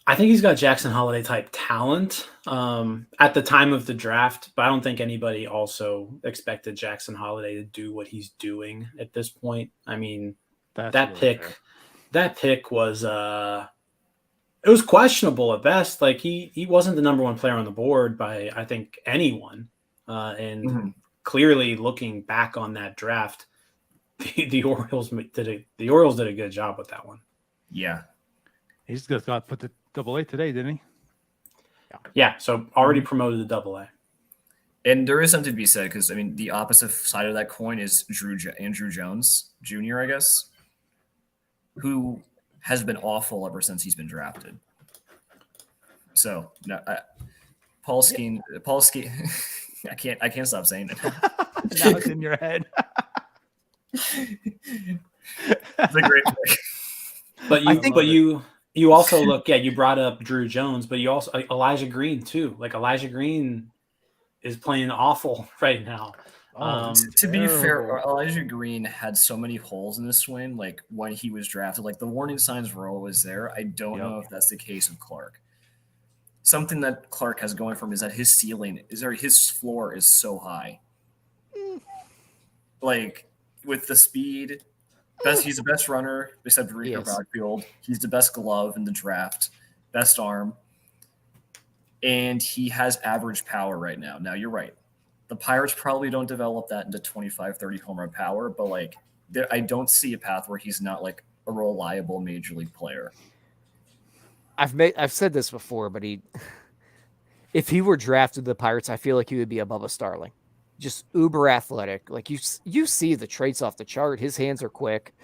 I think he's got Jackson Holiday type talent at the time of the draft, but I don't think anybody also expected Jackson Holiday to do what he's doing at this point. I mean, that pick was it was questionable at best. Like he wasn't the number one player on the board by I think anyone. And clearly looking back on that draft, the Orioles did a good job with that one. Yeah. He's just got put the AA today, didn't he? Yeah. So already promoted to AA. And there is something to be said because I mean the opposite side of that coin is Andrew Jones Jr., I guess, who has been awful ever since he's been drafted. So no, Paul Skenes. I can't stop saying it. Now it's in your head. It's a great pick. But you also look, you brought up Drew Jones, but you also Elijah Green too. Like Elijah Green is playing awful right now. To be fair, Elijah Green had so many holes in his swing. Like when he was drafted, like the warning signs were always there. I don't know if that's the case of Clark. Something that Clark has going for him is that his floor is so high. Like with the speed, he's the best runner except Rico Brockfield. He's the best glove in the draft, best arm, and he has average power right now. Now you're right. The Pirates probably don't develop that into 25, 30 home run power, but like I don't see a path where he's not like a reliable major league player. I've said this before, but if he were drafted to the Pirates, I feel like he would be above a Starling. Just uber athletic. Like you see the traits off the chart. His hands are quick.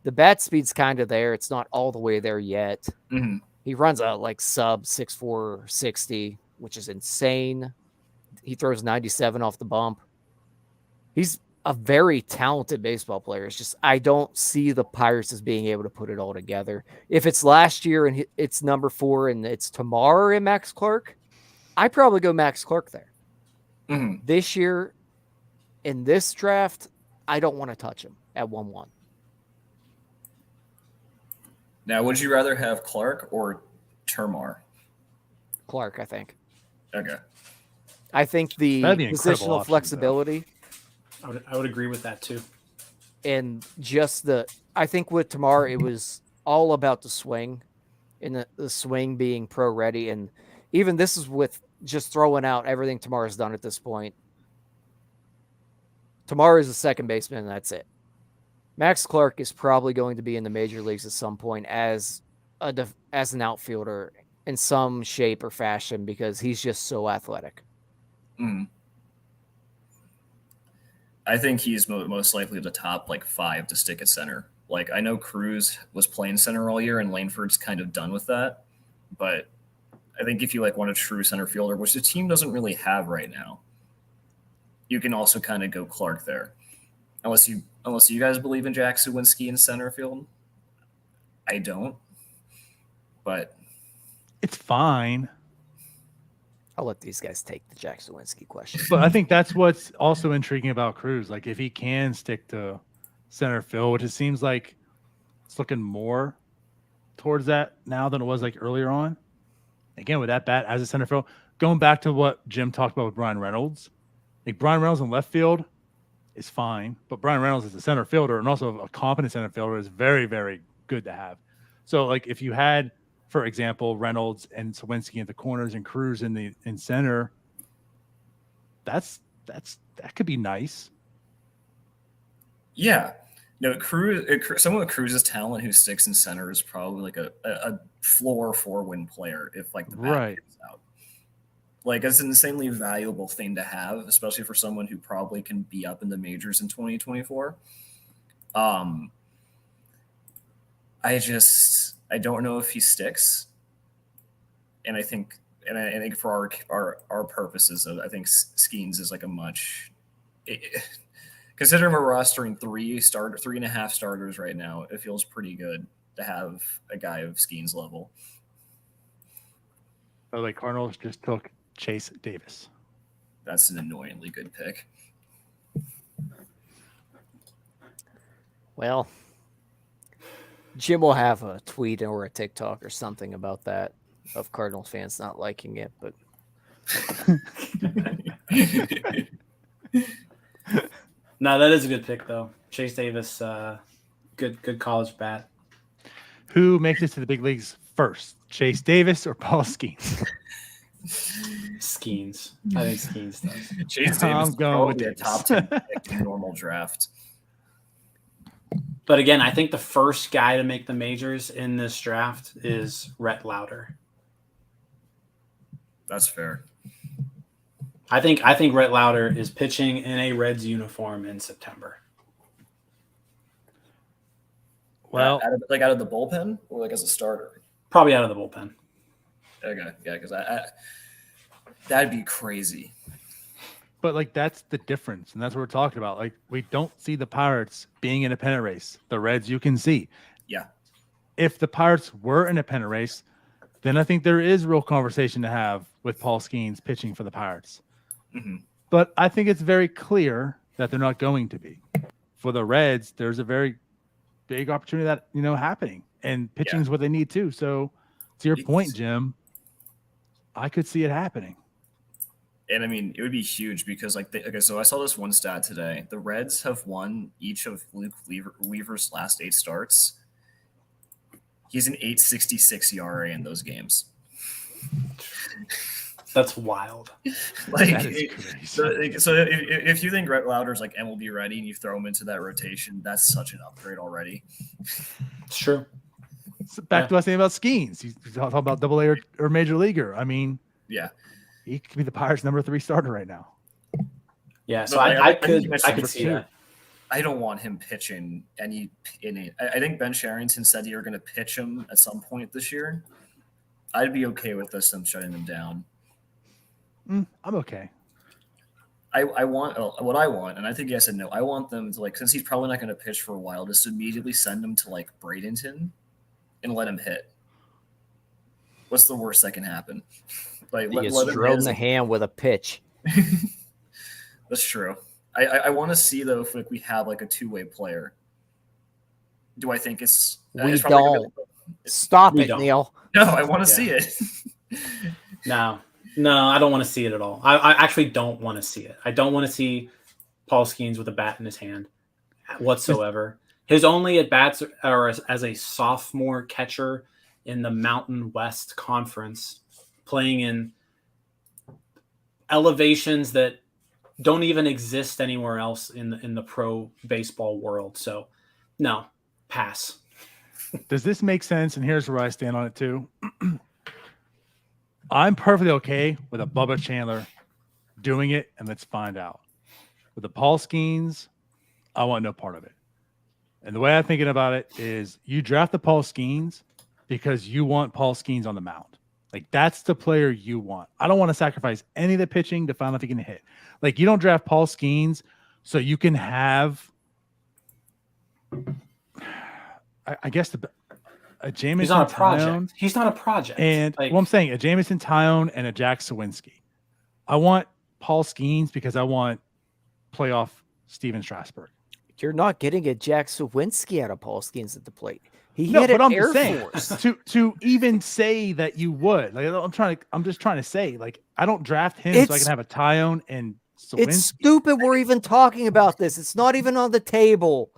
The bat speed's kind of there. It's not all the way there yet. Mm-hmm. He runs a like sub 6'4", 60, which is insane. He throws 97 off the bump. He's a very talented baseball player. It's just I don't see the Pirates as being able to put it all together. If it's last year and it's number 4 and it's tomorrow in Max Clark, I probably go Max Clark there. Mm-hmm. This year in this draft, I don't want to touch him at 1-1. Now, would you rather have Clark or Termar? Clark, I think. Okay. I think the positional option, flexibility. I would agree with that too. And just I think with Tamar, it was all about the swing and the swing being pro ready. And even this is with just throwing out everything Tamar has done at this point. Tamar is a second baseman, and that's it. Max Clark is probably going to be in the major leagues at some point as an outfielder in some shape or fashion because he's just so athletic. Mm. I think he's most likely the top like 5 to stick at center. Like I know Cruz was playing center all year and Langford's kind of done with that. But I think if you like want a true center fielder, which the team doesn't really have right now, you can also kind of go Clark there. Unless you guys believe in Jack Suwinski in center field. I don't. But it's fine. I'll let these guys take the Jack Suwinski question. But I think that's what's also intriguing about Cruz. Like if he can stick to center field, which it seems like it's looking more towards that now than it was like earlier on. Again, with that bat as a center field, going back to what Jim talked about with Brian Reynolds, like Brian Reynolds in left field is fine, but Brian Reynolds as a center fielder and also a competent center fielder is very, very good to have. So like if you had, for example, Reynolds and Sawinski at the corners and Cruz in center, that could be nice. Yeah. No, someone with Cruz's talent who sticks in center is probably like a floor 4-win player if like the bat gets out. Like it's an insanely valuable thing to have, especially for someone who probably can be up in the majors in 2024. I don't know if he sticks, and I think for our purposes, I think Skenes is like a much. Considering we're rostering 3.5 starters right now, it feels pretty good to have a guy of Skenes level. Oh, the Cardinals just took Chase Davis. That's an annoyingly good pick. Well, Jim will have a tweet or a TikTok or something about that of Cardinals fans not liking it, but no, that is a good pick though. Chase Davis, good college bat. Who makes it to the big leagues first, Chase Davis or Paul Skenes? Skenes. I think Skenes does. Chase Davis is probably a top 10 pick in normal draft. But again, I think the first guy to make the majors in this draft is Rhett Lowder. That's fair. I think Rhett Lowder is pitching in a Reds uniform in September. Well, out of the bullpen or like as a starter? Probably out of the bullpen. Okay, yeah, because that'd be crazy. But like that's the difference, and that's what we're talking about. Like we don't see the Pirates being in a pennant race. The Reds you can see. Yeah. If the Pirates were in a pennant race, then I think there is real conversation to have with Paul Skenes pitching for the Pirates. But I think it's very clear that they're not going to be. For the Reds, there's a very big opportunity that, happening. And pitching is what they need too. So to your point, Jim, I could see it happening. And I mean, it would be huge because, so I saw this one stat today. The Reds have won each of Luke Weaver's last 8 starts. He's an 8.66 ERA in those games. That's wild. That is crazy. So if you think Rhett Lowder's like MLB ready and you throw him into that rotation, that's such an upgrade already. It's true. So back to us saying about Skenes. You talk about AA or major leaguer. I mean, yeah, he could be the Pirates' number 3 starter right now. Yeah, so I could see that. I don't want him pitching any inning. I think Ben Sherrington said you were going to pitch him at some point this year. I'd be okay with them shutting him down. I'm okay. I want what I want, and I think yes and no. I want them to, since he's probably not going to pitch for a while, just immediately send him to Bradenton and let him hit. What's the worst that can happen? He gets drilled in the hand with a pitch. That's true. I want to see though if we have a 2-way player. Do I think it's we don't stop it, Neil? No, I want to see it. No, I don't want to see it at all. I actually don't want to see it. I don't want to see Paul Skenes with a bat in his hand whatsoever. His only at bats are as a sophomore catcher in the Mountain West Conference, playing in elevations that don't even exist anywhere else in the pro baseball world. So, no, pass. Does this make sense? And here's where I stand on it too. I'm perfectly okay with a Bubba Chandler doing it, and let's find out. With the Paul Skenes, I want no part of it. And the way I'm thinking about it is you draft the Paul Skenes because you want Paul Skenes on the mound. That's the player you want. I don't want to sacrifice any of the pitching to find out if he can hit. You don't draft Paul Skenes so you can have, I guess, a Jamison. He's not a project. Tyone, He's not a project. And I'm saying a Jamison Tyone and a Jack Sawinski. I want Paul Skenes because I want playoff Steven Strasburg. You're not getting a Jack Sawinski out of Paul Skenes at the plate. He No, hit but an I'm Air just saying Force. to even say that you would. I'm just trying to say, I don't draft him so I can have a Tyone and Sawinski. It's stupid we're even talking about this. It's not even on the table.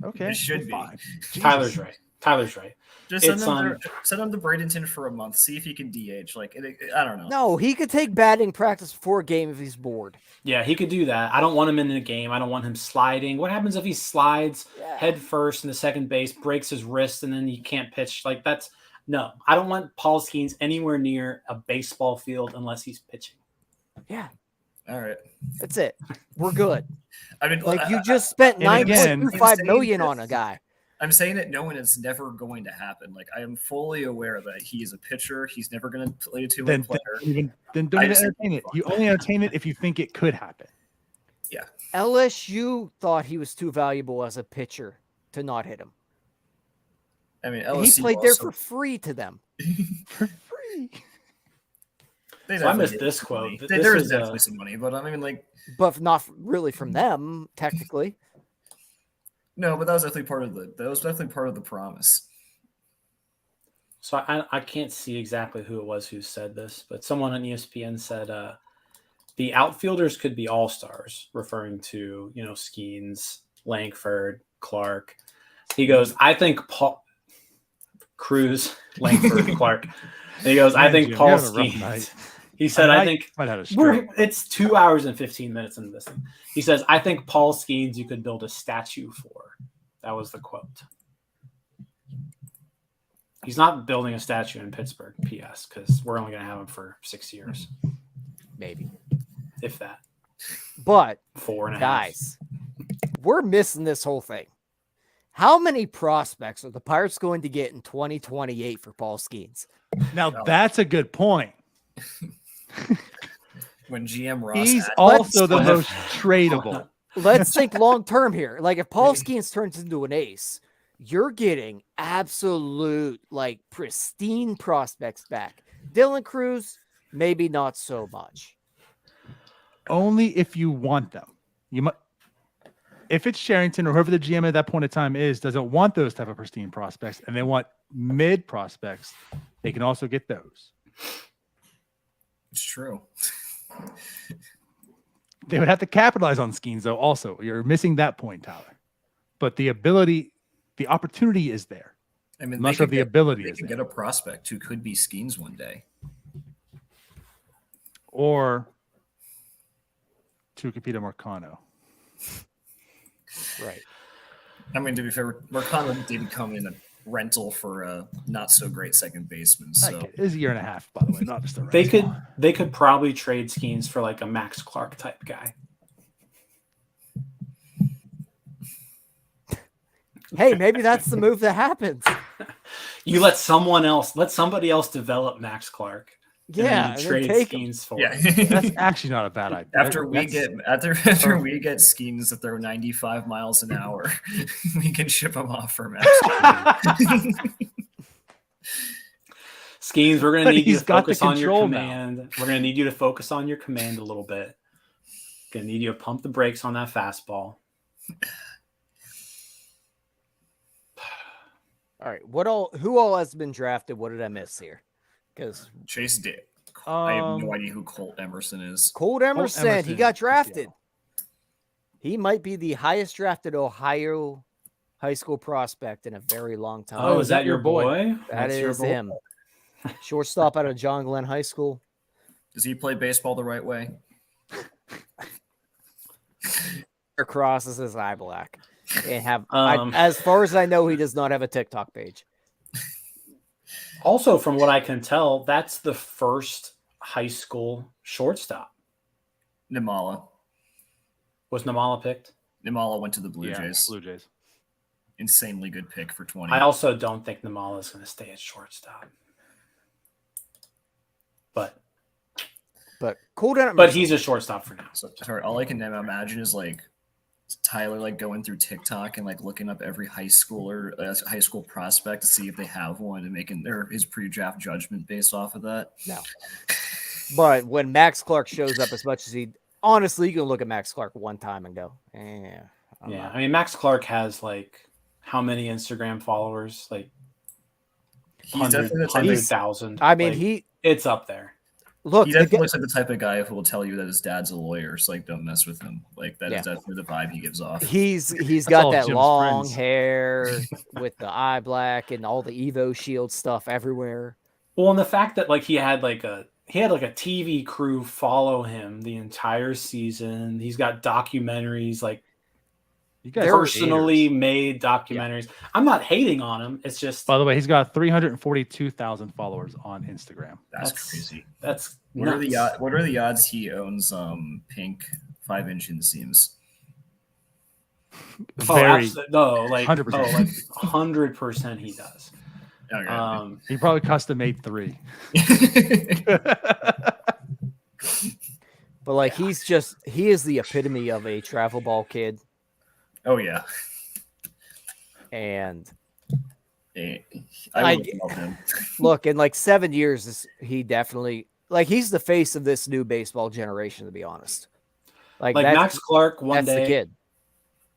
Okay, It should be. fine. Tyler's right. Just send him to Bradenton for a month. See if he can DH. I don't know. No, he could take batting practice before a game if he's bored. Yeah, he could do that. I don't want him in the game. I don't want him sliding. What happens if he slides head first in the second base, breaks his wrist, and then he can't pitch? No. I don't want Paul Skenes anywhere near a baseball field unless he's pitching. Yeah. All right. That's it. We're good. I mean, you just spent again, $9.25 million on a guy. I'm saying it knowing it's never going to happen. I am fully aware that he is a pitcher. He's never going to play a 2-way player. Then don't even entertain it. You only entertain it if you think it could happen. Yeah. LSU thought he was too valuable as a pitcher to not hit him. I mean, And he played there for free to them. For free. So I missed this quote. There is definitely some money, but I mean, but not really from them, technically. No, but that was definitely part of the promise. So I can't see exactly who it was who said this, but someone on ESPN said the outfielders could be all-stars, referring to, Skenes, Langford, Clark. He goes, I think Cruz, Langford, Clark. And he goes, I think Paul Skenes. He said, I think it's 2 hours and 15 minutes into this thing. He says, I think Paul Skenes you could build a statue for. That was the quote. He's not building a statue in Pittsburgh, P.S., because we're only going to have him for 6 years. Maybe. If that. But, 4.5. guys, we're missing this whole thing. How many prospects are the Pirates going to get in 2028 for Paul Skenes? Now, that's a good point. When GM Ross, he's also the most tradable. Let's think long term here. If Paul Skenes turns into an ace, you're getting absolute pristine prospects back. Dylan Cruz, maybe not so much. only if you want them. You might, if it's Sherrington or whoever the GM at that point in time is, doesn't want those type of pristine prospects, and they want mid prospects, they can also get those. It's true. They would have to capitalize on Skenes, though. Also, you're missing that point, Tyler. But the opportunity is there. I mean, I'm not sure if the ability they is could there. get a prospect who could be Skenes one day. Or to compete at Marcano. Right. I mean, to be fair, Marcano did come in a rental for a not so great second baseman. So It is a year and a half, by the way, not just a They rental. could probably trade Skenes for like a Max Clark type guy. Hey, maybe that's the move that happens. You let somebody else develop Max Clark. Yeah, and then you and then trade take him. Skenes for yeah. it. That's actually not a bad idea. after we get Skenes that throw 95 miles an hour, we can ship them off for Max. Skenes, we're going to But need you he's to got the focus on your control now. command. We're going to need you to focus on your command a little bit. Going to need you to pump the brakes on that fastball. All right. Who all has been drafted? What did I miss here? Because Chase did. I have no idea who Colt Emerson is. Colt Emerson, he Emerson got is drafted. He might be the highest drafted Ohio high school prospect in a very long time. Oh, is that your boy? That That's your is boy? him. Shortstop out of John Glenn High School. Does he play baseball the right way? Crosses his eye black. And Um, as far as I know, he does not have a TikTok page. Also, from what I can tell, that's the first high school shortstop. Nimala. Was Namala picked? Nimala went to the Blue Yeah, Jays. Blue Jays. Insanely good pick for 20. I also don't think Namala is going to stay at shortstop. But Colt Emerson. but he's a shortstop for now. So, sorry, all I can imagine is like Tyler like going through TikTok and like looking up every high school prospect to see if they have one and making his pre-draft judgment based off of that. No. But when Max Clark shows up as much as he honestly, you can look at Max Clark one time and go, Yeah, I mean Max Clark has like how many Instagram followers? Like He's definitely the type of- 100,000. I mean, Like, it's up there. look, He definitely looks like the type of guy who will tell you that his dad's a lawyer, so like don't mess with him. Like that is definitely the vibe he gives off. he's all got that Jim's long friends. hair with the eye black and all the Evo Shield stuff everywhere. Well, and the fact that like he had like a TV crew follow him the entire season. He's got documentaries, like You guys are personally haters. made documentaries. I'm not hating on him. It's just By the way, he's got 342,000 followers on Instagram. That's crazy. That's What are nuts. the odds he owns pink 5-inch inseams? Very. Absolutely. No, like 100%. 100% he does. Okay. He probably custom made 3. But like he is the epitome of a travel ball kid. Oh yeah. And I I- would love him. look, in like 7 years, he definitely he's the face of this new baseball generation, to be honest. Like that's, Max Clark one that's the day kid.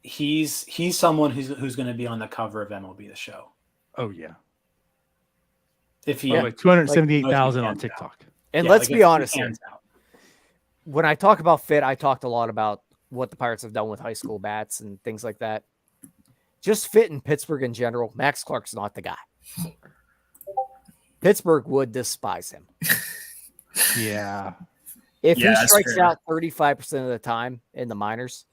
he's someone who's going to be on the cover of MLB The Show. Oh, yeah. If he By the way, 278,000 on Like, TikTok. And yeah, let's like, be if he honest here. pans out. When I talk about fit, I talked a lot about what the Pirates have done with high school bats and things like that. Just fit in Pittsburgh in general, Max Clark's not the guy. Pittsburgh would despise him. Yeah. If Yeah, he that's strikes fair. out 35% of the time in the minors,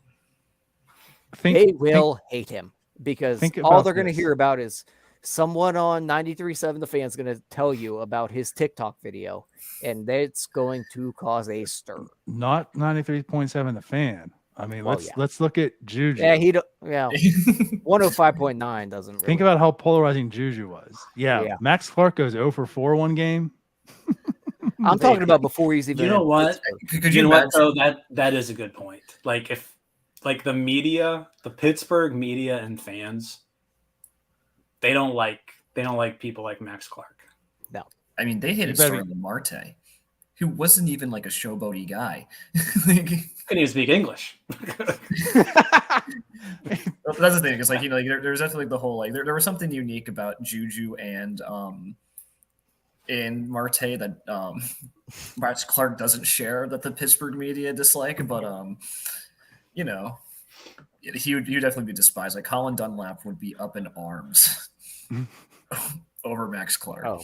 Think, they will hate him because think all about they're going to this. hear about is someone on 93.7 The Fan's going to tell you about his TikTok video, and that's going to cause a stir. Not 93.7 The Fan. I mean, Well, let's look at Juju. Yeah, 105.9 doesn't really. Think about how polarizing Juju was. Yeah, Yeah. Max Clark goes 0 for 4 one game. I'm talking about before he's even. You know in what? Pittsburgh. Could You you know imagine? what? Though that is a good point. Like if like the media, the Pittsburgh media and fans, they don't like people like Max Clark. I mean, they hated better be- Starlin Marte. who wasn't even like a showboaty guy. Like, Couldn't even speak English. that's the thing. It's like, like there's definitely the whole like there was something unique about Juju and Marte that Max Clark doesn't share, that the Pittsburgh media dislike, but he would definitely be despised. Like Colin Dunlap would be up in arms over Max Clark. Oh,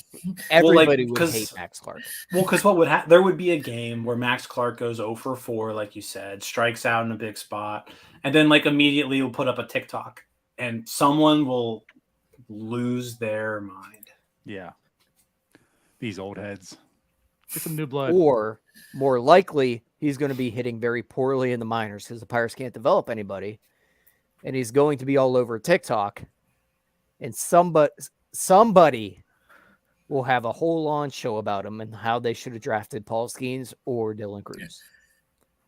everybody would 'cause- hate Max Clark. Well, because what would there would be a game where Max Clark goes 0 for 4, like you said, strikes out in a big spot, and then like immediately will put up a TikTok, and someone will lose their mind. Yeah. These old heads. Get some new blood. Or more likely, he's going to be hitting very poorly in the minors because the Pirates can't develop anybody. And he's going to be all over TikTok. And somebody will have a whole on show about him and how they should have drafted Paul Skenes or Dylan Cruz.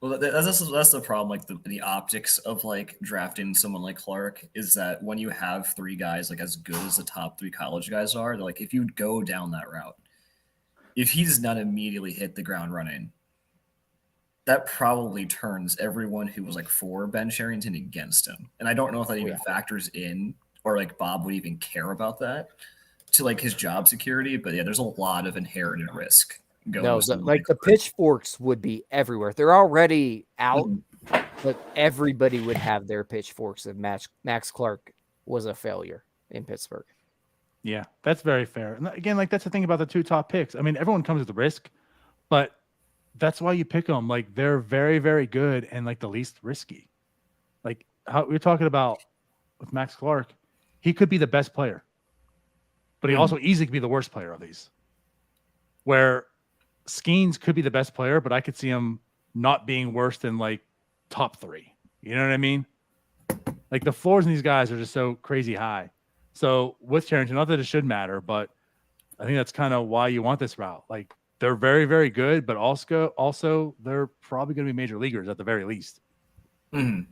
Well, that's the problem. Like the optics of like drafting someone like Clark is that when you have three guys like as good as the top three college guys are, like if you go down that route, if he does not immediately hit the ground running, that probably turns everyone who was like for Ben Sherrington against him. And I don't know if that even factors in, or like Bob would even care about that to like his job security. But yeah, there's a lot of inherent risk. No, the pitchforks would be everywhere. They're already out, but everybody would have their pitchforks if Max Clark was a failure in Pittsburgh. Yeah, that's very fair. And again, like that's the thing about the two top picks. I mean, everyone comes with the risk, but that's why you pick them. Like they're very, very good and like the least risky. Like how we're talking about with Max Clark, he could be the best player, but he also easily could be the worst player of these. Where Skenes could be the best player, but I could see him not being worse than like top 3. You know what I mean? Like the floors in these guys are just so crazy high. So with Sherrington, not that it should matter, but I think that's kind of why you want this route. Like they're very, very good, but also they're probably going to be major leaguers at the very least. Mm-hmm.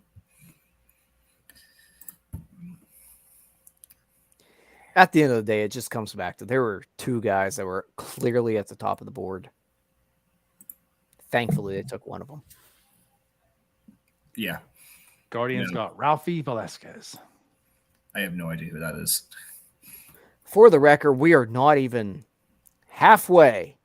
At the end of the day, it just comes back to there were two guys that were clearly at the top of the board. Thankfully, they took one of them. Yeah. Guardians got Ralphie Velasquez. I have no idea who that is. For the record, we are not even halfway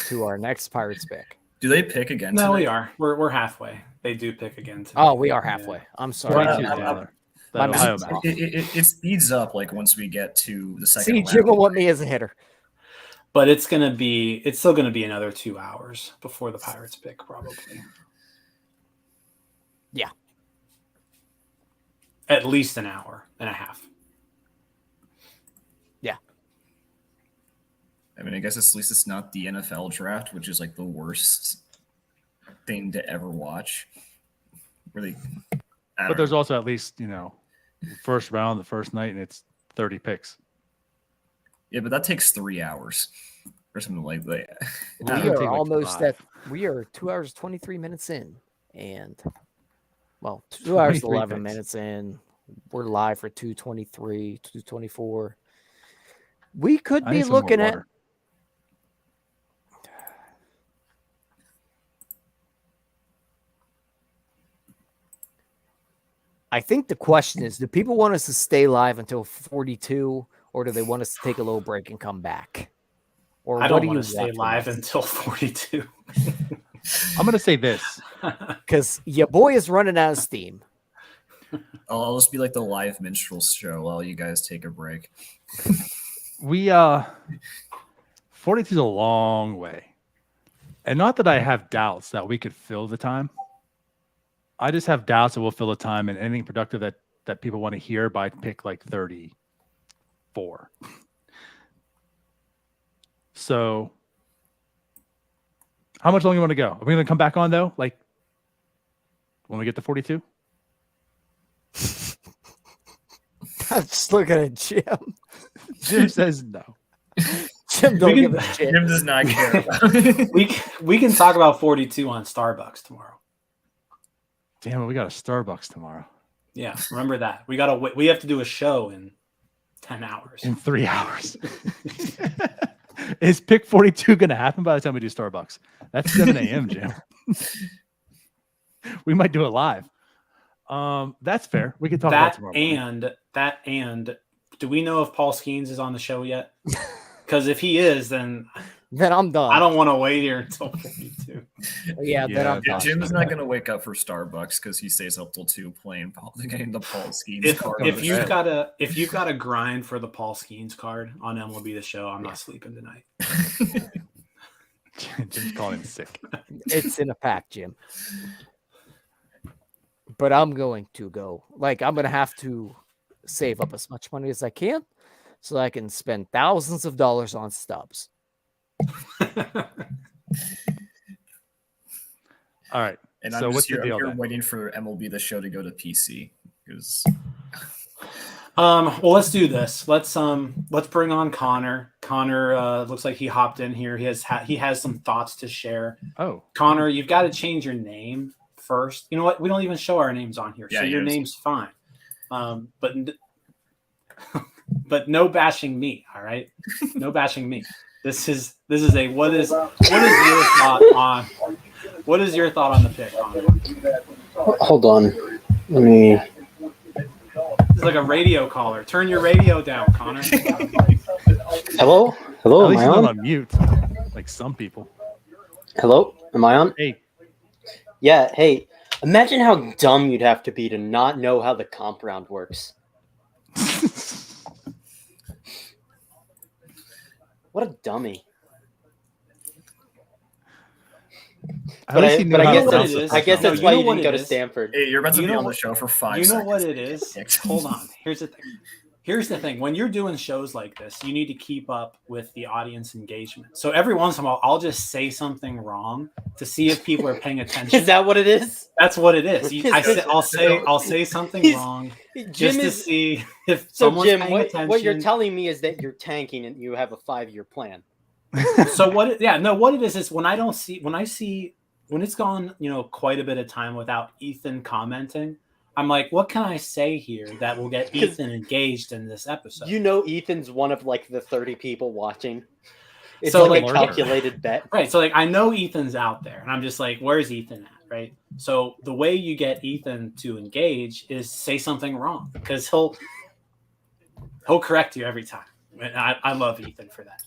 to our next Pirates pick. Do they pick again? No, today? we are. We're halfway. They do pick again today. Oh, we are halfway. I'm sorry. It speeds up like once we get to the second. See, Jim will want me as a hitter. But it's still gonna be another 2 hours before the Pirates pick, probably. Yeah. At least an hour and a half. Yeah. I mean, I guess at least it's not the NFL draft, which is like the worst thing to ever watch. Really. But there's also at least, first round, the first night, and it's 30 picks. Yeah, but that takes 3 hours or something like that. We are 2 hours, 23 minutes in. And, 2 hours, 11 minutes in. We're live for 2:23, 2:24. We could be looking at. I think the question is, do people want us to stay live until 42, or do they want us to take a little break and come back? Or I don't want to stay live until 42. I'm going to say this. Because your boy is running out of steam. I'll just be like the live minstrel show while you guys take a break. 42 is a long way. And not that I have doubts that we could fill the time. I just have doubts that we'll fill the time, and anything productive that people want to hear by pick like 34. So how much longer do you want to go? Are we going to come back on though? Like when we get to 42? I'm just looking at Jim. Jim says no. Jim don't give a shit. Jim does not care about it. We can talk about 42 on Starbucks tomorrow. Damn it, we got a Starbucks tomorrow. Yeah, remember that. We have to do a show in 10 hours. In 3 hours. Is pick 42 going to happen by the time we do Starbucks? That's 7 a.m., Jim. We might do it live. That's fair. We can talk about it tomorrow morning. And do we know if Paul Skenes is on the show yet? Because if he is, then I'm done. I don't want to wait here until 42. Yeah, then I'm done. Jim's not going to wake up for Starbucks because he stays up till 2 playing getting the Paul Skenes card. If you've got to grind for the Paul Skenes card on MLB The Show, I'm not sleeping tonight. Jim's calling him sick. It's in a pack, Jim. But I'm going to go. Like, I'm going to have to save up as much money as I can so I can spend thousands of dollars on stubs. All right. And so what's the deal? I'm here waiting for MLB The Show to go to PC because. Well, let's do this. Let's bring on Connor. Connor looks like he hopped in here. He has some thoughts to share. Oh, Connor, you've got to change your name first. You know what? We don't even show our names on here, so your name's fine. But no bashing me. All right, no bashing me. This is a what is your thought on the pick, Connor? Hold on, let me. It's like a radio caller. Turn your radio down, Connor. Hello? Hello, at least am I not on? on mute, like some people. Hello? Am I on? Hey, Yeah, hey. Imagine how dumb you'd have to be to not know how the comp round works. What a dummy. But I guess that's why you didn't go to Stanford. Hey, you're about to be on the show for 5 seconds. You know what it is? Hold on. Here's the thing. When you're doing shows like this, you need to keep up with the audience engagement. So every once in a while, I'll just say something wrong to see if people are paying attention. Is that what it is? That's what it is. I'll say something wrong just to see if someone's paying attention. What you're telling me is that you're tanking and you have a 5-year plan. So what it is when it's gone, quite a bit of time without Ethan commenting, I'm like, what can I say here that will get Ethan engaged in this episode? Ethan's one of like the 30 people watching. It's so like a calculated bet. Right. So like I know Ethan's out there and I'm just like, where's Ethan at? Right. So the way you get Ethan to engage is say something wrong because he'll correct you every time. And I love Ethan for that.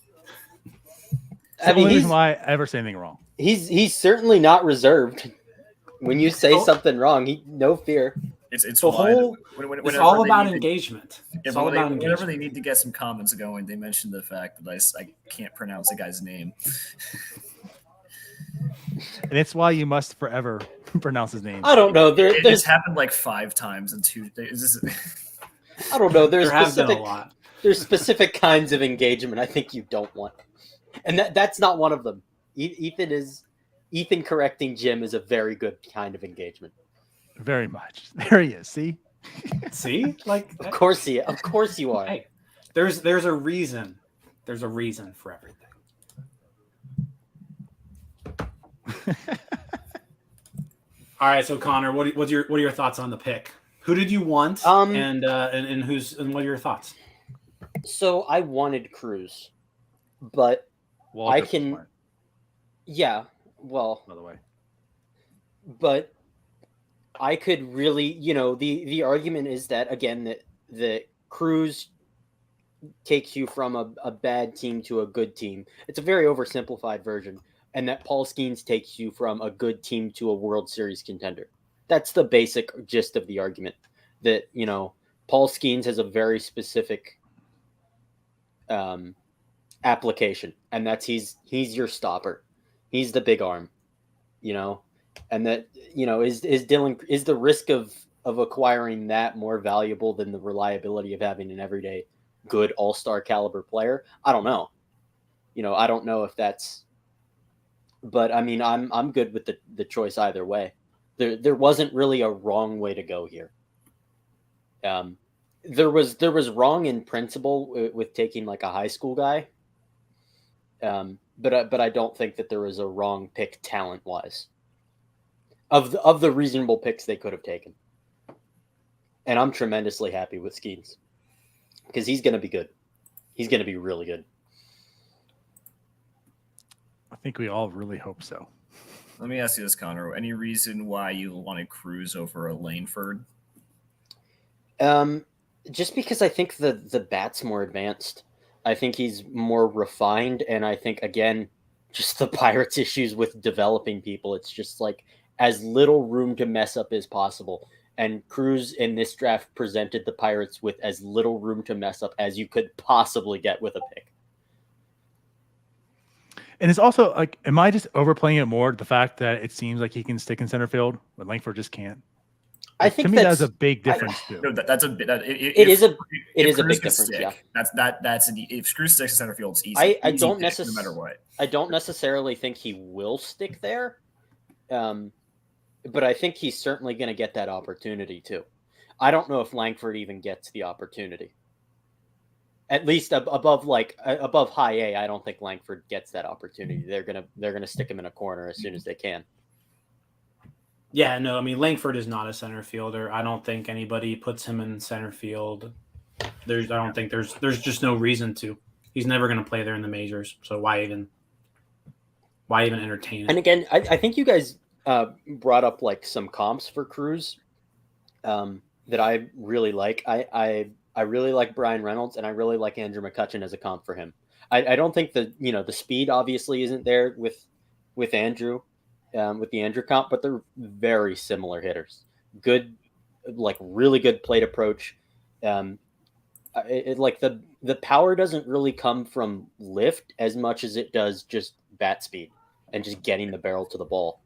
I mean, reason why I ever say anything wrong. He's certainly not reserved. When you say something wrong, no fear. It's all about engagement. It's all about engagement. Whenever they need to get some comments going, they mention the fact that I can't pronounce a guy's name. And it's why you must forever pronounce his name. I don't know. It's happened like 5 times in 2 days. I don't know. There have been a lot. There's specific kinds of engagement I think you don't want. And that's not one of them. Ethan correcting Jim is a very good kind of engagement. Very much. There he is. See? Like of course you are. Hey, there's a reason. There's a reason for everything. All right, so Connor, what are your thoughts on the pick? Who did you want? And what are your thoughts? So I wanted Cruz, but Walter I can. Yeah, well, by the way, but I could really, the argument is that again that Cruz takes you from a bad team to a good team. It's a very oversimplified version, and that Paul Skenes takes you from a good team to a World Series contender. That's the basic gist of the argument. That Paul Skenes has a very specific application, and that's he's your stopper. He's the big arm, and that is the risk of acquiring that more valuable than the reliability of having an everyday good all-star caliber player? I don't know. I don't know if that's, but I mean, I'm good with the choice either way. There wasn't really a wrong way to go here. There was wrong in principle with taking like a high school guy. But I don't think that there was a wrong pick talent wise of the reasonable picks they could have taken. And I'm tremendously happy with Skenes because he's going to be good. He's going to be really good. I think we all really hope so. Let me ask you this, Connor. Any reason why you wanted Cruz over a Langford? Just because I think the bat's more advanced. I think he's more refined, and I think, again, just the Pirates' issues with developing people. It's just like as little room to mess up as possible. And Cruz in this draft presented the Pirates with as little room to mess up as you could possibly get with a pick. And it's also like, am I just overplaying it more? The fact that it seems like he can stick in center field, but Langford just can't. I think to me that's a big difference too. No, that's a bit. It is a big difference. Stick, yeah, if Cruz sticks in center field, it's easy. I easy don't pick, no matter what. I don't necessarily think he will stick there, but I think he's certainly going to get that opportunity too. I don't know if Langford even gets the opportunity. At least above high A, I don't think Langford gets that opportunity. They're gonna stick him in a corner as soon as they can. Yeah, no, I mean, Langford is not a center fielder. I don't think anybody puts him in center field. I don't think there's just no reason to. He's never going to play there in the majors. So why even entertain it? And again, I think you guys brought up like some comps for Cruz that I really like. I really like Brian Reynolds, and I really like Andrew McCutchen as a comp for him. I don't think the speed obviously isn't there with Andrew. With the Andrew comp, but they're very similar hitters. Good, like really good plate approach. Like the power doesn't really come from lift as much as it does just bat speed and just getting the barrel to the ball.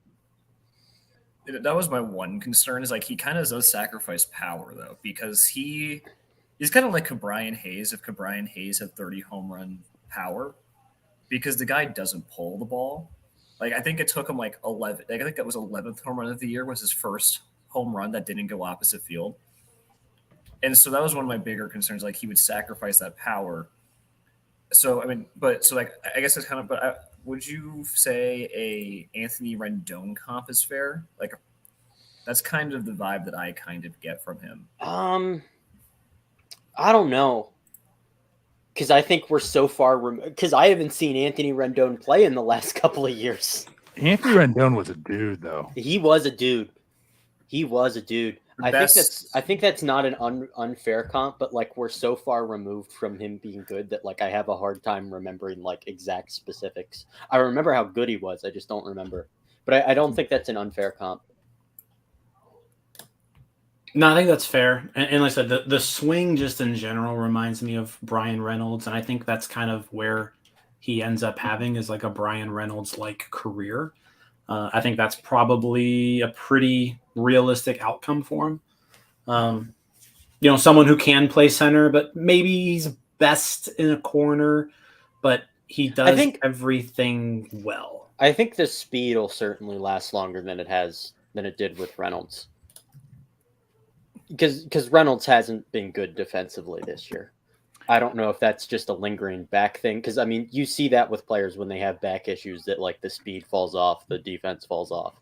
That was my one concern, is like he kind of does sacrifice power though, because he's kind of like Cabrian Hayes. If Cabrian Hayes had 30 home run power, because the guy doesn't pull the ball. Like, I think it took him like 11. I think that was 11th home run of the year was his first home run that didn't go opposite field. And so that was one of my bigger concerns. Like, he would sacrifice that power. So, I mean, I guess it's kind of, but would you say a Anthony Rendon comp is fair? Like, that's kind of the vibe that I kind of get from him. I don't know. Because I think we're so far because I haven't seen Anthony Rendon play in the last couple of years. Anthony Rendon was a dude, though. He was a dude. I think that's not an unfair comp, but like we're so far removed from him being good that like I have a hard time remembering like exact specifics. I remember how good he was. I just don't remember. But I don't think that's an unfair comp. No, I think that's fair. And like I said, the swing just in general reminds me of Brian Reynolds. And I think that's kind of where he ends up having is like a Brian Reynolds-like career. I think that's probably a pretty realistic outcome for him. Someone who can play center, but maybe he's best in a corner, but he does everything well. I think the speed will certainly last longer than it did with Reynolds. Because Reynolds hasn't been good defensively this year. I don't know if that's just a lingering back thing. Because, I mean, you see that with players when they have back issues that, like, the speed falls off, the defense falls off.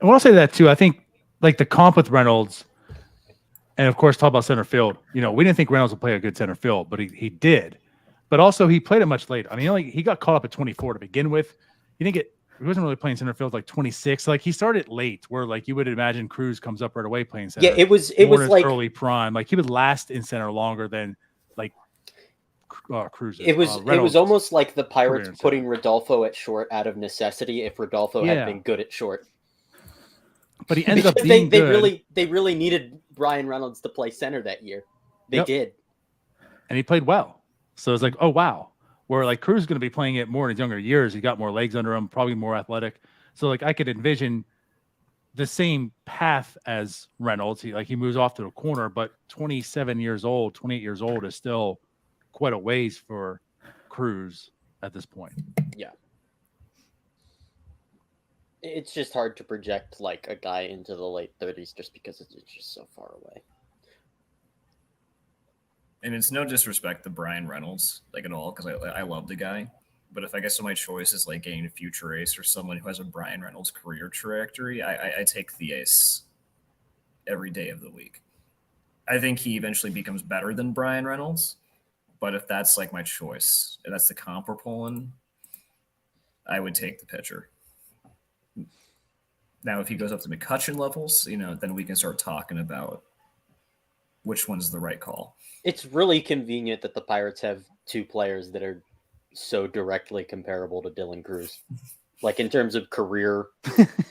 And I'll say that, too. I think, like, the comp with Reynolds, and, of course, talk about center field. We didn't think Reynolds would play a good center field, but he did. But also, he played it much later. I mean, he got caught up at 24 to begin with. He wasn't really playing center field like 26. Like he started late, where like you would imagine Cruz comes up right away playing center. Yeah, it was like early prime. Like he would last in center longer than like Cruz. It was almost like the Pirates putting Rodolfo at short out of necessity. If Rodolfo had been good at short, but he ended up being good. They really needed Brian Reynolds to play center that year. They did, and he played well. So it's like, oh wow. Where like Cruz is going to be playing it more in his younger years. He got more legs under him, probably more athletic. So like I could envision the same path as Reynolds. He moves off to a corner, but 28 years old is still quite a ways for Cruz at this point. Yeah. It's just hard to project like a guy into the late 30s just because it's just so far away. And it's no disrespect to Brian Reynolds, like at all, because I love the guy. But if I guess my choice is like getting a future ace or someone who has a Brian Reynolds career trajectory, I take the ace every day of the week. I think he eventually becomes better than Brian Reynolds. But if that's like my choice, and that's the comp we're pulling, I would take the pitcher. Now, if he goes up to McCutchen levels, then we can start talking about which one's the right call. It's really convenient that the Pirates have two players that are so directly comparable to Dylan Cruz. Like in terms of career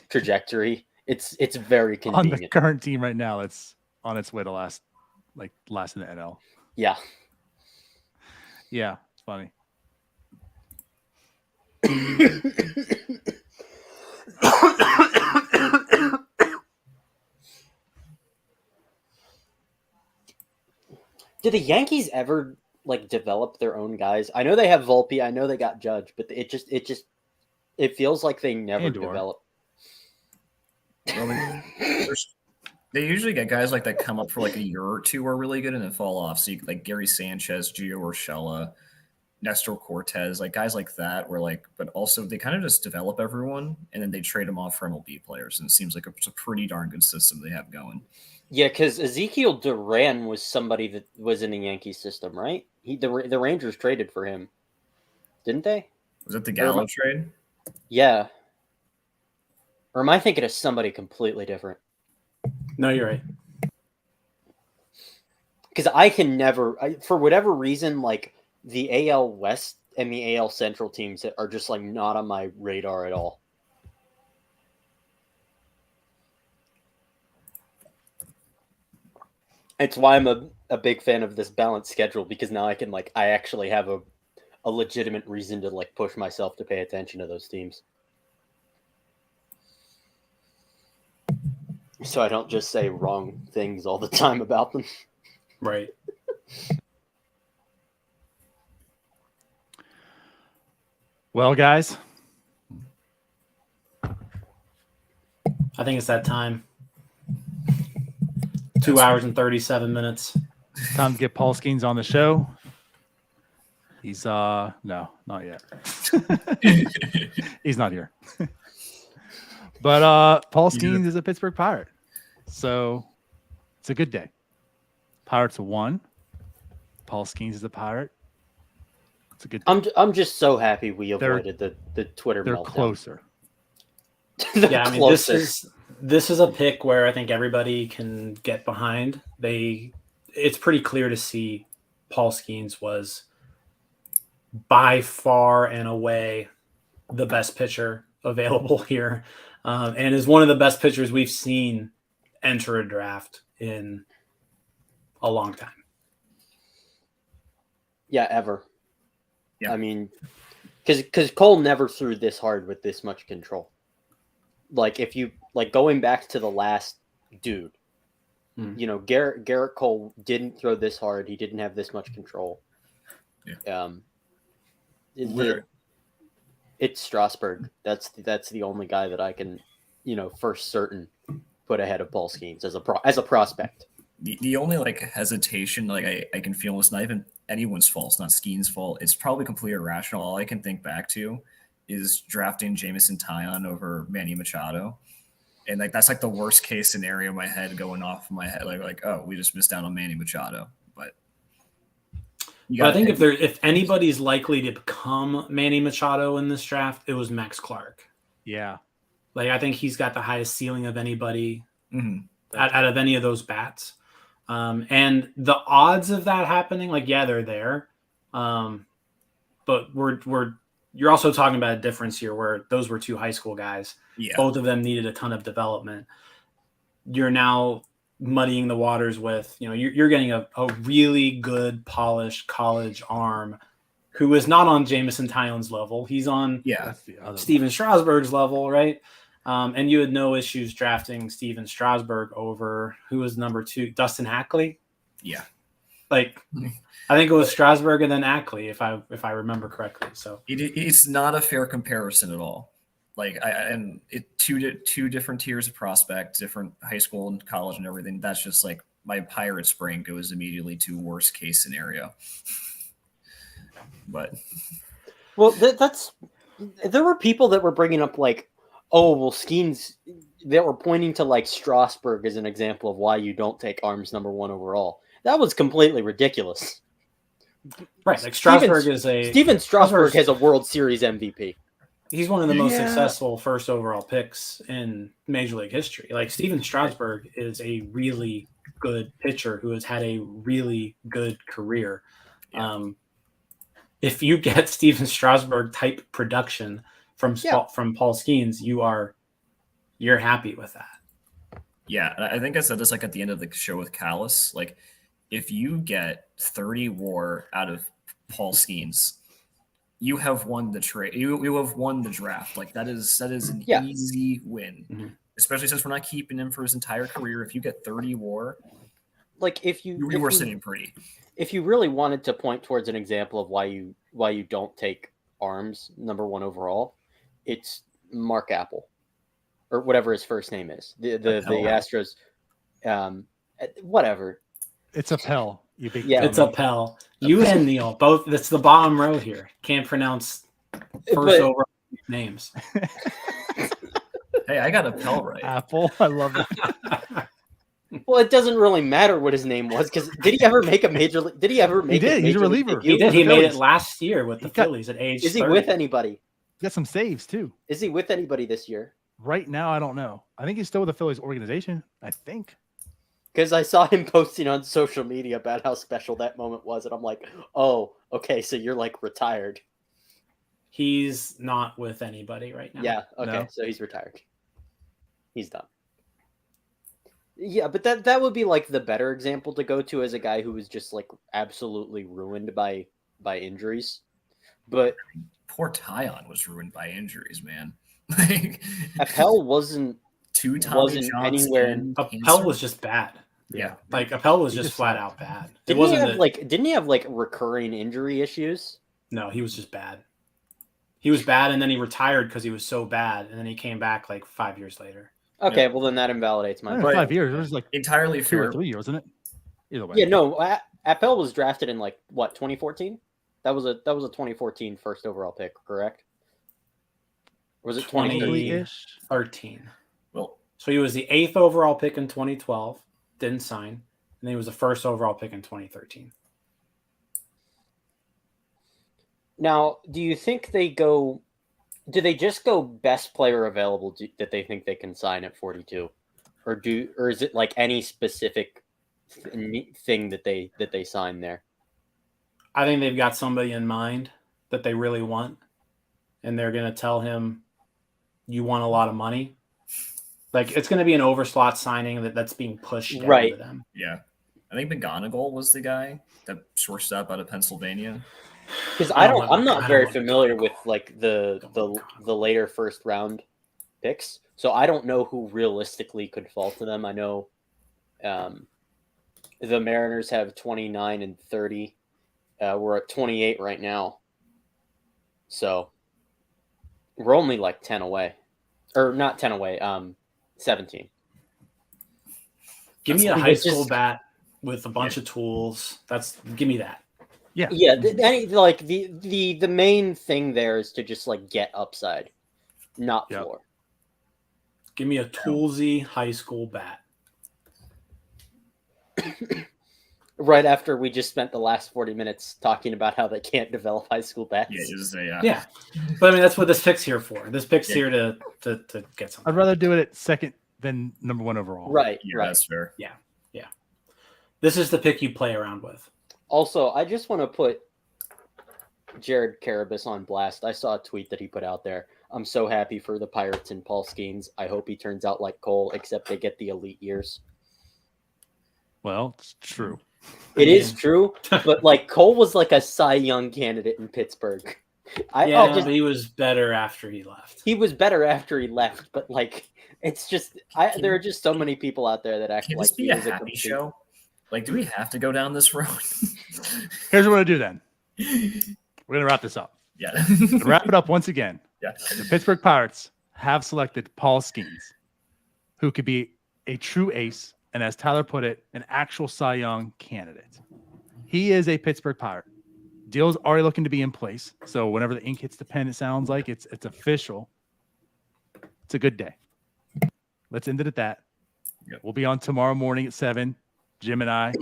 trajectory, it's very convenient. On the current team right now, it's on its way to last in the NL. Yeah. Yeah, it's funny. Did the Yankees ever develop their own guys? I know they have Volpe. I know they got Judge, but it feels like they never develop. Well, they usually get guys like that come up for like a year or two are really good and then fall off. So like Gary Sanchez, Gio Urshela, Nestor Cortez, like guys like that were but also they kind of just develop everyone and then they trade them off for MLB players. And it seems like it's a pretty darn good system they have going. Yeah, because Ezekiel Duran was somebody that was in the Yankees system, right? The Rangers traded for him, didn't they? Was it the Gallo trade? Yeah. Or am I thinking of somebody completely different? No, you're right. Because I can never, for whatever reason, the AL West and the AL Central teams are just not on my radar at all. It's why I'm a big fan of this balanced schedule, because now I can I actually have a legitimate reason to push myself to pay attention to those teams. So I don't just say wrong things all the time about them. Right. Well, guys, I think it's that time. 2 hours and 37 minutes. time to get Paul Skenes on the show. He's no, not yet. He's not here. But Paul Skenes is a Pittsburgh Pirate. So it's a good day. Pirates won. Paul Skenes is a Pirate. It's a good day. I'm just so happy we avoided the Twitter They're meltdown. closer. Yeah, I mean, Closer. this is a pick where I think everybody can get behind. It's pretty clear to see Paul Skenes was by far and away the best pitcher available here, and is one of the best pitchers we've seen enter a draft in a long time. Yeah, ever. Yeah. I mean, because Cole never threw this hard with this much control. If you going back to the last dude, Garrett Cole didn't throw this hard. He didn't have this much control. Yeah. It's Strasburg. That's the only guy that I can, for certain put ahead of Paul Skenes as a prospect. The only hesitation I can feel is not even anyone's fault. It's not Skenes' fault. It's probably completely irrational. All I can think back to is drafting Jameson Taillon over Manny Machado. And that's the worst case scenario in my head going off in my head. Oh, we just missed out on Manny Machado. But I think if anybody's likely to become Manny Machado in this draft, it was Max Clark. Yeah. I think he's got the highest ceiling of anybody out of any of those bats. And the odds of that happening, they're there. But you're also talking about a difference here where those were two high school guys. Yeah. Both of them needed a ton of development. You're now muddying the waters with, you're getting a really good polished college arm who is not on Jameson Taillon's level. He's on Steven Strasburg's level, right? And you had no issues drafting Steven Strasburg over who was number 2, Dustin Ackley. Yeah. I think it was Strasburg and then Ackley, if I remember correctly. So it's not a fair comparison at all. Two different tiers of prospect, different high school and college and everything. That's just my Pirates brain goes immediately to worst case scenario. But there were people that were bringing up Skenes that were pointing to Strasburg as an example of why you don't take arms number 1 overall. That was completely ridiculous. Right, Strasburg Steven Strasburg has a World Series MVP. He's one of the most Yeah. successful first overall picks in Major League history. Like Steven Strasburg is a really good pitcher who has had a really good career. Yeah. If you get Steven Strasburg type production from Paul Skenes, you're happy with that. Yeah, I think I said this like at the end of the show with Callis. Like, if you get 30 WAR out of Paul Skenes, you have won the trade. You have won the draft. Like that is an easy win, especially since we're not keeping him for his entire career. If you get 30 WAR, like if you were sitting pretty. If you really wanted to point towards an example of why you don't take arms number 1 overall, it's Mark Apple, or whatever his first name is. The Astros, whatever. It's Appel. You big It's Appel. You and Neil both. That's the bottom row here. Can't pronounce first overall names. Hey, I got Appel right. Apple. I love it. Well, it doesn't really matter what his name was because did he ever make a major league? Did he ever make? He did. He's a reliever. He did. He made it last year with the Phillies at age. Is he 30. with anybody? He got some saves too. Is he with anybody this year? Right now, I don't know. I think he's still with the Phillies organization. I think. Because I saw him posting on social media about how special that moment was, and I'm like, oh, okay, so you're like retired. He's not with anybody right now. Yeah. Okay. No. So he's retired. He's done. Yeah, but that would be like the better example to go to as a guy who was just like absolutely ruined by injuries. But poor Tyon was ruined by injuries, man. Like Appel wasn't anywhere. Appel was just bad. Yeah, like Appel was just flat out bad. Didn't he have like recurring injury issues? No, he was just bad. He was bad, and then he retired because he was so bad, and then he came back like 5 years later. Okay, well then that invalidates my point. 5 years. It was like entirely 2 or 3 years, wasn't it? Either way. Yeah, no. Appel was drafted in like what 2014. That was a 2014 first overall pick, correct? Or was it 2013? Well, so he was the 8th overall pick in 2012, didn't sign, and then he was the first overall pick in 2013. Now, do you think do they just go best player available that they think they can sign at 42, or is it like any specific thing that they sign there? I think they've got somebody in mind that they really want, and they're going to tell him, "You want a lot of money." Like it's going to be an overslot signing that's being pushed down to them. Yeah, I think McGonigal was the guy that sourced up out of Pennsylvania. Because I'm not very familiar with like the later first round picks, so I don't know who realistically could fall to them. I know the Mariners have 29 and 30. We're at 28 right now, so we're only like 10 away, or not 10 away. 17. Give me a high school bat with a bunch of tools. Give me that. Yeah. Yeah. Like the main thing there is to just like get upside, not floor. Give me a toolsy high school bat. Right after we just spent the last 40 minutes talking about how they can't develop high school bats. Yeah. But I mean, that's what this pick's here for. This pick's here to get something. I'd rather do it at second than number 1 overall. Right. Yeah, right. that's fair. Yeah. This is the pick you play around with. Also, I just want to put Jared Carabas on blast. I saw a tweet that he put out there. I'm so happy for the Pirates and Paul Skenes. I hope he turns out like Cole, except they get the elite years. Well, it's true. It is true, but like Cole was like a Cy Young candidate in Pittsburgh. But he was better after he left. He was better after he left, but like it's just there are just so many people out there that act Can like this be a happy show? Like, do we have to go down this road? Here's what we're gonna do then. We're gonna wrap this up. Yeah. Wrap it up once again. Yeah. The Pittsburgh Pirates have selected Paul Skenes, who could be a true ace, and as Tyler put it, an actual Cy Young candidate. He is a Pittsburgh Pirate. Deal's already looking to be in place. So whenever the ink hits the pen, it sounds like it's official. It's a good day. Let's end it at that. Yep. We'll be on tomorrow morning at 7. Jim and I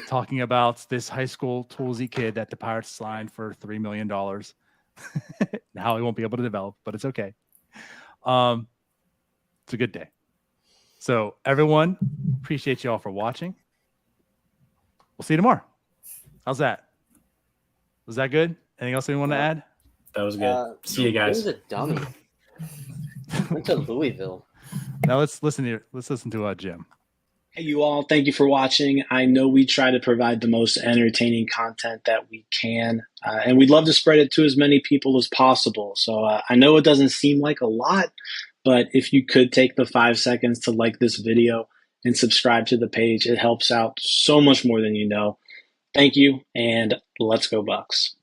talking about this high school toolsy kid that the Pirates signed for $3 million. Now he won't be able to develop, but it's okay. It's a good day. So everyone, appreciate you all for watching. We'll see you tomorrow. How's that? Was that good? Anything else anyone want to add? That was good. See you It guys. was a dummy. Went to Louisville. Now let's listen to Jim. Hey, you all. Thank you for watching. I know we try to provide the most entertaining content that we can, and we'd love to spread it to as many people as possible. So I know it doesn't seem like a lot, but if you could take the 5 seconds to like this video and subscribe to the page, it helps out so much more than you know. Thank you, and let's go Bucks.